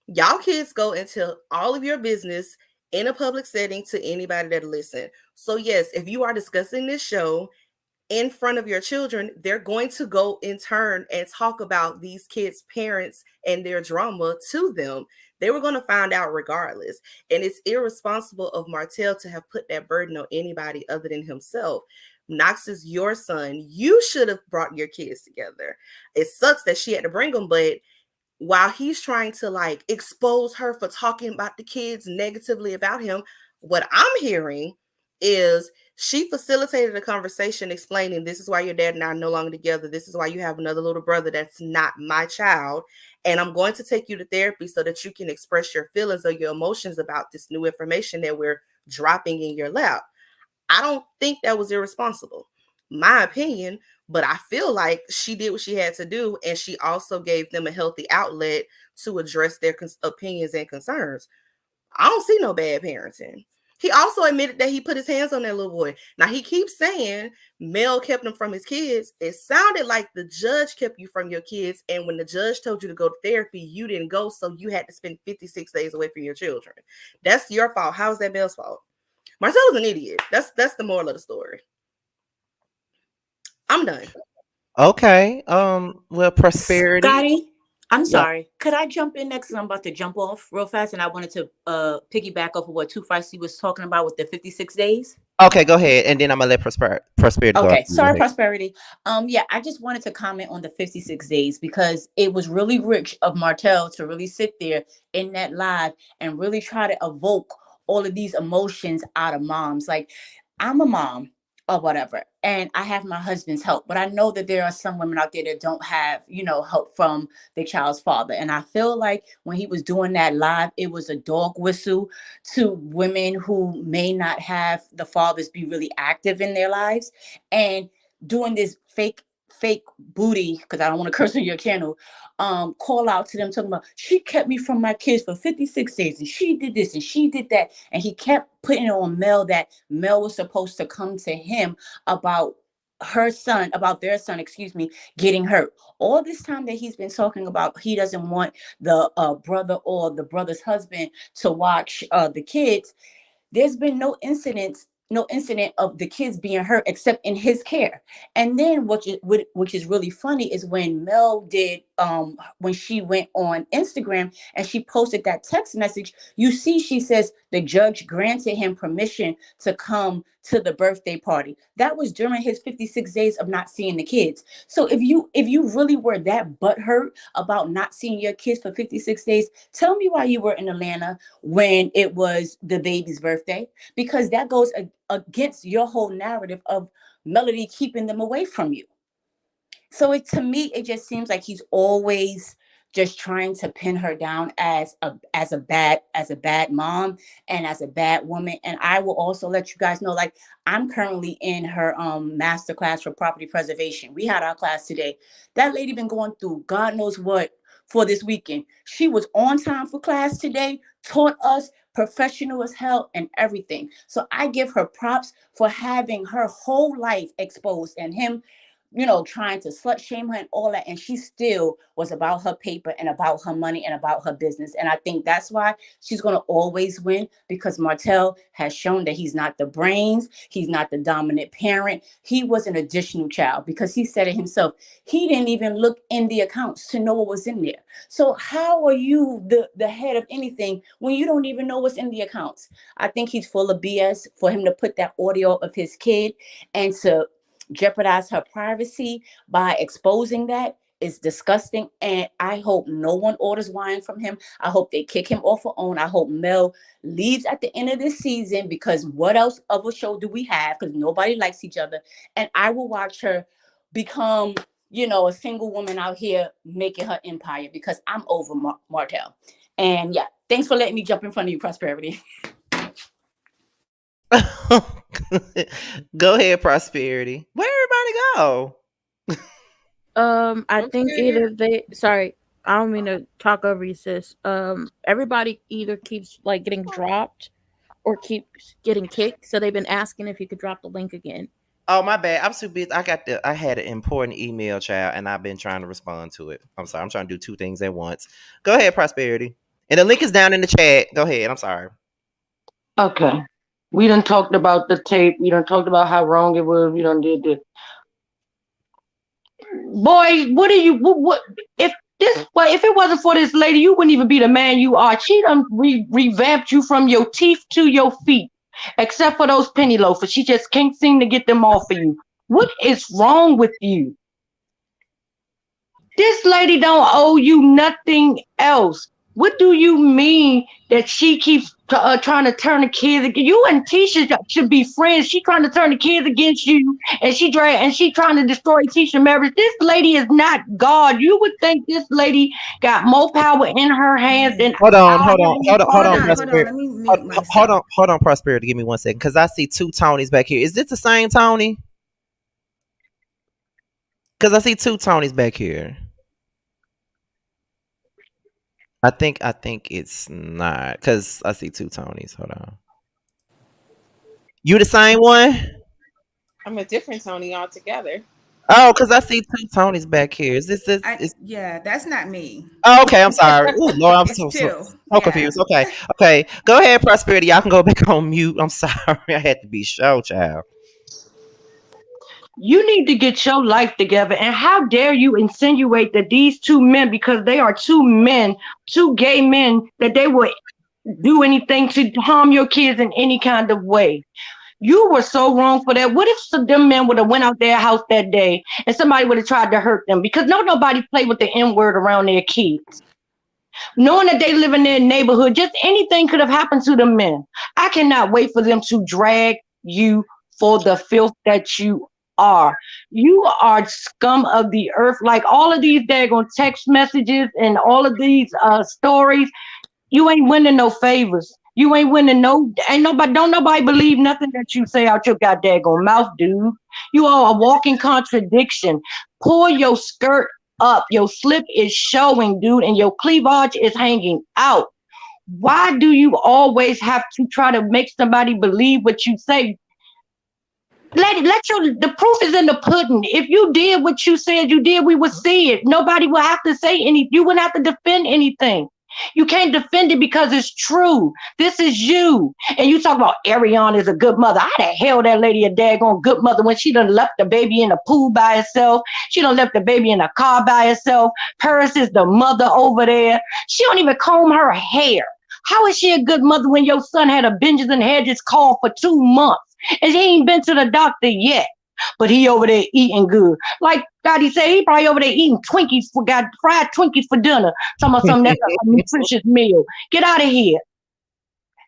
Y'all kids go and tell all of your business in a public setting to anybody that listen. So yes, if you are discussing this show in front of your children, they're going to go in turn and talk about these kids' parents and their drama to them. They were going to find out regardless. And it's irresponsible of Martell to have put that burden on anybody other than himself. Knox is your son. You should have brought your kids together. It sucks that she had to bring them, but while he's trying to like expose her for talking about the kids negatively about him, what I'm hearing is she facilitated a conversation explaining, this is why your dad and I are no longer together. This is why you have another little brother that's not my child. And I'm going to take you to therapy so that you can express your feelings or your emotions about this new information that we're dropping in your lap. I don't think that was irresponsible, my opinion, but I feel like she did what she had to do, and she also gave them a healthy outlet to address their opinions and concerns. I don't see no bad parenting. He also admitted that he put his hands on that little boy. Now he keeps saying Mel kept him from his kids. It sounded like the judge kept you from your kids, and when the judge told you to go to therapy, you didn't go, so you had to spend 56 days away from your children. That's your fault. How is that Mel's fault? Martell is an idiot. That's the moral of the story. I'm done. Okay. Well, prosperity. Scotty, I'm Yeah. sorry. Could I jump in next? Because I'm about to jump off real fast, and I wanted to piggyback off of what Too Feisty was talking about with the 56 days. Okay, go ahead, and then I'm gonna let prosperity go Okay, after you. Go sorry, ahead. Prosperity. Yeah, I just wanted to comment on the 56 days because it was really rich of Martell to really sit there in that live and really try to evoke all of these emotions out of moms. Like, I'm a mom or whatever, and I have my husband's help, but I know that there are some women out there that don't have, help from their child's father. And I feel like when he was doing that live, it was a dog whistle to women who may not have the fathers be really active in their lives and doing this fake booty, because I don't want to curse on your channel, call out to them talking about she kept me from my kids for 56 days and she did this and she did that, and he kept putting it on Mel that Mel was supposed to come to him about their son, excuse me, getting hurt. All this time that he's been talking about he doesn't want the brother or the brother's husband to watch the kids. There's been no incident of the kids being hurt except in his care. And then which is really funny is when Mel did when she went on Instagram and she posted that text message, you see she says the judge granted him permission to come to the birthday party. That was during his 56 days of not seeing the kids. So if you really were that butthurt about not seeing your kids for 56 days, tell me why you were in Atlanta when it was the baby's birthday, because that goes against your whole narrative of Melody keeping them away from you. So to me, it just seems like he's always just trying to pin her down as a bad mom and as a bad woman. And I will also let you guys know, like, I'm currently in her master class for property preservation. We had our class today. That lady been going through God knows what for this weekend. She was on time for class today, taught us, professional as hell and everything. So I give her props for having her whole life exposed and him, trying to slut shame her and all that. And she still was about her paper and about her money and about her business. And I think that's why she's going to always win, because Martell has shown that he's not the brains. He's not the dominant parent. He was an additional child, because he said it himself. He didn't even look in the accounts to know what was in there. So how are you the head of anything when you don't even know what's in the accounts? I think he's full of BS for him to put that audio of his kid and to jeopardize her privacy by exposing that is disgusting. And I hope no one orders wine from him. I hope they kick him off her own. I hope Mel leaves at the end of this season, because what else of a show do we have? Because nobody likes each other. And I will watch her become, a single woman out here making her empire, because I'm over Martell. And yeah, thanks for letting me jump in front of you, Prosperity. Go ahead, prosperity. Where everybody go? I think either sorry, I don't mean to talk over you, sis. Everybody either keeps like getting dropped or keeps getting kicked. So they've been asking if you could drop the link again. Oh, my bad. I'm too busy. I had an important email, child, and I've been trying to respond to it. I'm sorry. I'm trying to do two things at once. Go ahead, prosperity. And the link is down in the chat. Go ahead. I'm sorry. Okay. We done talked about the tape. We done talked about how wrong it was. We done did this. Boy, what are you? What if this? Well, if it wasn't for this lady, you wouldn't even be the man you are. She done revamped you from your teeth to your feet, except for those penny loafers. She just can't seem to get them off of you. What is wrong with you? This lady don't owe you nothing else. What do you mean that she keeps trying to turn the kids against you? And Tisha should be friends. She trying to turn the kids against you, and she trying to destroy Tisha marriage. This lady is not God. You would think this lady got more power in her hands than Hold on, our hold on, heavenly hold on, hold Hold on, on, Father. hold on. Prosperity. Let me mute Hold myself. on, hold on, Prosperity. Give me 1 second, because I see two Tonys back here. Is this the same Tony? Because I see two Tonys back here. I think it's not, because I see two Tonys. Hold on. You the same one? I'm a different Tony altogether. Oh, because I see two Tonys back here. Is this I is Yeah, that's not me. Oh, okay, I'm sorry. Oh Lord, I'm It's so two. so Yeah. confused. Okay. Okay. Go ahead, Prosperity. Y'all can go back on mute. I'm sorry. I had to be show child. You need to get your life together. And how dare you insinuate that these two men, because they are two men, two gay men, that they would do anything to harm your kids in any kind of way? You were so wrong for that. What if some of them men would have went out their house that day and somebody would have tried to hurt them? Because nobody play with the N word around their kids. Knowing that they live in their neighborhood, just anything could have happened to the men. I cannot wait for them to drag you for the filth that you are. You are scum of the earth. Like all of these daggone text messages and all of these stories, you ain't winning no favors. You ain't winning no. Ain't nobody. Don't nobody believe nothing that you say out your goddamn mouth, dude. You are a walking contradiction. Pull your skirt up. Your slip is showing, dude, and your cleavage is hanging out. Why do you always have to try to make somebody believe what you say? The proof is in the pudding. If you did what you said you did, we would see it. Nobody will have to say anything. You wouldn't have to defend anything. You can't defend it because it's true. This is you. And you talk about Ariana is a good mother. How the hell that lady a daggone good mother when she done left the baby in the pool by herself? She done left the baby in a car by herself. Paris is the mother over there. She don't even comb her hair. How is she a good mother when your son had a binges and Hedges call for 2 months? And he ain't been to the doctor yet. But he over there eating good. Like Gotti said, he probably over there eating Twinkies got fried Twinkies for dinner. Talking about something that's a nutritious meal. Get out of here.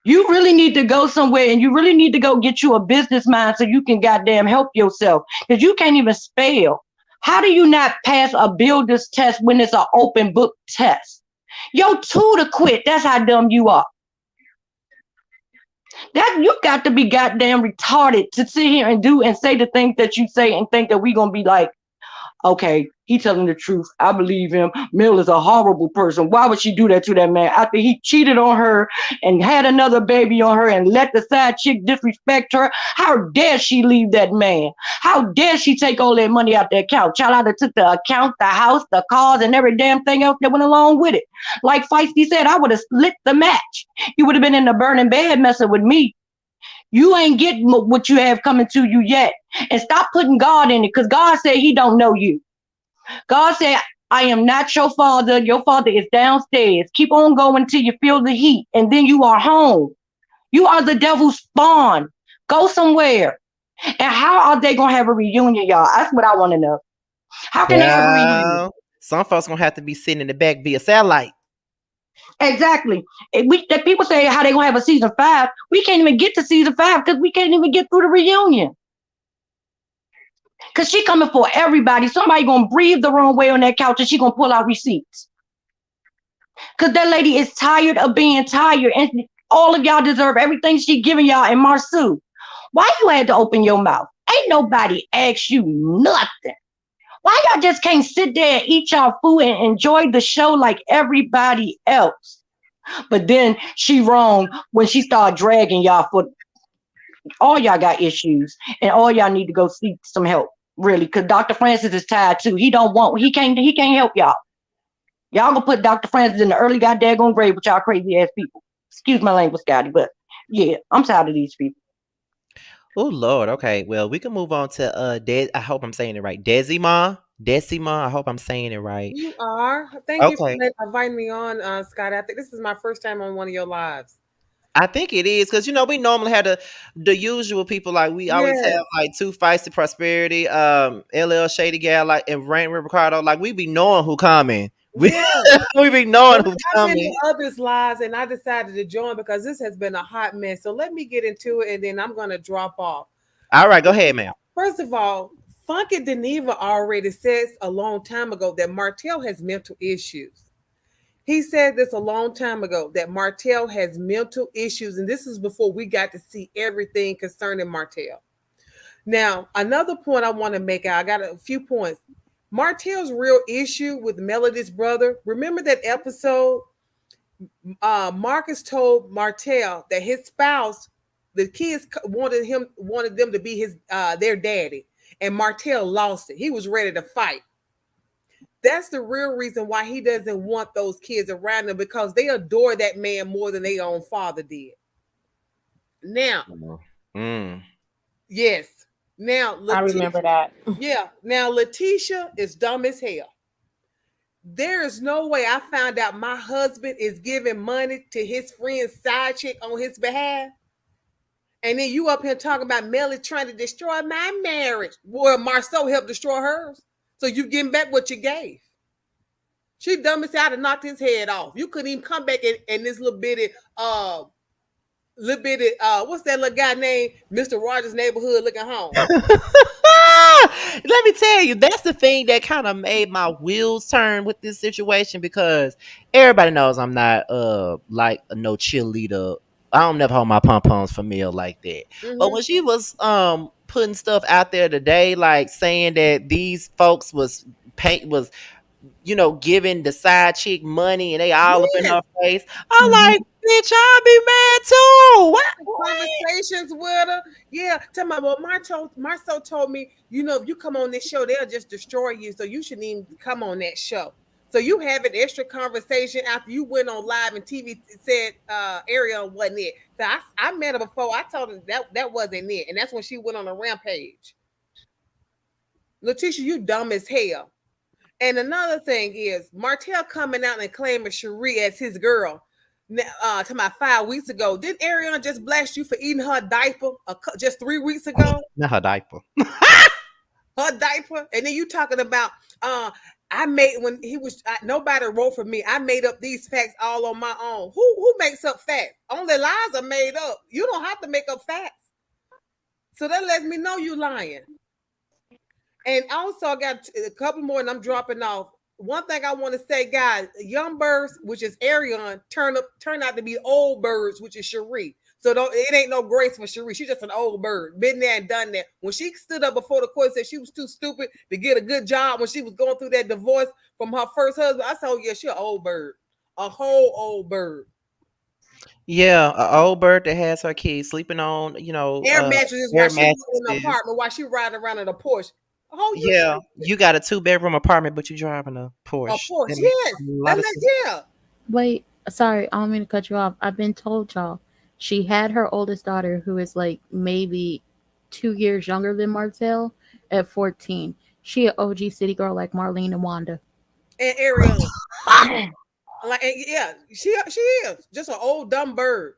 You really need to go somewhere and you really need to go get you a business mind so you can goddamn help yourself. Because you can't even spell. How do you not pass a builder's test when it's an open book test? Your tutor quit. That's how dumb you are. That you got to be goddamn retarded to sit here and do and say the things that you say and think that we gonna be like, okay, he telling the truth. I believe him. Mill is a horrible person. Why would she do that to that man after he cheated on her and had another baby on her and let the side chick disrespect her? How dare she leave that man? How dare she take all that money out their account? Child, I'd have took the account, the house, the cars, and every damn thing else that went along with it. Like Feisty said, I would have lit the match. You would have been in the burning bed messing with me. You ain't getting what you have coming to you yet. And stop putting God in it because God said he don't know you. God said, I am not your father. Your father is downstairs. Keep on going till you feel the heat. And then you are home. You are the devil's spawn. Go somewhere. And how are they going to have a reunion, y'all? That's what I want to know. How can they have a reunion? Well, some folks gonna have to be sitting in the back via satellite. Exactly. The people say how they going to have a season 5. We can't even get to season 5 because we can't even get through the reunion. Cause she coming for everybody. Somebody gonna breathe the wrong way on that couch and she gonna pull out receipts. Cause that lady is tired of being tired. And all of y'all deserve everything she giving y'all. And Marsu, why you had to open your mouth? Ain't nobody asked you nothing. Why y'all just can't sit there and eat y'all food and enjoy the show like everybody else? But then she wrong when she started dragging y'all for all y'all got issues and all y'all need to go seek some help. Really, because Dr. Francis is tired too. He can't help y'all. Y'all gonna put Dr. Francis in the early goddamn grave with y'all crazy ass people. Excuse my language, Scotty, but yeah, I'm tired of these people. Oh Lord. Okay. Well, we can move on to I hope I'm saying it right. Desima. Decima. I hope I'm saying it right. You are. Thank you for Okay. inviting me on, Scott. I think this is my first time on one of your lives. I think it is because we normally have the usual people, like we always Yes. have like Two Fights to Prosperity, LL Shady Gal, like and Rain Ricardo. Like we be knowing who coming. We Yeah. we be knowing who's I've been coming. in others' lives and I decided to join because this has been a hot mess. So let me get into it and then I'm going to drop off. All right, go ahead, ma'am. First of all, Funky Deneva already says a long time ago that Martell has mental issues. He said this a long time ago that Martell has mental issues, and this is before we got to see everything concerning Martell. Now, another point I want to make out, I got a few points. Martell's real issue with Melody's brother. Remember that episode? Marcus told Martell that his spouse, the kids wanted them to be his their daddy, and Martell lost it. He was ready to fight. That's the real reason why he doesn't want those kids around them because they adore that man more than their own father did. Now, Mm. yes. Now, I Letitia, remember that. yeah. Now, Letitia is dumb as hell. There is no way I found out my husband is giving money to his friend's side chick on his behalf. And then you up here talking about Melly trying to destroy my marriage. Well, Marceau helped destroy hers. So you getting back what you gave. She dumb as hell. I'd have knocked his head off. You couldn't even come back in this what's that little guy named Mr. Rogers' neighborhood looking home. Let me tell you, that's the thing that kind of made my wheels turn with this situation because everybody knows I'm not like no cheerleader. I don't never hold my pom poms for meal like that. But Mm-hmm. when she was putting stuff out there today, like saying that these folks was giving the side chick money and they all up in Yes. her face. I'm Mhm. like, bitch, I'll be mad too. What? Conversations with her. Yeah. Tell me, well, Marceau told me, if you come on this show, they'll just destroy you. So you shouldn't even come on that show. So you have an extra conversation after you went on live and TV said Ariel wasn't it. So I met her before. I told her that wasn't it. And that's when she went on a rampage. Letitia, you dumb as hell. And another thing is Martell coming out and claiming Cherie as his girl. To my 5 weeks ago, didn't Ariana just blast you for eating her diaper just 3 weeks ago? Not her diaper. Her diaper, and then you talking about I made when he was nobody wrote for me. I made up these facts all on my own. Who makes up facts? Only lies are made up. You don't have to make up facts. So that lets me know you lying. And also, I got a couple more, and I'm dropping off. One thing I want to say, guys, young birds, which is Arion, turn out to be old birds, which is Cherie. So it ain't no grace for Cherie. She's just an old bird. Been there and done that. When she stood up before the court and said she was too stupid to get a good job when she was going through that divorce from her first husband, I said, oh, yeah, she an old bird. A whole old bird. Yeah, an old bird that has her kids sleeping on, Air mattresses while air she was in the mattresses. apartment, while she riding around in a Porsche. Oh, you Yeah, stupid. you got a 2-bedroom apartment, but you driving a A Porsche. Porsche, That makes yes. a lot That's of like, sense. yeah. Wait, sorry, I don't mean to cut you off. I've been told y'all she had her oldest daughter who is like maybe 2 years younger than Martell at 14. She an OG city girl like Marlene and Wanda. And Ariana. Like, yeah, she is just an old dumb bird.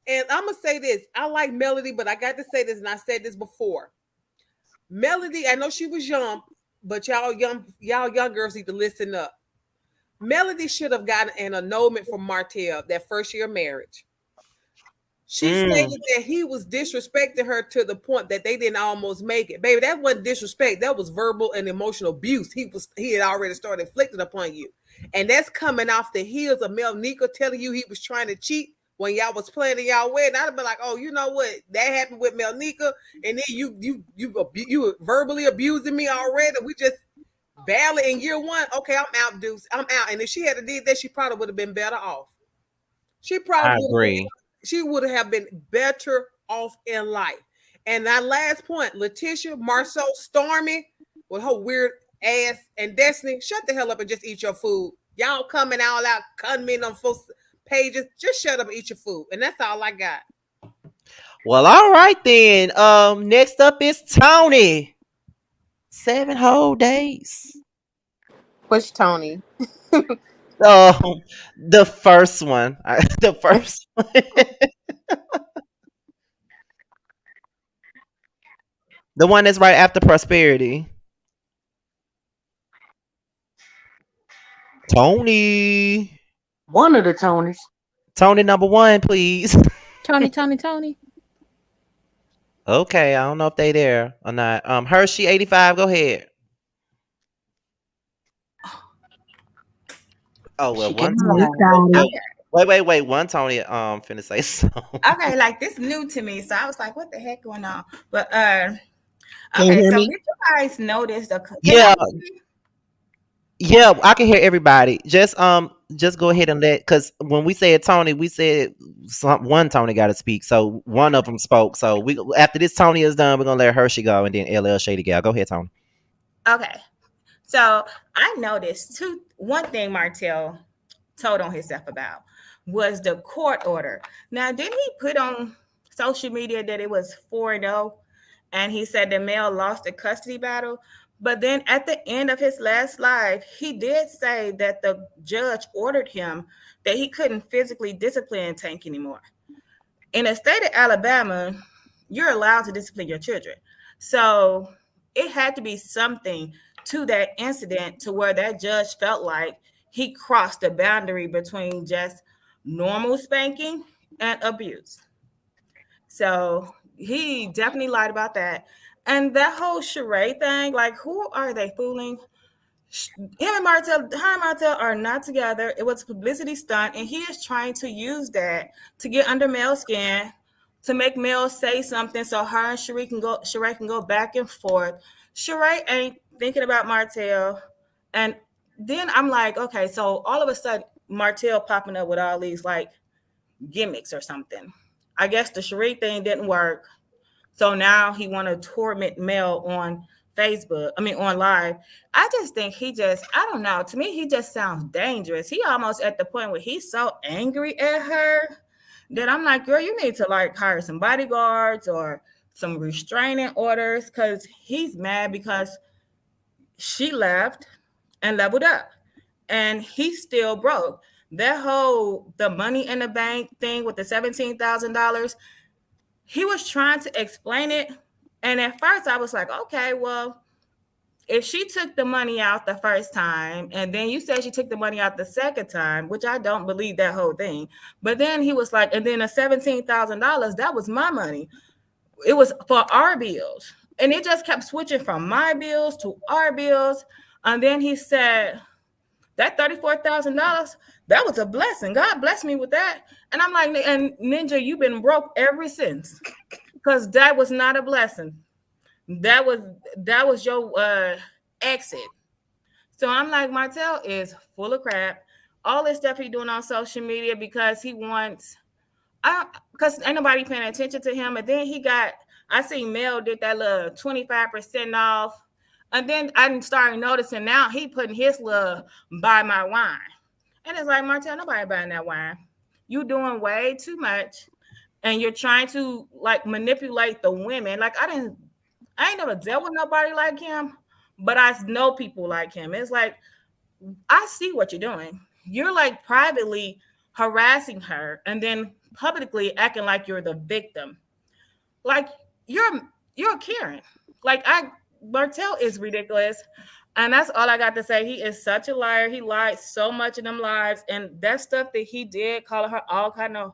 And I'm gonna say this: I like Melody, but I got to say this, and I said this before. Melody, I know she was young, but y'all young girls need to listen up. Melody should have gotten an annulment from Martell that first year of marriage. She Mm. stated that he was disrespecting her to the point that they didn't almost make it. Baby, that wasn't disrespect. That was verbal and emotional abuse. He had already started inflicting upon you. And that's coming off the heels of Mel Nika telling you he was trying to cheat when y'all was planning y'all wedding. I'd have been like, oh, you know what? That happened with Mel Nika, and then you were verbally abusing me already. We just barely in year one. Okay, I'm out, Deuce. I'm out. And if she had did that, she probably would have been better off. She I probably would have been agree. she would have been better off in life. And that last point, Letitia, Marceau, Stormy, with her weird ass, and Destiny, shut the hell up and just eat your food. Y'all coming all out, cutting me on folks' pages. Just shut up and eat your food. And that's all I got. Well, all right then. Next up is Tony. 7 whole days. Which Tony? The first one. The first one. The one that's right after prosperity. Tony. One of the Tonys. Tony number one, please. Tony, Tony, Tony. Okay, I don't know if they there or not. Hershey 85, go ahead. Oh well, She one came Tony. alive. Well, Got it. well, Okay. wait. One Tony finna say something. Okay, like this new to me. So I was like, what the heck going on? But Can you okay, hear so did me? you guys notice the can Yeah, y'all hear me? yeah, I can hear everybody. Just go ahead and let, because when we said Tony, we said one Tony got to speak. So one of them spoke. So we after this Tony is done, we're gonna let Hershey go and then LL Shady Gal. Go ahead, Tony. Okay. So I noticed one thing Martell told on himself about was the court order. Now, didn't he put on social media that it was 4-0 and he said the male lost the custody battle? But then at the end of his last live, he did say that the judge ordered him that he couldn't physically discipline Tank anymore. In the state of Alabama, you're allowed to discipline your children. So it had to be something to that incident to where that judge felt like he crossed the boundary between just normal spanking and abuse. So he definitely lied about that. And that whole charade thing, like, who are they fooling? Her and Martell are not together. It was a publicity stunt, and he is trying to use that to get under Mel's skin, to make Mel say something so her and Sheree can go back and forth. Sheree ain't thinking about Martell. And then I'm like, okay, so all of a sudden Martell popping up with all these like gimmicks or something. I guess the Sheree thing didn't work. So now he want to torment Mel on Facebook. I mean, on live. I just think I don't know. To me, he just sounds dangerous. He almost at the point where he's so angry at her that I'm like, girl, you need to like hire some bodyguards or some restraining orders because he's mad because she left and leveled up and he's still broke. That whole the money in the bank thing with the $17,000, he was trying to explain it. And at first I was like, okay, well, if she took the money out the first time and then you said she took the money out the second time, which I don't believe that whole thing. But then he was like, and then the $17,000, that was my money. It was for our bills. And it just kept switching from my bills to our bills. And then he said, that $34,000, that was a blessing. God blessed me with that. And I'm like, and Ninja, you've been broke ever since. Because that was not a blessing. That was your exit. So I'm like, Martell is full of crap. All this stuff he doing on social media because he wants, because ain't nobody paying attention to him. And then I see Mel did that little 25% off. And then I started noticing now he putting his little buy my wine. And it's like, Martell, nobody buying that wine. You doing way too much. And you're trying to like manipulate the women. Like I ain't never dealt with nobody like him, but I know people like him. It's like, I see what you're doing. You're like privately harassing her and then publicly acting like you're the victim. Like you're Karen. Like Martell is ridiculous. And that's all I got to say. He is such a liar. He lied so much in them lives. And that stuff that he did, calling her all kind of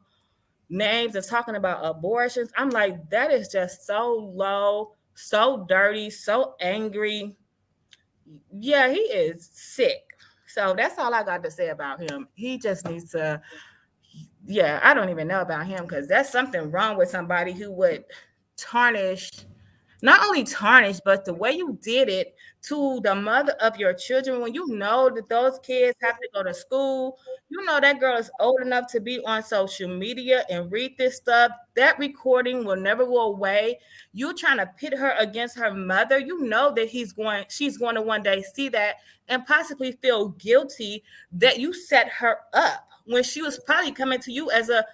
names and talking about abortions. I'm like, that is just so low, so dirty, so angry. Yeah, he is sick. So that's all I got to say about him. He just needs to, yeah, I don't even know about him because that's something wrong with somebody who would tarnish, not only tarnish, but the way you did it to the mother of your children when you know that those kids have to go to school. You know that girl is old enough to be on social media and read this stuff. That recording will never go away. You're trying to pit her against her mother. You know that she's going to one day see that and possibly feel guilty that you set her up when she was probably coming to you as a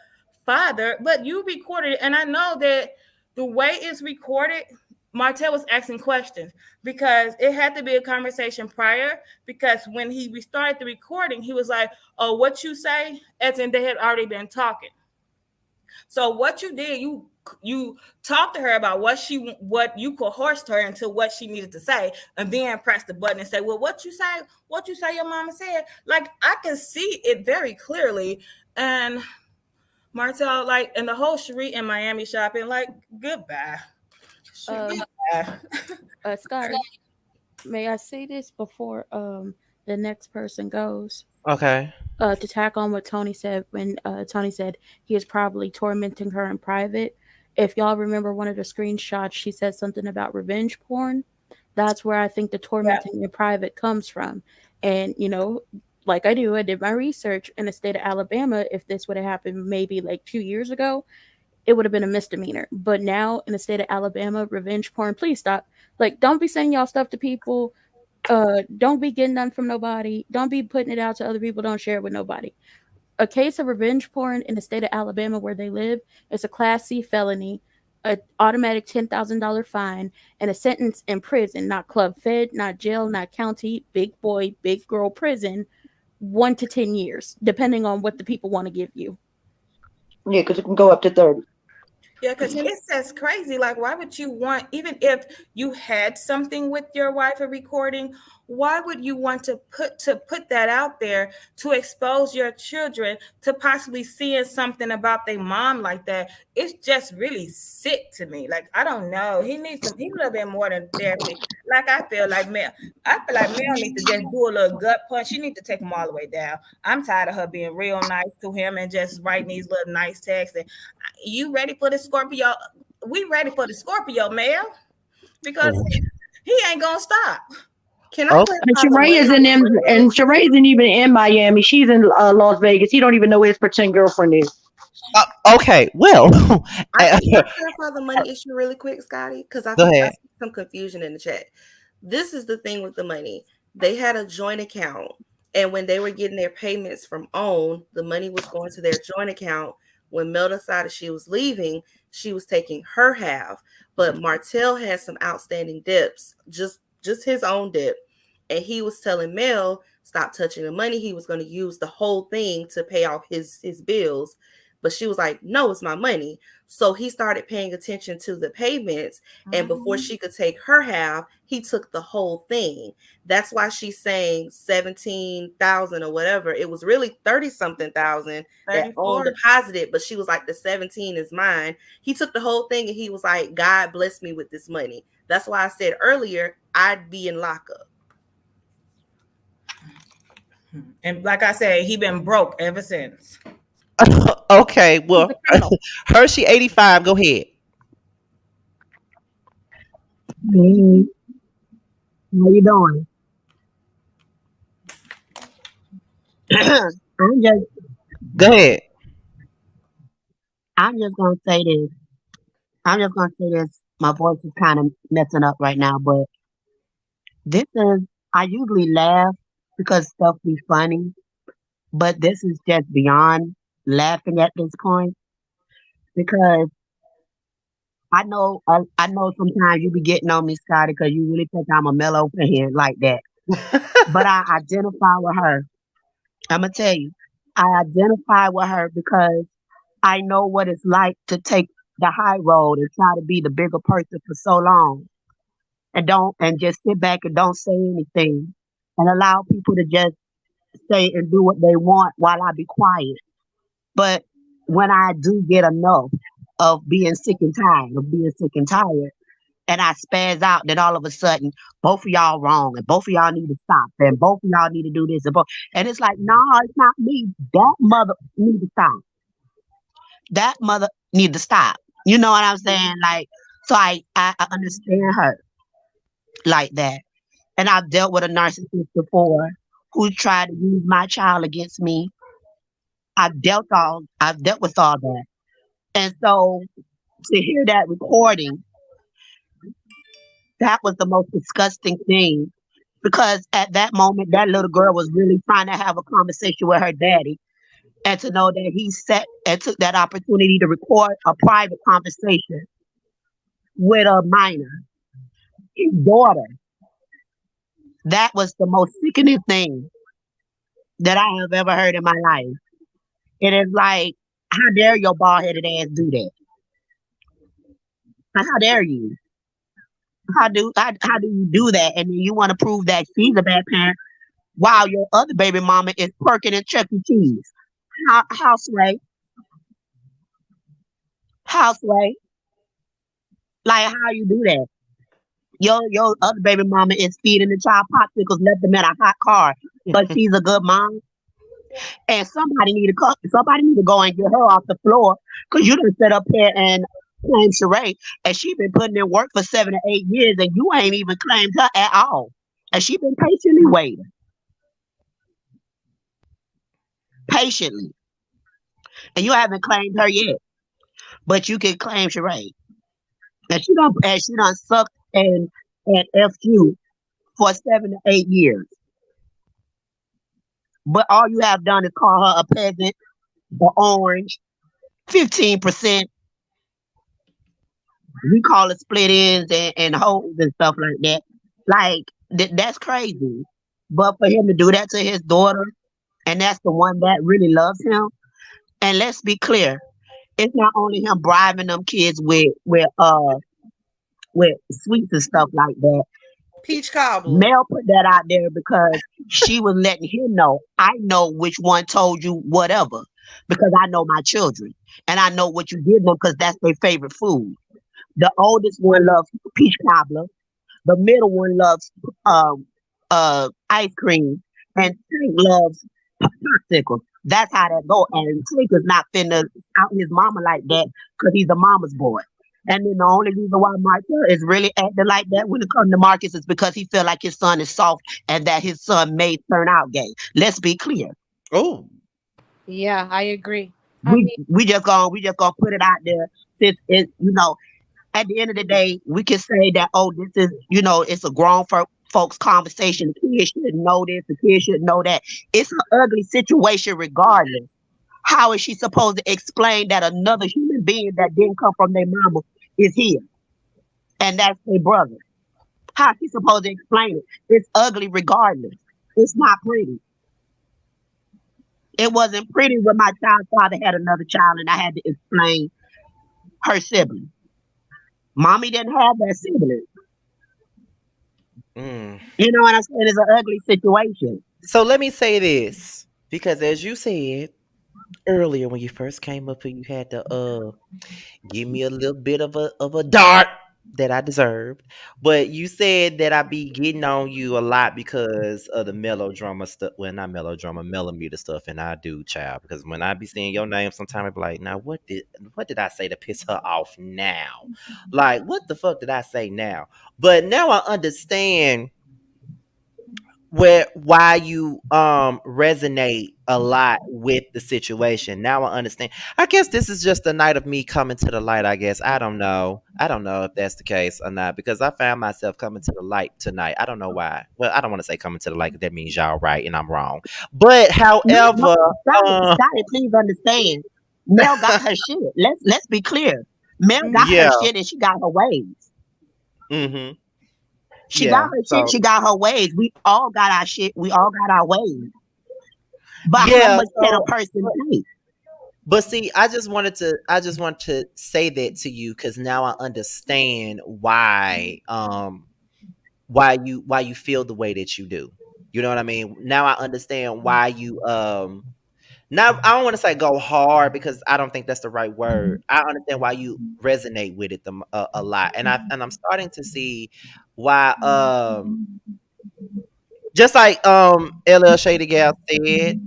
father, but you recorded it. And I know that the way it's recorded, Martell was asking questions because it had to be a conversation prior. Because when he restarted the recording, he was like, "Oh, what you say?" As in they had already been talking. So what you did, you you talked to her about what you coerced her into what she needed to say, and then press the button and say, well, what you say your mama said. Like, I can see it very clearly. And Martell, like, and the whole Cherie in Miami shopping, like, goodbye. Um, Goodbye. Scotty, may I say this before the next person goes? Okay. To tack on what Tony said when Tony said he is probably tormenting her in private. If y'all remember one of the screenshots, she said something about revenge porn. That's where I think the Yeah. tormenting in private comes from. And, like I do, I did my research in the state of Alabama. If this would have happened maybe like 2 years ago, it would have been a misdemeanor. But now in the state of Alabama, revenge porn, please stop. Like, don't be saying y'all stuff to people. Don't be getting none from nobody. Don't be putting it out to other people. Don't share it with nobody. A case of revenge porn in the state of Alabama where they live is a Class C felony, an automatic $10,000 fine, and a sentence in prison, not club fed, not jail, not county, big boy, big girl prison, 1 to 10 years, depending on what the people want to give you. Yeah, because it can go up to 30. Yeah, because it's just crazy. Like, why would you want, even if you had something with your wife, a recording, why would you want to put that out there to expose your children to possibly seeing something about their mom like that? It's just really sick to me. Like, I don't know. He needs a little bit more than therapy. Like, I feel like Mel needs to just do a little gut punch. She needs to take him all the way down. I'm tired of her being real nice to him and just writing these little nice texts. And you ready for the Scorpio? We ready for the Scorpio, Mel, because he ain't gonna stop. Can I Oh, And clarify the Sheree is money in them, really and quick? Sheree isn't even in Miami. She's in Las Vegas. He don't even know who his pretend girlfriend is. okay. Well, Can I clarify the money issue really quick, Scotty? Because go I ahead. see some confusion in the chat. This is the thing with the money. They had a joint account, and when they were getting their payments from OWN, the money was going to their joint account. When Mel decided she was leaving, she was taking her half, but Martell had some outstanding debts, just his own debt, and he was telling Mel stop touching the money. He was going to use the whole thing to pay off his bills, but she was like, "No, it's my money." So he started paying attention to the payments. And before she could take her half, he took the whole thing. That's why she's saying 17,000 or whatever. It was really 30 something thousand that OWN 34. deposited, but she was like, the 17 is mine. He took the whole thing and he was like, God bless me with this money. That's why I said earlier, I'd be in lockup. And like I said, he been broke ever since. Okay. He's a Well, criminal. Hershey 85. Go ahead. Hey, how you doing? I'm just Go ahead. I'm just gonna say this. I'm just gonna say this. My voice is kind of messing up right now, but this is I usually laugh because stuff be funny, but this is just beyond laughing at this point because I know sometimes you be getting on me, Scotty, because you really think I'm a mellow fan like that. But I identify with her. I'm gonna tell you, I identify with her because I know what it's like to take the high road and try to be the bigger person for so long and just sit back and don't say anything and allow people to just say and do what they want while I be quiet. But when I do get enough of being sick and tired, and I spaz out, then all of a sudden, both of y'all wrong, and both of y'all need to stop, and both of y'all need to do this, and it's like, no, it's not me. That mother need to stop. That mother need to stop. You know what I'm saying? Like, so I understand her like that. And I've dealt with a narcissist before who tried to use my child against me. I've dealt with all that. And so to hear that recording, that was the most disgusting thing. Because at that moment, that little girl was really trying to have a conversation with her daddy. And to know that he sat and took that opportunity to record a private conversation with a minor, his daughter, that was the most sickening thing that I have ever heard in my life. It is like, how dare your bald headed ass do that? How dare you? How do you do that? And then you want to prove that she's a bad parent while your other baby mama is perking in Chuck E. Cheese. Houseway, houseway. Like how you do that? Your other baby mama is feeding the child popsicles, left them in a hot car, but she's a good mom. And somebody need to go and get her off the floor because you done sit up here and claim Sheree, and she been putting in work for 7 to 8 years, and you ain't even claimed her at all. And she been patiently, and you haven't claimed her yet, but you can claim Sheree. And she done sucked and effed you for 7 to 8 years. But all you have done is call her a peasant, or orange, 15%. We call it split ends and holes and stuff like that. Like that's crazy. But for him to do that to his daughter, and that's the one that really loves him. And let's be clear, it's not only him bribing them kids with sweets and stuff like that. Peach cobbler. Mel put that out there because she was letting him know, I know which one told you whatever, because I know my children and I know what you give them because that's their favorite food. The oldest one loves peach cobbler. The middle one loves ice cream, and Tank loves popsicles. That's how that go. And Tank is not finna out his mama like that because he's a mama's boy. And then the only reason why Martell is really acting like that when it comes to Marcus is because he feel like his son is soft and that his son may turn out gay. Let's be clear. Oh, Yeah, I agree. I We mean, we just gonna put it out there. Since it, at the end of the day, we can say that, oh, this is, it's a grown folks conversation. The kids should know this. The kids should know that. It's an ugly situation regardless. How is she supposed to explain that another human being that didn't come from their mama is here, and that's their brother? How is she supposed to explain it? It's ugly regardless. It's not pretty. It wasn't pretty when my child's father had another child and I had to explain her sibling. Mommy didn't have that sibling. mm. You know what I'm saying? It's an ugly situation. So let me say this, because as you said earlier when you first came up here, you had to give me a little bit of a dart that I deserved. But you said that I be getting on you a lot because of the melodrama stuff. Well, not melodrama, millimeter stuff, and I do, child. Because when I be seeing your name, sometimes I be like, now what did I say to piss her off now? Like, what the fuck did I say now? But now I understand why you resonate a lot with the situation. Now I understand. I guess this is just a night of me coming to the light, I guess. I don't know if that's the case or not, because I found myself coming to the light tonight. I don't know why. Well, I don't want to say coming to the light because that means y'all right and I'm wrong. But No, no, however, uh Scotty, please understand. Mel got her shit. Let's be clear. Mel got her yeah. shit and she got her ways. Mhm. She got Yeah. her shit. So She got her ways. We all got our shit. We all got our ways. But how yeah, much can a person take? but see, I just want to say that to you because now I understand why you feel the way that you do. You know what I mean? Now I understand why you now I don't want to say go hard because I don't think that's the right word. I understand why you resonate with it a lot, and I'm starting to see why just like LL Shady Gal said,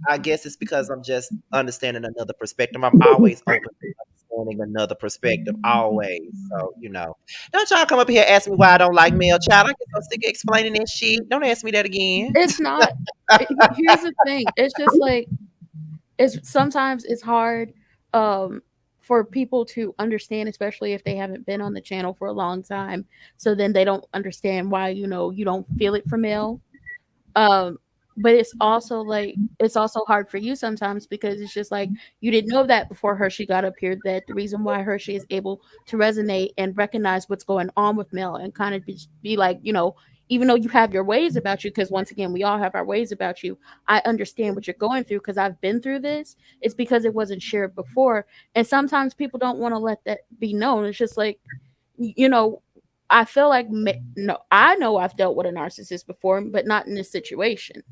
I guess it's because I'm just understanding another perspective. I'm always open to understanding another perspective, always. So, don't y'all come up here and ask me why I don't like male child. I get so sick of explaining this shit. Don't ask me that again. it's not. Here's the thing. It's just like it's sometimes it's hard um for people to understand, especially if they haven't been on the channel for a long time. So then they don't understand why you don't feel it from male. Um, but it's also hard for you sometimes because it's just like you didn't know that before Hershey got up here. That the reason why Hershey is able to resonate and recognize what's going on with Mel and kind of be like, even though you have your ways about you, because once again, we all have our ways about you. I understand what you're going through because I've been through this. It's because it wasn't shared before. And sometimes people don't want to let that be known. It's just like, you know, I feel like, no, I know I've dealt with a narcissist before, but not in this situation.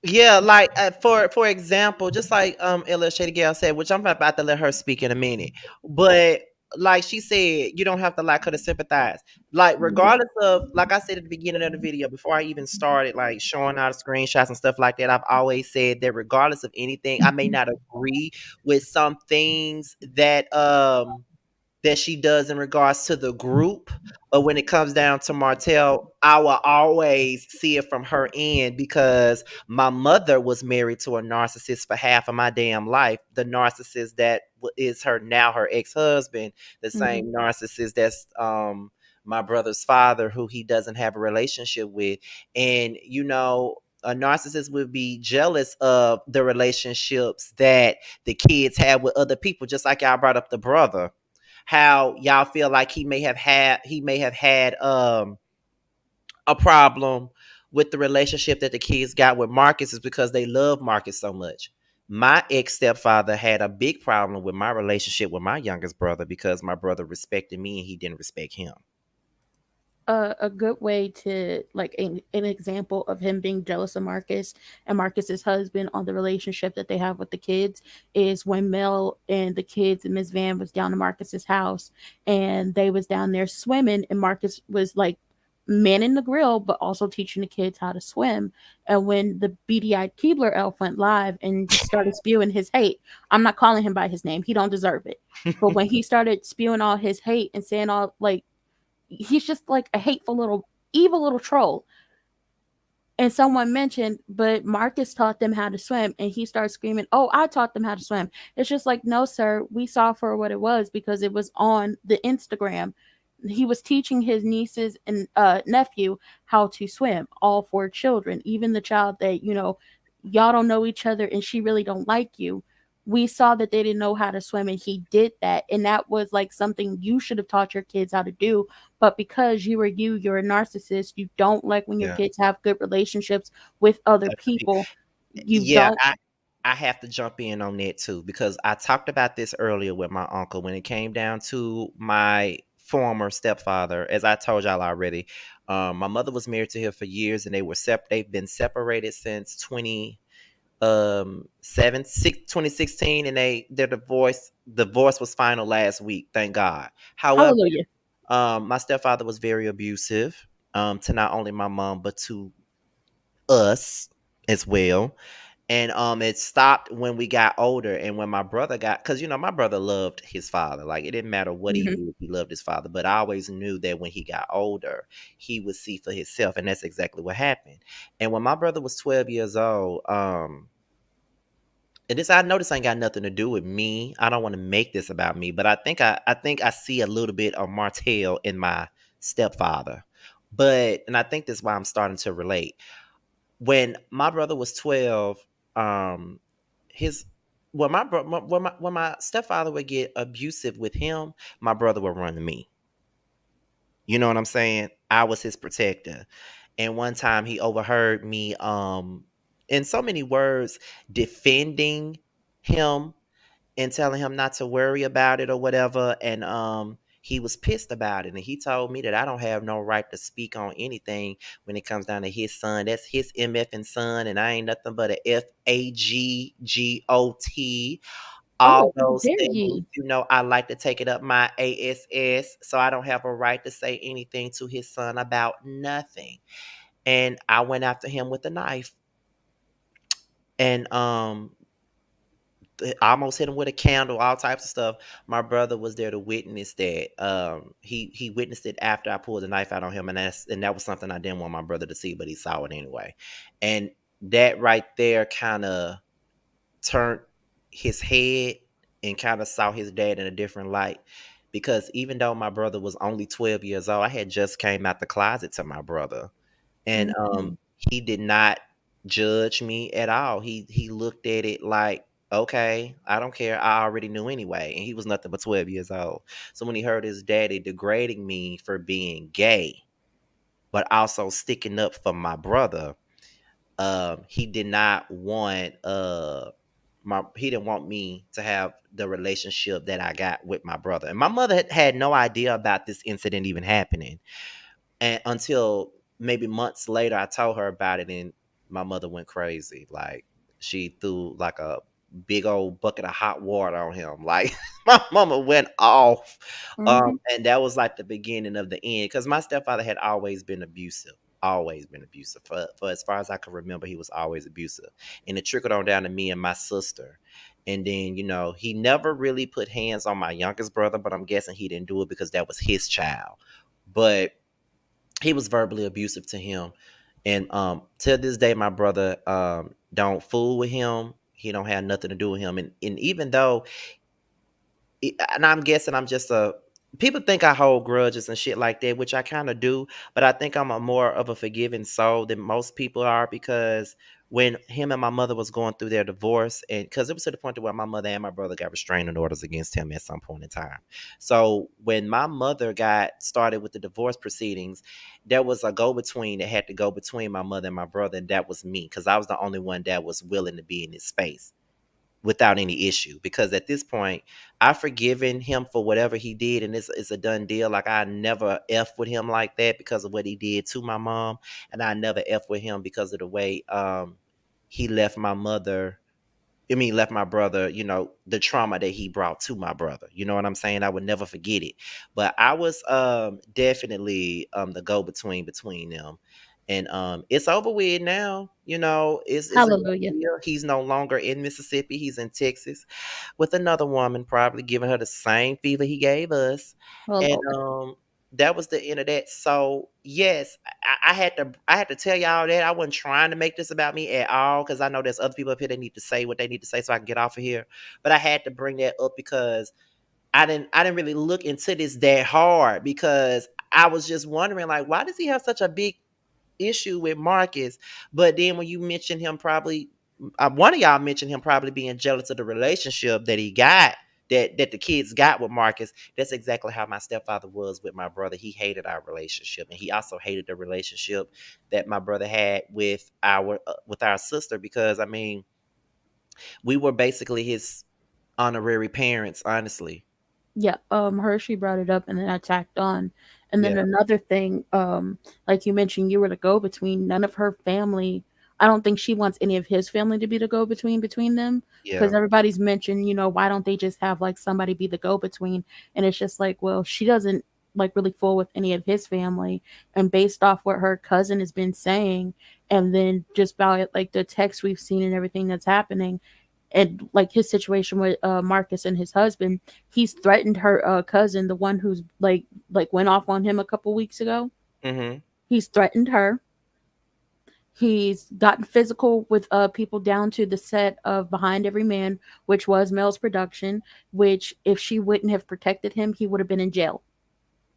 Yeah, like for example, just like Illustrated Gal said, which I'm about to let her speak in a minute, but like she said, you don't have to like her to sympathize. Like regardless of, like I said at the beginning of the video, before I even started like showing out screenshots and stuff like that, I've always said that regardless of anything, I may not agree with some things that she does in regards to the group. But when it comes down to Martell, I will always see it from her end because my mother was married to a narcissist for half of my damn life. The narcissist that is her now her ex-husband, the Mm-hmm. same narcissist that's my brother's father, who he doesn't have a relationship with. And a narcissist would be jealous of the relationships that the kids have with other people, just like y'all brought up the brother, how y'all feel like he may have had a problem with the relationship that the kids got with Marcus is because they love Marcus so much. My ex stepfather had a big problem with my relationship with my youngest brother because my brother respected me and he didn't respect him. A good way to like an example of him being jealous of Marcus and Marcus's husband on the relationship that they have with the kids is when Mel and the kids and Miss Van was down to Marcus's house and they was down there swimming and Marcus was like manning the grill but also teaching the kids how to swim. And when the beady-eyed Keebler elf went live and just started spewing his hate, I'm not calling him by his name, he don't deserve it, but when he started spewing all his hate and saying all like he's just like a hateful little evil little troll. And someone mentioned, but Marcus taught them how to swim, and he started screaming, "Oh, I taught them how to swim." It's just like, no, sir, we saw for what it was because it was on the Instagram. He was teaching his nieces and nephew how to swim, all four children, even the child that y'all don't know each other and she really don't like you. We saw that they didn't know how to swim, and he did that, and that was like something you should have taught your kids how to do. But because you're a narcissist, you don't like when your Yeah. kids have good relationships with other Other people. people. You Yeah, don't. I have to jump in on that too because I talked about this earlier with my uncle when it came down to my former stepfather. As I told y'all already, my mother was married to him for years, and they've been separated since 2016, and their divorce was final last week, thank God. However, Hallelujah. my stepfather was very abusive, to not only my mom but to us as well. And it stopped when we got older, and when my brother got, because my brother loved his father, like it didn't matter what he Hmm. did, he loved his father. But I always knew that when he got older, he would see for himself, and that's exactly what happened. And when my brother was 12 years old, and this, I know this ain't got nothing to do with me. I don't want to make this about me, but I think I see a little bit of Martell in my stepfather. And I think that's why I'm starting to relate. When my brother was 12, um his when my bro when my stepfather would get abusive with him, my brother would run to me. You know what I'm saying? I was his protector. And one time he overheard me in so many words defending him and telling him not to worry about it or whatever. And he was pissed about it. And he told me that I don't have no right to speak on anything when it comes down to his son. That's his MF and son, and I ain't nothing but a FAGGOT. All Oh, how those dare things, ye? I like to take it up my ASS, so I don't have a right to say anything to his son about nothing. And I went after him with a knife, and I almost hit him with a candle, all types of stuff. My brother was there to witness that. He witnessed it after I pulled the knife out on him, and that was something I didn't want my brother to see, but he saw it anyway. And that right there kind of turned his head and kind of saw his dad in a different light. Because even though my brother was only 12 years old, I had just came out the closet to my brother, and Mhm. he did not judge me at all. He looked at it like, okay, I don't care, I already knew anyway. And he was nothing but 12 years old. So when he heard his daddy degrading me for being gay, but also sticking up for my brother. He did not want he didn't want me to have the relationship that I got with my brother. And my mother had no idea about this incident even happening. And until maybe months later, I told her about it, and my mother went crazy. Like, she threw like a big old bucket of hot water on him. Like, my mama went off. Mhm. And that was like the beginning of the end, because my stepfather had always been abusive. Always been abusive. For as far as I can remember, he was always abusive. And it trickled on down to me and my sister. And then, he never really put hands on my youngest brother, but I'm guessing he didn't do it because that was his child. But he was verbally abusive to him. And till this day, my brother don't fool with him. He don't have nothing to do with him. And even though, and I'm guessing I'm just a people think I hold grudges and shit like that, which I kind of do, but I think I'm a more of a forgiving soul than most people are, because when him and my mother was going through their divorce, and because it was to the point to where my mother and my brother got restraining orders against him at some point in time. So when my mother got started with the divorce proceedings, there was a go between that had to go between my mother and my brother, and that was me, because I was the only one that was willing to be in this space without any issue. Because at this point, I've forgiven him for whatever he did, and it's a done deal. Like, I never F with him like that because of what he did to my mom, and I never F with him because of the way he left my mother. I mean, left my brother, the trauma that he brought to my brother. You know what I'm saying? I would never forget it. But I was definitely the go between them. And it's over with now. It's a done Hallelujah. deal. He's no longer in Mississippi. He's in Texas with another woman, probably giving her the same fever he gave us. Oh And Lord. that was the end of that. So yes, I had to tell y'all that. I wasn't trying to make this about me at all, because I know there's other people up here that need to say what they need to say so I can get off of here. But I had to bring that up because I didn't really look into this that hard, because I was just wondering, like, why does he have such a big issue with Marcus? But then when you mentioned him, probably one of y'all mentioned him probably being jealous of the relationship that he got, that the kids got with Marcus. That's exactly how my stepfather was with my brother. He hated our relationship, and he also hated the relationship that my brother had with our sister, because I mean, we were basically his honorary parents, honestly. Yeah, Hershey brought it up and then I tacked on. And then Yeah, another thing, like you mentioned, you were the go between. None of her family, I don't think she wants any of his family to be the go between them. Because yeah, everybody's mentioned, why don't they just have like somebody be the go between? And it's just like, well, she doesn't like really fool with any of his family. And based off what her cousin has been saying, and then just about it, like the text we've seen and everything that's happening, and like his situation with Marcus and his husband, he's threatened her cousin, the one who's like went off on him a couple weeks ago. mm-hmm. He's threatened her. He's gotten physical with people down to the set of Behind Every Man, which was Mel's production. Which, if she wouldn't have protected him, he would have been in jail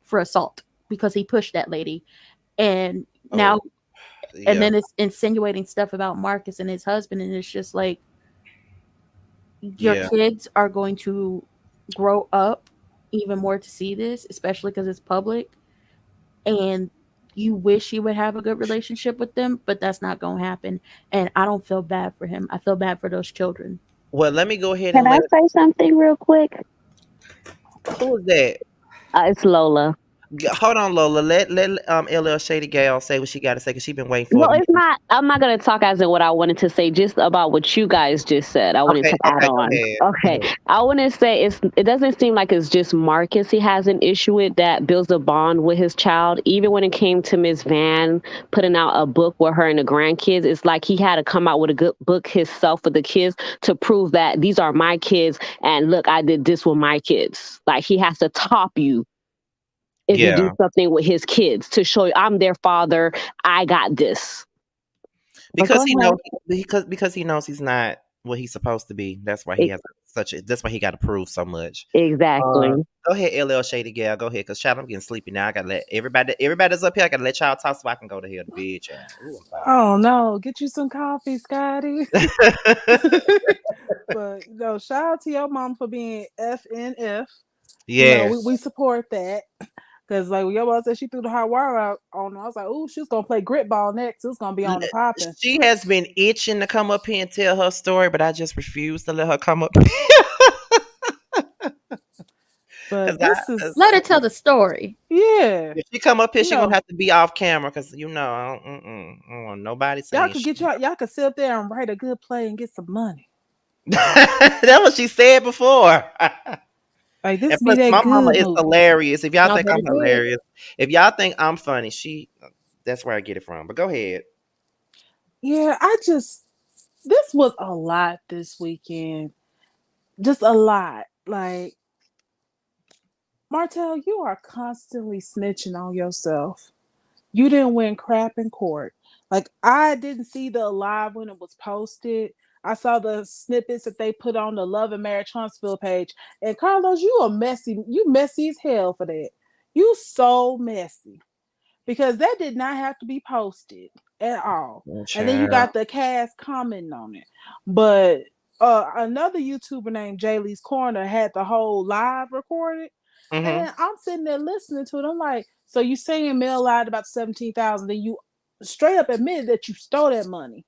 for assault because he pushed that lady. And Oh, now, and yeah, then it's insinuating stuff about Marcus and his husband, and it's just like, your yeah. kids are going to grow up even more to see this, especially because it's public. And you wish you would have a good relationship with them, but that's not going to happen. And I don't feel bad for him. I feel bad for those children. Well, let me go ahead Can and I let. say something real quick? Who is that? It's Lola. Hold on, Lola. Let LL Shady Gal say what she got to say, because she been waiting for No, a it's minute. not. I'm not going to talk as in what I wanted to say, just about what you guys just said. I wanted Okay, to add okay, go on. ahead. Go Okay. ahead. I want to say it doesn't seem like it's just Marcus he has an issue with that builds a bond with his child. Even when it came to Miss Van putting out a book with her and the grandkids, it's like he had to come out with a good book himself with the kids to prove that these are my kids. And look, I did this with my kids. Like, he has to top you if you do Yeah, something with his kids to show you I'm their father. I got this. But go because he ahead. knows because he knows he's not what he's supposed to be. That's why he E- has such a. That's why he got to prove so much. Exactly. Go ahead, LL Shady Gal. Go ahead, because child, I'm getting sleepy now. I gotta let everybody that's up here. I gotta let y'all talk so I can go to hell to bed, child. Ooh, Oh no, get you some coffee, Scotty. I'm tired. But no, shout out to your mom for being FNF. We Yes. support that. Because like when your mom said she threw the hot wire out on her, I was like, "Ooh, she's gonna play grit ball next. It's gonna be on the popping." She has been itching to come up here and tell her story, but I just refuse to let her come up But because this is, Let her tell the story. yeah, if she come up here, you she gonna know, have to be off camera because I don't want nobody y'all saying could get shit. y'all could sit up there and write a good play and get some money. That's what she said before. Like And this be plus, that my mama good is movie. hilarious. If y'all Y'all think better I'm do it. hilarious, if y'all think I'm funny, that's where I get it from. But go ahead. Yeah, this was a lot this weekend. Just a lot. Like Martell, you are constantly snitching on yourself. You didn't win crap in court. Like I didn't see the live when it was posted. I saw the snippets that they put on the Love and Marriage Huntsville page. And Carlos, you messy as hell for that. You so messy. Because that did not have to be posted at all. Oh, And then you child. got the cast commenting on it. But another YouTuber named Jaylee's Corner had the whole live recorded. Hmm. And I'm sitting there listening to it. I'm like, so you saying Mel lied about 17,000, then you straight up admitted that you stole that money.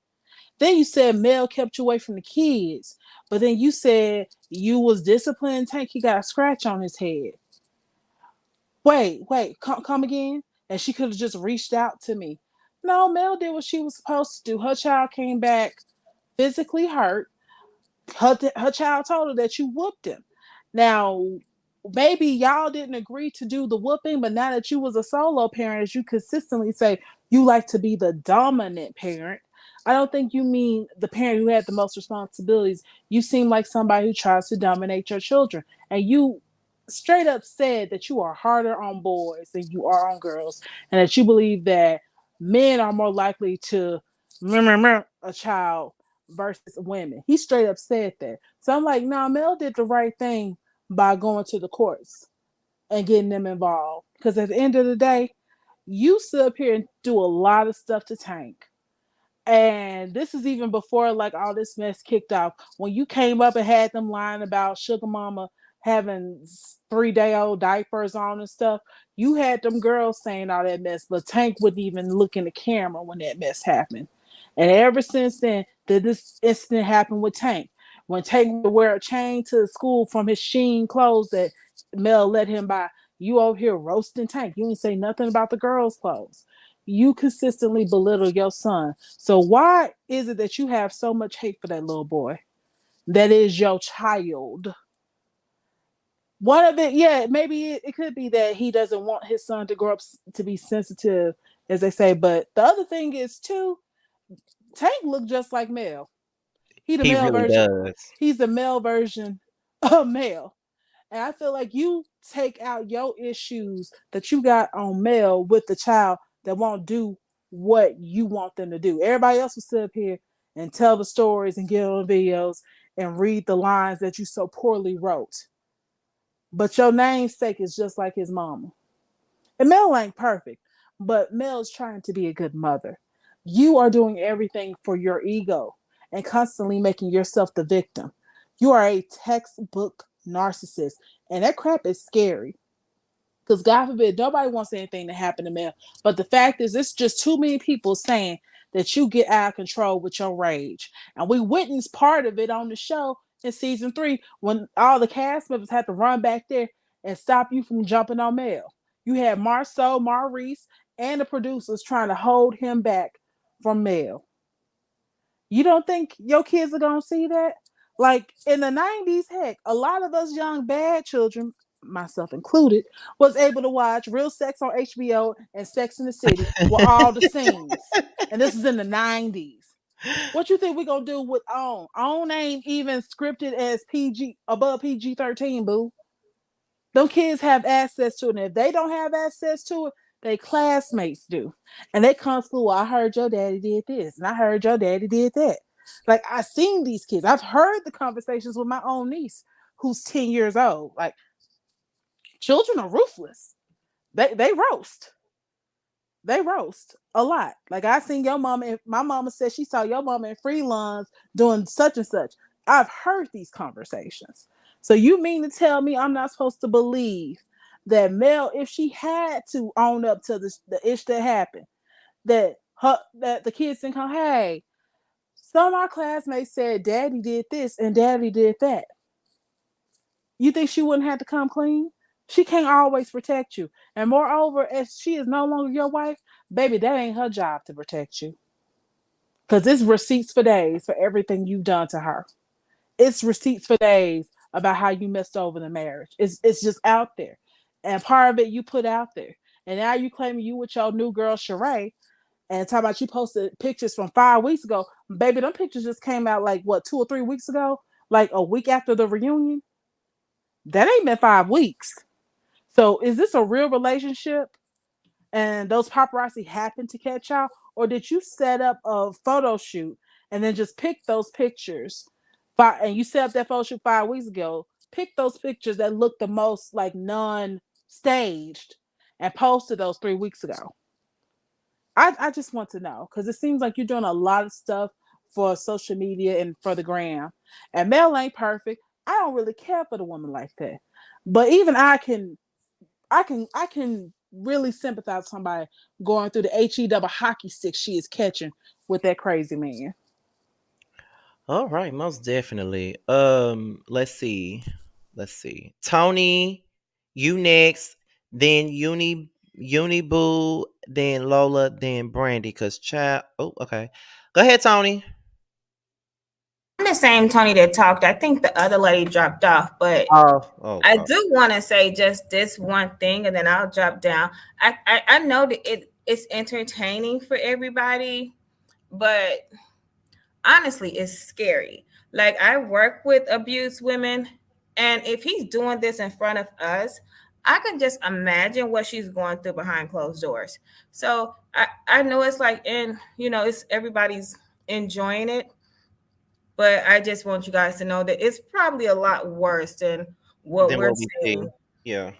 Then you said Mel kept you away from the kids. But then you said you was disciplined Tank, he got a scratch on his head. Wait, come again? And she could have just reached out to me. No, Mel did what she was supposed to do. Her child came back physically hurt. Her child told her that you whooped him. Now, maybe y'all didn't agree to do the whooping, but now that you was a solo parent, as you consistently say, you like to be the dominant parent. I don't think you mean the parent who had the most responsibilities. You seem like somebody who tries to dominate your children. And you straight up said that you are harder on boys than you are on girls, and that you believe that men are more likely to a child versus women. He straight up said that. So I'm like, nah, Mel did the right thing by going to the courts and getting them involved. Because at the end of the day, you sit up here and do a lot of stuff to Tank. And this is even before like all this mess kicked off. When you came up and had them lying about Sugar Mama having 3-day-old diapers on and stuff, you had them girls saying all that mess, but Tank wouldn't even look in the camera when that mess happened. And ever since then, did this incident happen with Tank? When Tank would wear a chain to school from his Sheen clothes that Mel let him buy, you over here roasting Tank. You didn't say nothing about the girls' clothes. You consistently belittle your son. So why is it that you have so much hate for that little boy? That is your child. One of it, yeah, maybe it could be that he doesn't want his son to grow up to be sensitive, as they say. But the other thing is too, Tank looked just like Mel. He the He male really version. does. He's the male version of Mel. And I feel like you take out your issues that you got on Mel with the child that won't do what you want them to do. Everybody else will sit up here and tell the stories and get on videos and read the lines that you so poorly wrote. But your namesake is just like his mama. And Mel ain't perfect, but Mel's trying to be a good mother. You are doing everything for your ego and constantly making yourself the victim. You are a textbook narcissist, and that crap is scary. Because God forbid, nobody wants anything to happen to Mel. But the fact is, it's just too many people saying that you get out of control with your rage. And we witnessed part of it on the show in season 3 when all the cast members had to run back there and stop you from jumping on Mel. You had Marceau, Maurice, and the producers trying to hold him back from Mel. You don't think your kids are gonna see that? Like in the 90s, heck, a lot of us young bad children, myself included, was able to watch Real Sex on HBO and Sex in the City with all the scenes. And this is in the 90s. What you think we're gonna do with OWN? OWN ain't even scripted as PG above PG-13, boo. Them kids have access to it. And if they don't have access to it, they classmates do. And they come to school, well, I heard your daddy did this, and I heard your daddy did that. Like I seen these kids. I've heard the conversations with my own niece who's 10 years old. Like children are ruthless. They roast. They roast a lot. Like I seen your mama, and my mama said she saw your mama in Freelance doing such and such. I've heard these conversations. So you mean to tell me I'm not supposed to believe that Mel, if she had to own up to the ish that happened, that the kids think, hey, some of my classmates said daddy did this and daddy did that. You think she wouldn't have to come clean? She can't always protect you. And moreover, as she is no longer your wife, baby, that ain't her job to protect you. Because it's receipts for days for everything you've done to her. It's receipts for days about how you messed over the marriage. It's just out there. And part of it you put out there. And now you claiming you with your new girl Sheree and talking about you posted pictures from 5 weeks ago. Baby, them pictures just came out like what, 2 or 3 weeks ago? Like a week after the reunion? That ain't been 5 weeks. So is this a real relationship? And those paparazzi happened to catch y'all? Or did you set up a photo shoot and then just pick those pictures? And you set up that photo shoot 5 weeks ago. Pick those pictures that look the most like non-staged and posted those 3 weeks ago. I just want to know because it seems like you're doing a lot of stuff for social media and for the gram. And Mel ain't perfect. I don't really care for the woman like that. But even I can really sympathize with somebody going through the HE double hockey stick she is catching with that crazy man. All right, most definitely. Let's see. Let's see. Tony, you next, then Uni Boo, then Lola, then Brandy. Cause child. Oh, okay. Go ahead, Tony. I'm the same Tony that talked. I think the other lady dropped off, but I Oh. do want to say just this one thing, and then I'll drop down. I know that it's entertaining for everybody, but honestly, it's scary. Like I work with abused women, and if he's doing this in front of us, I can just imagine what she's going through behind closed doors. So I know it's like it's everybody's enjoying it, but I just want you guys to know that it's probably a lot worse than what Then we're what we see. seeing. Yeah.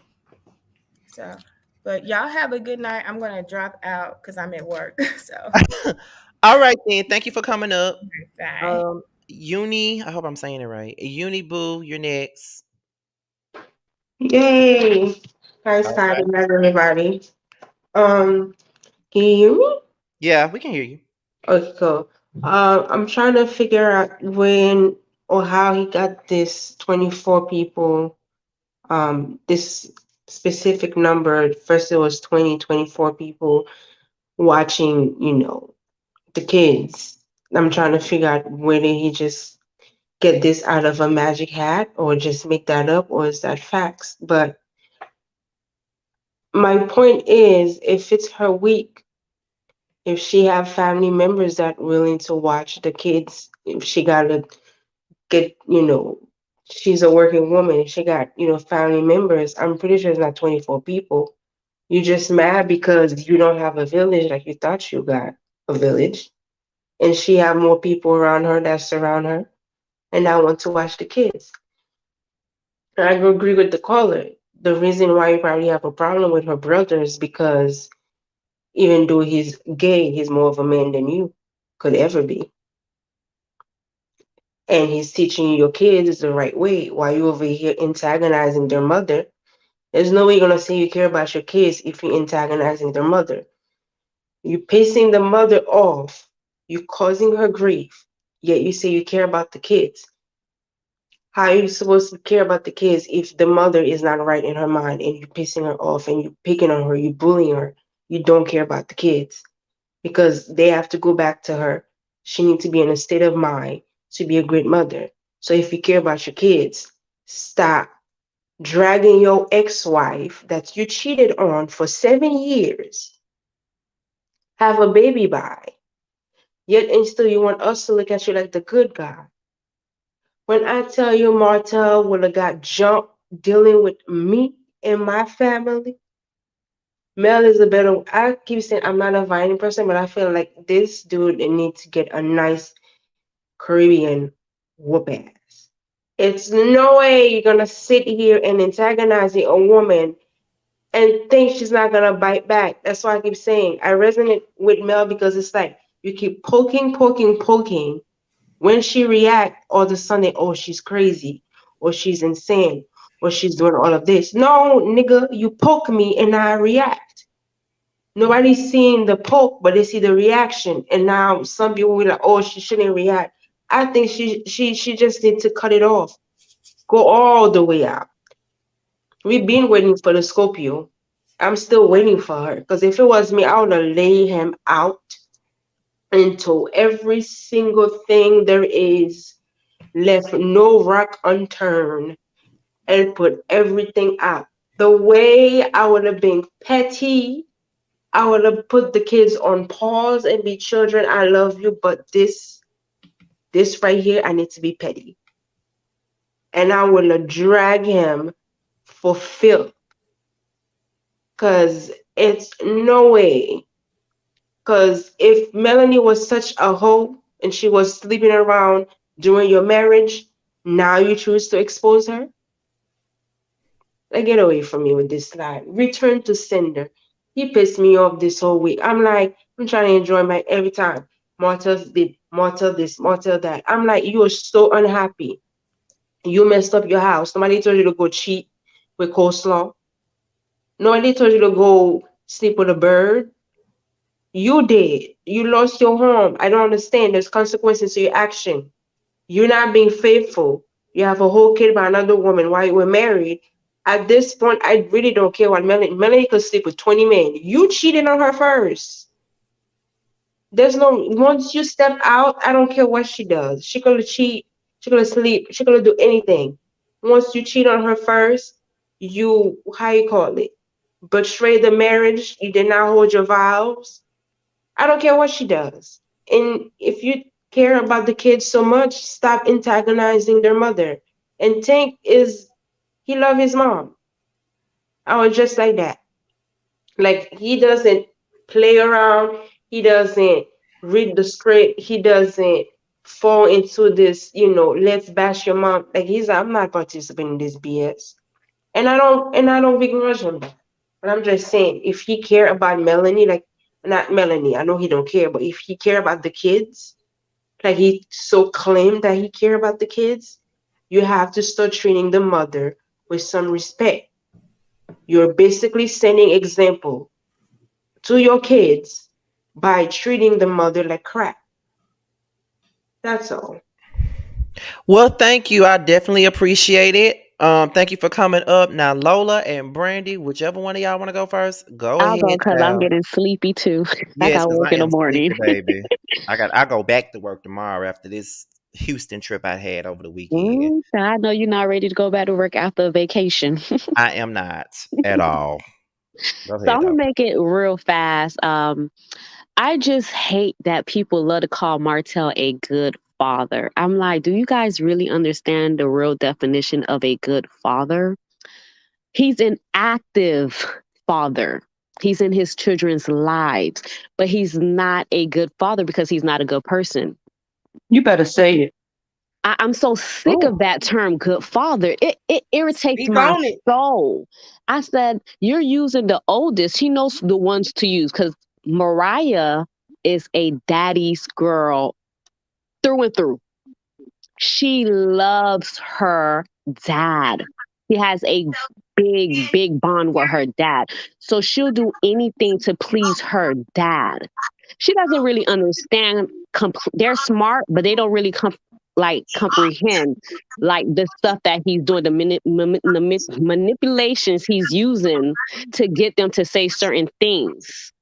So, but y'all have a good night. I'm gonna drop out because I'm at work. So, All right then. Thank you for coming up. bye. Uni, I hope I'm saying it right. Uni Boo, you're next. Yay! Hi, All Scotty. right. How's everybody? Can you hear me? Yeah, we can hear you. Okay, cool. I'm trying to figure out when or how he got this 24 people, this specific number. First, it was 24 people watching, the kids. I'm trying to figure out where did he just get this out of a magic hat or just make that up or is that facts? But my point is, if it's her week, if she have family members that willing to watch the kids, if she gotta get, she's a working woman, she got, family members, I'm pretty sure it's not 24 people. You just mad because you don't have a village like you thought you got a village. And she have more people around her that surround her and I want to watch the kids. I agree with the caller. The reason why you probably have a problem with her brother is because even though he's gay, he's more of a man than you could ever be. And he's teaching your kids the right way while you over here antagonizing their mother. There's no way you're gonna say you care about your kids if you're antagonizing their mother. You're pissing the mother off, you're causing her grief, yet you say you care about the kids. How are you supposed to care about the kids if the mother is not right in her mind and you're pissing her off and you're picking on her, you're bullying her? You don't care about the kids because they have to go back to her. She needs to be in a state of mind to be a great mother. So if you care about your kids, stop dragging your ex-wife that you cheated on for 7 years, have a baby by, yet and still you want us to look at you like the good guy. When I tell you Martell would have got jumped dealing with me and my family, Mel is a better. I keep saying I'm not a violent person, but I feel like this dude needs to get a nice Caribbean whoop ass. It's no way you're gonna sit here and antagonize a woman and think she's not gonna bite back. That's why I keep saying I resonate with Mel because it's like you keep poking, poking, poking. When she react, all of a sudden, oh, she's crazy or she's insane. or she's doing all of this. No, nigga, you poke me and I react. Nobody's seeing the poke, but they see the reaction. And now some people will be like, oh, she shouldn't react. I think she just needs to cut it off. Go all the way out. We've been waiting for the Scorpio. I'm still waiting for her. Because if it was me, I would have laid him out into every single thing there is, left no rock unturned, and put everything out. The way I would have been petty, I would have put the kids on pause and be children. I love you, but this right here, I need to be petty. And I would have dragged him for filth. Cause it's no way. Cause if Melanie was such a hoe and she was sleeping around during your marriage, now you choose to expose her? Like, get away from me with this lie. Return to sender. He pissed me off this whole week. I'm like, I'm trying to enjoy my every time. Martell did, Martell this, Martell that. I'm like, you are so unhappy. You messed up your house. Nobody told you to go cheat with coleslaw. Nobody told you to go sleep with a bird. You did. You lost your home. I don't understand. There's consequences to your action. You're not being faithful. You have a whole kid by another woman while you were married. At this point, I really don't care what Melanie could sleep with 20 men. You cheated on her first. There's no, once you step out, I don't care what she does. She could cheat, she could sleep, she could do anything. Once you cheat on her first, you, how you call it, betray the marriage, you did not hold your vows. I don't care what she does. And if you care about the kids so much, stop antagonizing their mother. And Tank is, he love his mom. I was just like that. Like, he doesn't play around. He doesn't read the script. He doesn't fall into this, let's bash your mom. Like, he's like, I'm not participating in this BS. And I don't begrudge him that. But I'm just saying, if he care about Melanie, like, not Melanie, I know he don't care, but if he care about the kids, like he so claimed that he care about the kids, you have to start treating the mother with some respect. You're basically sending example to your kids by treating the mother like crap. That's all. Well, thank you. I definitely appreciate it. Thank you for coming up. Now, Lola and Brandy, whichever one of y'all want to go first, go I'll ahead, go because I'm child. getting sleepy too. I Yes, got because work I in the am morning. sleepy, baby. I go back to work tomorrow after this Houston trip I had over the weekend. I know you're not ready to go back to work after a vacation. I am not at all. Go So ahead I'm gonna though. make it real fast. I just hate that people love to call Martell a good father. I'm like, do you guys really understand the real definition of a good father? He's an active father. He's in his children's lives, but he's not a good father because he's not a good person. You better say it. I'm so sick Oh, of that term, good father. It irritates speak my on it. soul. I said, you're using the oldest. He knows the ones to use because Mariah is a daddy's girl through and through. She loves her dad. She has a big bond with her dad. So she'll do anything to please her dad. She doesn't really understand. They're smart, but they don't really comprehend like the stuff that he's doing, the manipulations he's using to get them to say certain things.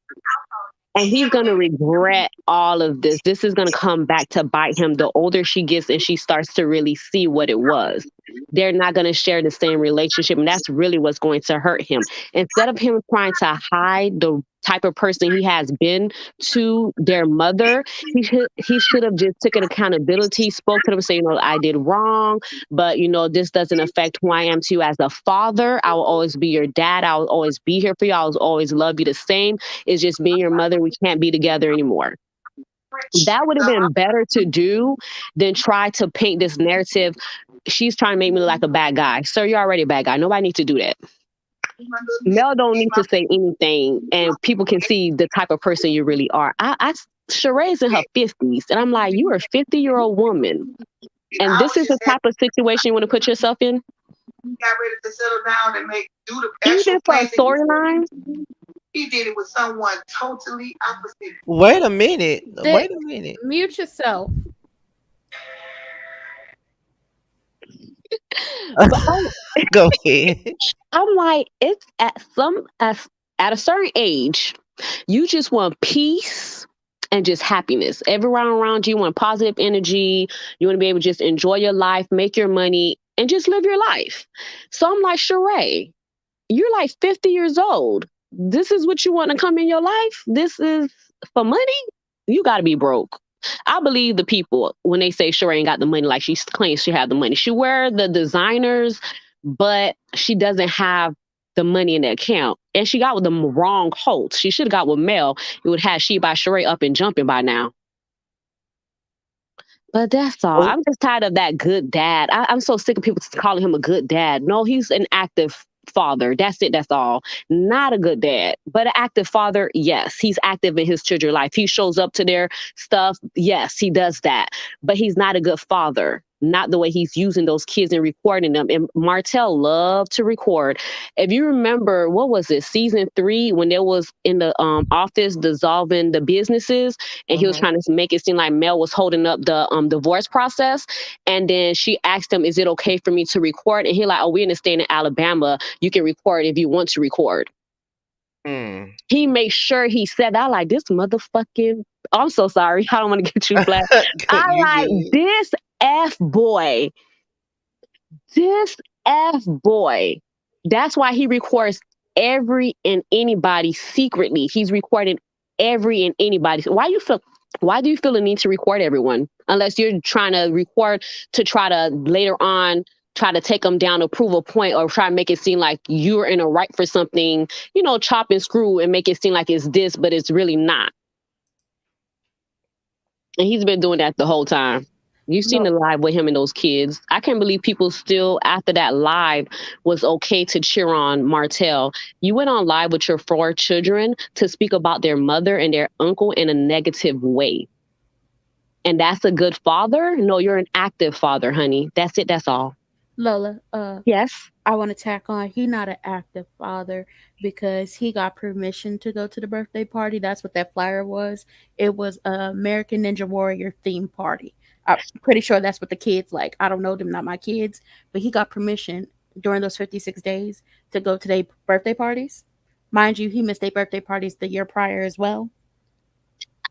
And he's going to regret all of this. This is going to come back to bite him the older she gets and she starts to really see what it was. They're not going to share the same relationship. And that's really what's going to hurt him. Instead of him trying to hide the type of person he has been to their mother, he should have just taken accountability, spoke to them, say, I did wrong, but this doesn't affect who I am to you as a father. I will always be your dad. I will always be here for you. I will always love you the same. It's just me and your mother. We can't be together anymore. That would have been better to do than try to paint this narrative. She's trying to make me look like a bad guy. Sir, you're already a bad guy. Nobody needs to do that. Mel don't need to say anything, and people can see the type of person you really are. Sheree's in her 50s, and I'm like, you're a 50-year-old woman, and this is the type of situation you want to put yourself in? he got ready to settle down and do the Even actual for a planting. storyline. He did it with someone totally opposite. Wait a minute. The, Wait a minute. mute yourself. But Go ahead. I'm like, it's at a certain age, you just want peace and just happiness. Everyone around you want positive energy. You want to be able to just enjoy your life, make your money, and just live your life. So I'm like, Sheree, you're like 50 years old. This is what you want to come in your life? This is for money? You got to be broke. I believe the people when they say Sheree ain't got the money, like she claims she had the money. She wear the designers, but she doesn't have the money in the account. And she got with the wrong Holt. She should have got with Mel. It would have she by Sheree up and jumping by now. But that's all. Oh, I'm just tired of that good dad. I'm so sick of people calling him a good dad. No, he's an active father. That's it. That's all. Not a good dad, but an active father. Yes, he's active in his children's life. He shows up to their stuff. Yes, he does that. But he's not a good father. Not the way he's using those kids and recording them. And Martell loved to record. If you remember, what was it, season 3, when there was in the office dissolving the businesses, and he was trying to make it seem like Mel was holding up the divorce process. And then she asked him, "Is it okay for me to record?" And he like, "Oh, we're in the state in Alabama. You can record if you want to record." mm. He made sure he said that. Like, this motherfucking. I'm so sorry. I don't want to get you flat. I You like good. this F boy. This F boy. That's why he records every and anybody secretly. He's recording every and anybody. Why do you feel the need to record everyone? Unless you're trying to record to try to later on try to take them down to prove a point or try to make it seem like you're in a right for something, chop and screw and make it seem like it's this, but it's really not. And he's been doing that the whole time. You've seen the live with him and those kids. I can't believe people still, after that live, was okay to cheer on Martell. You went on live with your 4 children to speak about their mother and their uncle in a negative way. And that's a good father? No, you're an active father, honey. That's it. That's all. Lola, Yes. I want to tack on. He not an active father because he got permission to go to the birthday party. That's what that flyer was. It was a American Ninja Warrior theme party. I'm pretty sure that's what the kids like. I don't know them, not my kids, but he got permission during those 56 days to go to their birthday parties. Mind you, he missed their birthday parties the year prior as well.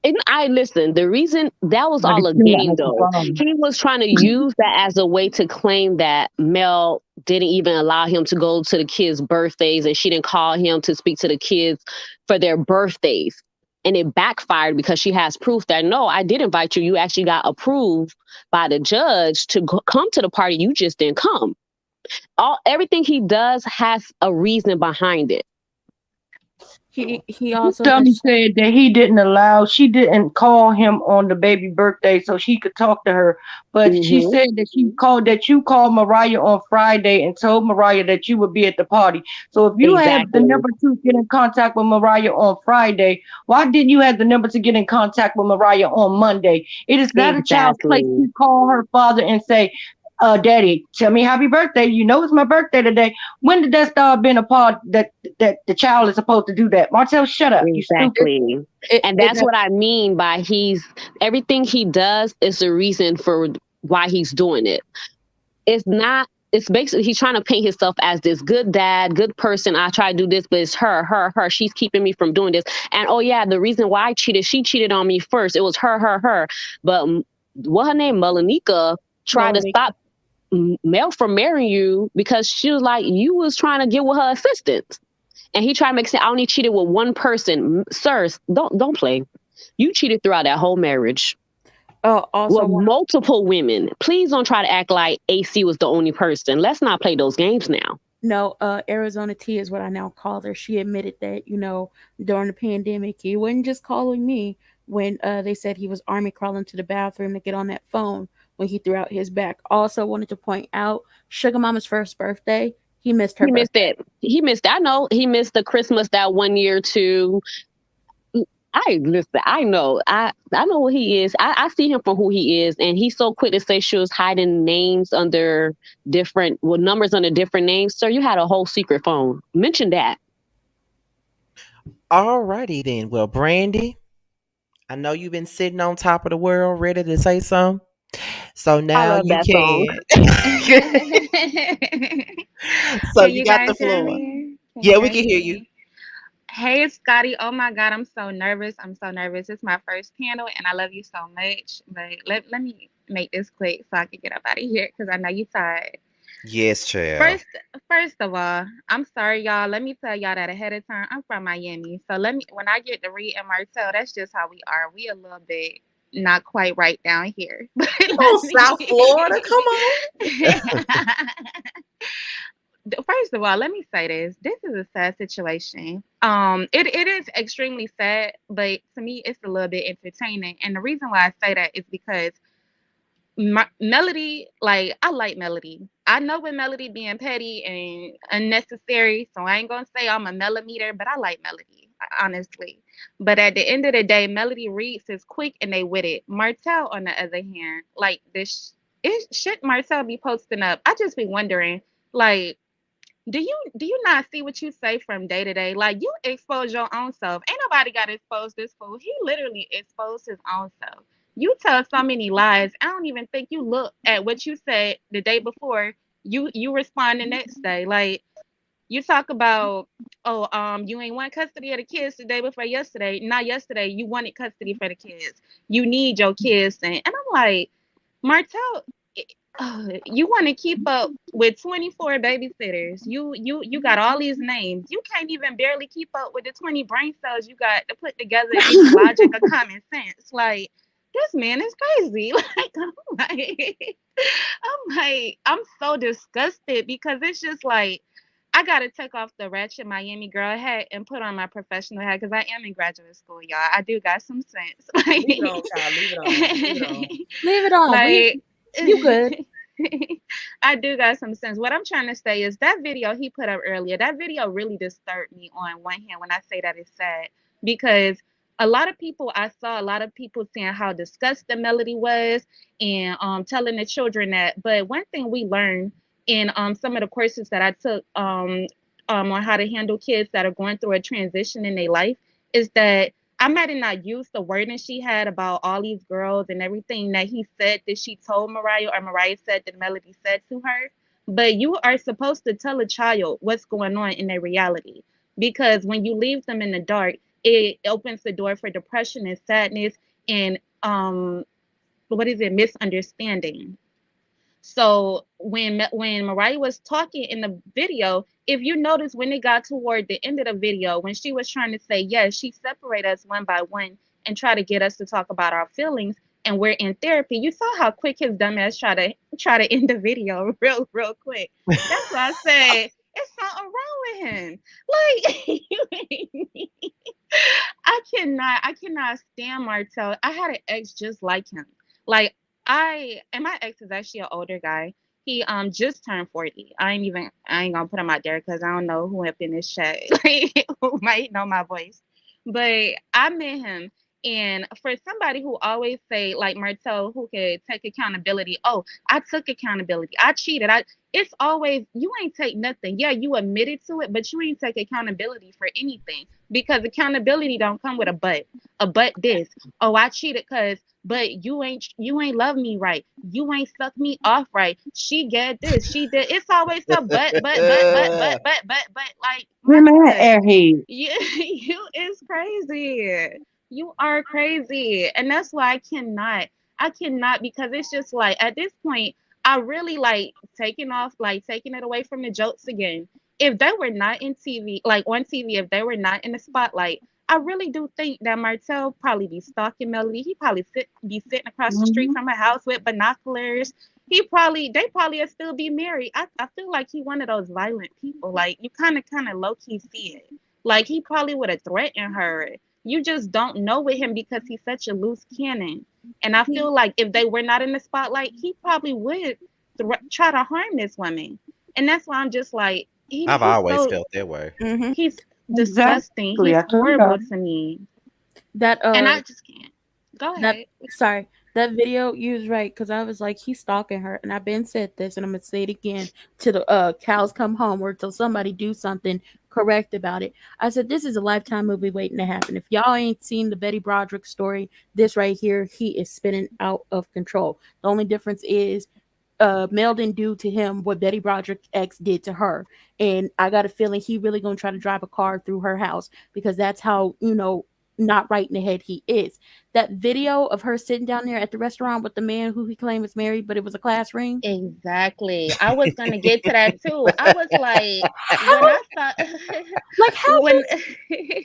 And I listen, the reason that was But all it's a still not game like the though. father. He was trying to use that as a way to claim that Mel didn't even allow him to go to the kids' birthdays and she didn't call him to speak to the kids for their birthdays. And it backfired because she has proof that no, I did invite you. You actually got approved by the judge to come to the party. You just didn't come. Everything he does has a reason behind it. He also Dummy has said that she didn't call him on the baby birthday so she could talk to her. But she Mm-hmm. said that you called Mariah on Friday and told Mariah that you would be at the party. So if you have the Exactly. number to get in contact with Mariah on Friday, why didn't you have the number to get in contact with Mariah on Monday? It is not a child's place Exactly. to call her father and say, Daddy, tell me happy birthday. You know it's my birthday today. When did that start being a part that the child is supposed to do that? Martell, shut up. You stupid. Exactly. And that's what I mean by everything he does is the reason for why he's doing it. It's basically he's trying to paint himself as this good dad, good person. I try to do this, but it's her. She's keeping me from doing this. And oh yeah, the reason why I cheated, she cheated on me first. It was her. But what her name, Melanika, tried to Melanika. stop Mel from marrying you because she was like, you was trying to get with her assistant. And he tried to make sense. I only cheated with one person. Sirs, don't play. You cheated throughout that whole marriage Also, with multiple women. Please don't try to act like AC was the only person. Let's not play those games now. no, Arizona T is what I now call her. She admitted that, during the pandemic, he wasn't just calling me when they said he was army crawling to the bathroom to get on that phone when he threw out his back. Also, wanted to point out Sugar Mama's first birthday, he missed her He missed birthday. it. I know he missed the Christmas that one year too. I listen. I know. I know what he is. I see him for who he is, and he's so quick to say she was hiding names under different, well, numbers under different names. Sir, you had a whole secret phone. Mention that. Alrighty then. Well, Brandy, I know you've been sitting on top of the world, ready to say something. So I now love you that song. can. So Can you you got the guys hear floor. me? Can you Yeah, we guys can hear hear you. me? Hey, Scotty. Oh my God, I'm so nervous. I'm so nervous. It's my first panel, and I love you so much. But let me make this quick so I can get up out of here because I know you tired. Yes, child. First, first of all, I'm sorry, y'all. Let me tell y'all that ahead of time. I'm from Miami, so let me. When I get to Reed and Martell, that's just how we are. We a little bit not quite right down here. But Oh, let South Florida, come me. on. First of all, let me say this. This is a sad situation. It is extremely sad, but to me, it's a little bit entertaining. And the reason why I say that is because Melody, like I like Melody. I know with Melody being petty and unnecessary, so I ain't gonna say I'm a millimeter, but I like Melody, honestly. But at the end of the day, Melody reads is quick and they with it. Martell, on the other hand, like this, it should Martell be posting up. I just be wondering, like, do you not see what you say from day to day? Like you expose your own self. Ain't nobody got to expose this fool. He literally exposed his own self. You tell so many lies. I don't even think you look at what you said the day before. You respond the next day. Like you talk about, oh, you ain't want custody of the kids the day before yesterday. Not yesterday. You wanted custody for the kids. You need your kids, and I'm like, Martell, you want to keep up with 24 babysitters. You got all these names. You can't even barely keep up with the 20 brain cells you got to put together any logic or common sense. Like this man is crazy. I'm so disgusted because it's just like I gotta take off the ratchet Miami girl hat and put on my professional hat because I am in graduate school, y'all. I do got some sense. Leave it on, child. Leave it on. Leave it on. Leave it on. Like You good. I do got some sense. What I'm trying to say is that video he put up earlier, that video really disturbed me on one hand when I say that it's sad because a lot of people I saw a lot of people saying how disgusting Melody was and telling the children that. But one thing we learned in some of the courses that I took on how to handle kids that are going through a transition in their life is that I might have not used the wording she had about all these girls and everything that he said that she told Mariah or Mariah said that Melody said to her. But you are supposed to tell a child what's going on in their reality because when you leave them in the dark, it opens the door for depression and sadness and what is it, misunderstanding. So when Mariah was talking in the video, if you notice when it got toward the end of the video, when she was trying to say yes, she separated us one by one and try to get us to talk about our feelings, and we're in therapy. You saw how quick his dumbass try to end the video real quick. That's why I said it's something wrong with him. Like I cannot stand Martell. I had an ex just like him. Like my ex is actually an older guy. He just turned 40. I ain't gonna put him out there because I don't know who up in this chat like, who might know my voice. But I met him, and for somebody who always say like Martell who could take accountability, oh, I took accountability. I cheated. It's always you ain't take nothing. Yeah, you admitted to it, but you ain't take accountability for anything because accountability don't come with a but. A but this. Oh, I cheated because but you ain't love me right. You ain't suck me off right. She get this. She did. It's always a but. Like my Women nigga, airhead. you is crazy. You are crazy, and that's why I cannot because it's just like at this point I really like taking it away from the jokes again. If they were not in TV, like on TV, if they were not in the spotlight, I really do think that Martell probably be stalking Melody. He probably be sitting across the street Mhm. from her house with binoculars. They probably would still be married. I feel like he one of those violent people. Like you kind of low key see it. Like he probably would have threatened her. You just don't know with him because he's such a loose cannon. And I feel like if they were not in the spotlight, he probably would try to harm this woman. And that's why I'm just like I've he's always so felt that way. Mm-hmm. he's disgusting. Exactly. He's I told y'all. horrible to me. That And I just can't. Go that ahead. sorry, that video you was right because I was like he's stalking her, and I've been said this, and I'm gonna say it again till the cows come home or till somebody do something correct about it. I said this is a Lifetime movie waiting to happen. If y'all ain't seen the Betty Broderick story, this right here, he is spinning out of control. The only difference is Mel didn't do to him what Betty Broderick ex did to her. And I got a feeling he really gonna try to drive a car through her house because that's how, not right in the head he is. That video of her sitting down there at the restaurant with the man who he claimed was married, but it was a class ring. Exactly. I was gonna get to that too. I was like, when How I saw how when you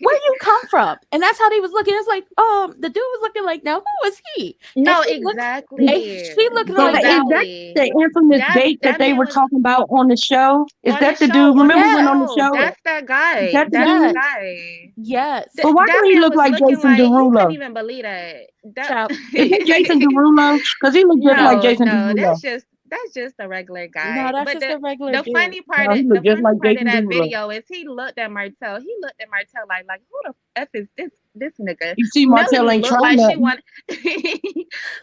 where you come from? And that's how they was looking. It's like, the dude was looking like, now who was he? And no, she looked and exactly. she looking But like is now. that Exactly. the infamous That date that that they man were was talking about on the show? Is on the that the show, dude? on the Remember he went Yes, on the show. show? That's that Is guy. that the That's the dude? yes, guy. yes. But why That do he man look was like looking Jason like he couldn't Derulo? even believe that. That Child, Is that Jason Derulo? Because he looked just like no, Jason no, Derulo. that's just a regular no, guy. that's But just a regular dude. No, he the looked just funny like part of Jason that Derulo. video is he looked at Martell. He looked at Martell like who the f is this nigga? You see, Martell Melody ain't looked trying like she nothing. wanted.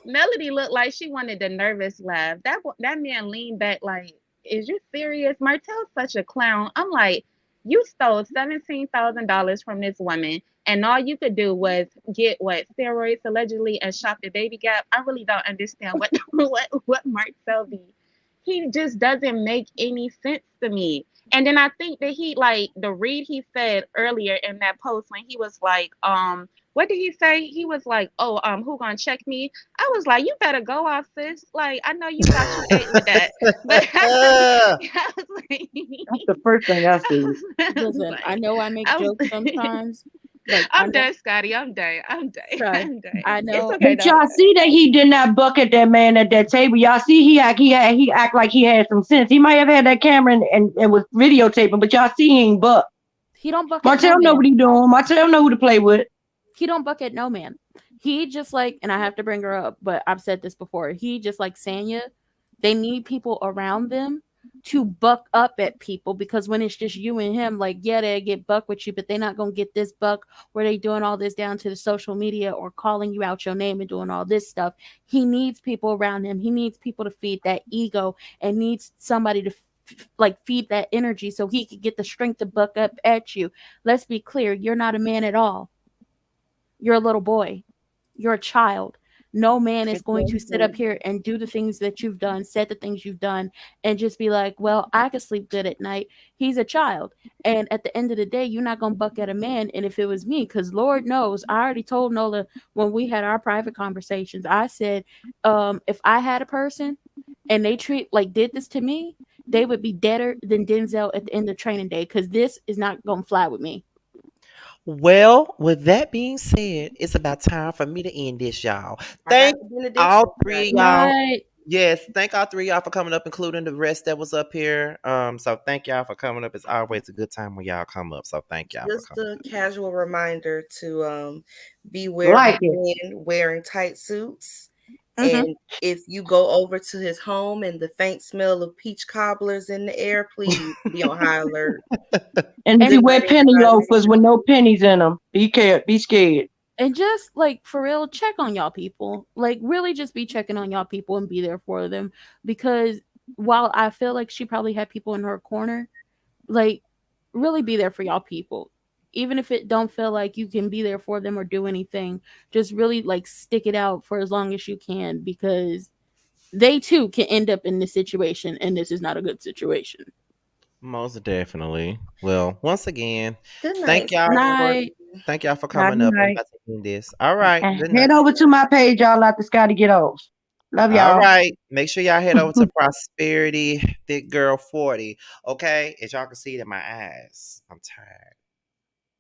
Melody looked like she wanted the nervous laugh. That man leaned back like, is you serious? Martell's such a clown. I'm like, you stole $17,000 from this woman, and all you could do was get what steroids allegedly and shop the baby gap. I really don't understand what what Martell be. He just doesn't make any sense to me. And then I think that he like the read he said earlier in that post when he was like, what did he say? He was like, oh, who gonna check me? I was like, you better go off, sis. Like, I know you thought you ate with that, but I was like, That's the first thing I see. Listen, I know I make I was jokes sometimes. Like I I'm know, done, Scotty. I'm done. I'm done. sorry, I'm done. I It's know. okay But though. y'all see that he did not buck at that man at that table. Y'all see he act like he had some sense. He might have had that camera and was videotaping, but y'all see he ain't buck. He don't buck at no Martell know what man. he doing. Martell know who to play with. He don't buck at no man. He just like, and I have to bring her up, but I've said this before. He just like Sanya. They need people around them to buck up at people because when it's just you and him, like yeah, they get buck with you, but they're not gonna get this buck where they doing all this down to the social media or calling you out your name and doing all this stuff. He needs people around him. He needs people to feed that ego and needs somebody to like feed that energy so he could get the strength to buck up at you. Let's be clear, you're not a man at all. You're a little boy. You're a child. No man is going to sit up Exactly. here and do the things that you've done, said the things you've done, and just be like, well, I can sleep good at night. He's a child. And at the end of the day, you're not going to buck at a man. And if it was me, because Lord knows, I already told Nola when we had our private conversations, I said, if I had a person and they did this to me, they would be deader than Denzel at the end of training day because this is not going to fly with me. Well, with that being said, it's about time for me to end this, y'all. I got Thank the benediction. all three of Good y'all. night. Yes, thank all three of y'all for coming up, including the rest that was up here. So thank y'all for coming up. It's always a good time when y'all come up. So thank y'all for Just coming a up. casual reminder to beware of Like it. men wearing tight suits. Mm-hmm. And if you go over to his home and the faint smell of peach cobblers in the air, please be on high alert. And if And you Good wear night, penny everybody. loafers with no pennies in them, be scared. and just like for real, check on y'all people. Like really just be checking on y'all people and be there for them. Because while I feel like she probably had people in her corner, like really be there for y'all people. Even if it don't feel like you can be there for them or do anything, just really like stick it out for as long as you can because they too can end up in this situation and this is not a good situation. Most definitely. Well, once again, Good thank night, y'all for Scotty. Night. thank y'all for Night coming up. I'm night. about to end this. All right. And Good head night. over to my page, y'all. Let the Scotty get off. Love All y'all. right. Make sure y'all head over to Prosperity Thick Girl 40. Okay. As y'all can see that my eyes, I'm tired.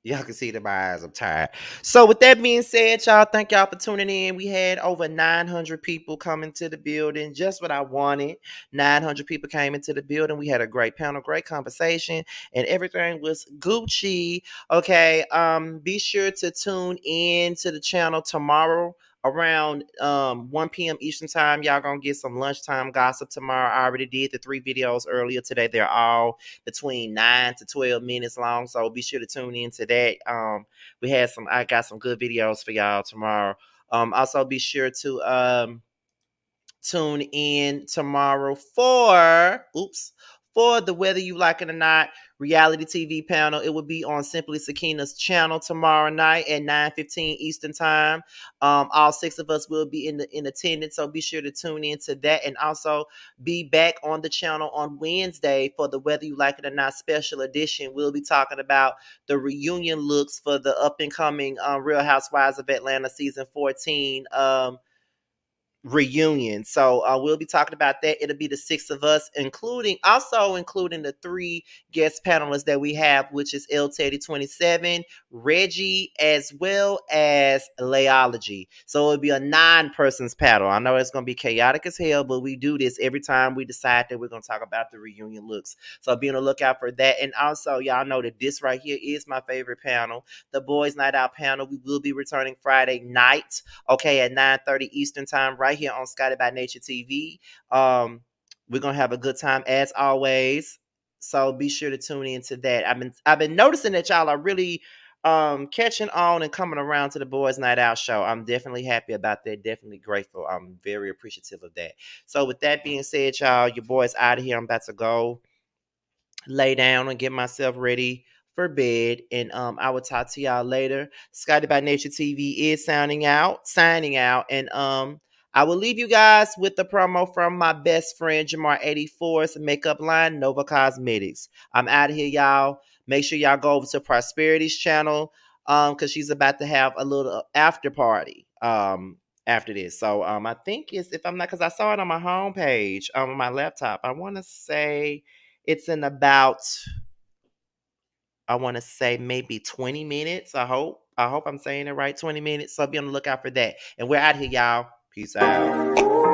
Y'all can see that my eyes, I'm tired. So with that being said, y'all, thank y'all for tuning in. We had over 900 people coming to the building. Just what I wanted. 900 people came into the building. We had a great panel, great conversation, and everything was Gucci. Okay. Be sure to tune in to the channel tomorrow. around 1 p.m. Eastern time. Y'all gonna get some lunchtime gossip tomorrow. I already did the 3 videos earlier today. They're all between 9 to 12 minutes long, so be sure to tune into that. I got some good videos for y'all tomorrow. Also be sure to tune in tomorrow for the Whether You Like It or Not reality TV panel. It will be on Simply Sakina's channel tomorrow night at 9:15 Eastern time. All 6 of us will be in attendance, so be sure to tune into that, and also be back on the channel on Wednesday for the Whether You Like It or Not special edition. We'll be talking about the reunion looks for the up and coming Real Housewives of Atlanta season 14 reunion. So we'll be talking about that. It'll be the 6 of us, including the 3 guest panelists that we have, which is L Teddy 27, Reggie, as well as Layology. So it'll be a 9-person's panel. I know it's gonna be chaotic as hell, but we do this every time we decide that we're gonna talk about the reunion looks. So be on the lookout for that. And also, y'all know that this right here is my favorite panel, the Boys Night Out panel. We will be returning Friday night, okay, at 9:30 Eastern time, right here on Scotty by Nature TV. We're gonna have a good time as always. So be sure to tune into that. I've been noticing that y'all are really catching on and coming around to the Boys Night Out show. I'm definitely happy about that. Definitely grateful. I'm very appreciative of that. So with that being said, y'all, your boy's out of here. I'm about to go lay down and get myself ready for bed. And I will talk to y'all later. Scotty by Nature TV is signing out. And I will leave you guys with the promo from my best friend Jamar 84's makeup line, Nova Cosmetics. I'm out of here, y'all. Make sure y'all go over to Prosperity's channel. Because she's about to have a little after party. After this. So I think it's, if I'm not, because I saw it on my homepage on my laptop. I want to say it's in about, I want to say maybe 20 minutes. I hope I'm saying it right. 20 minutes. So be on the lookout for that. And we're out here, y'all. Peace out.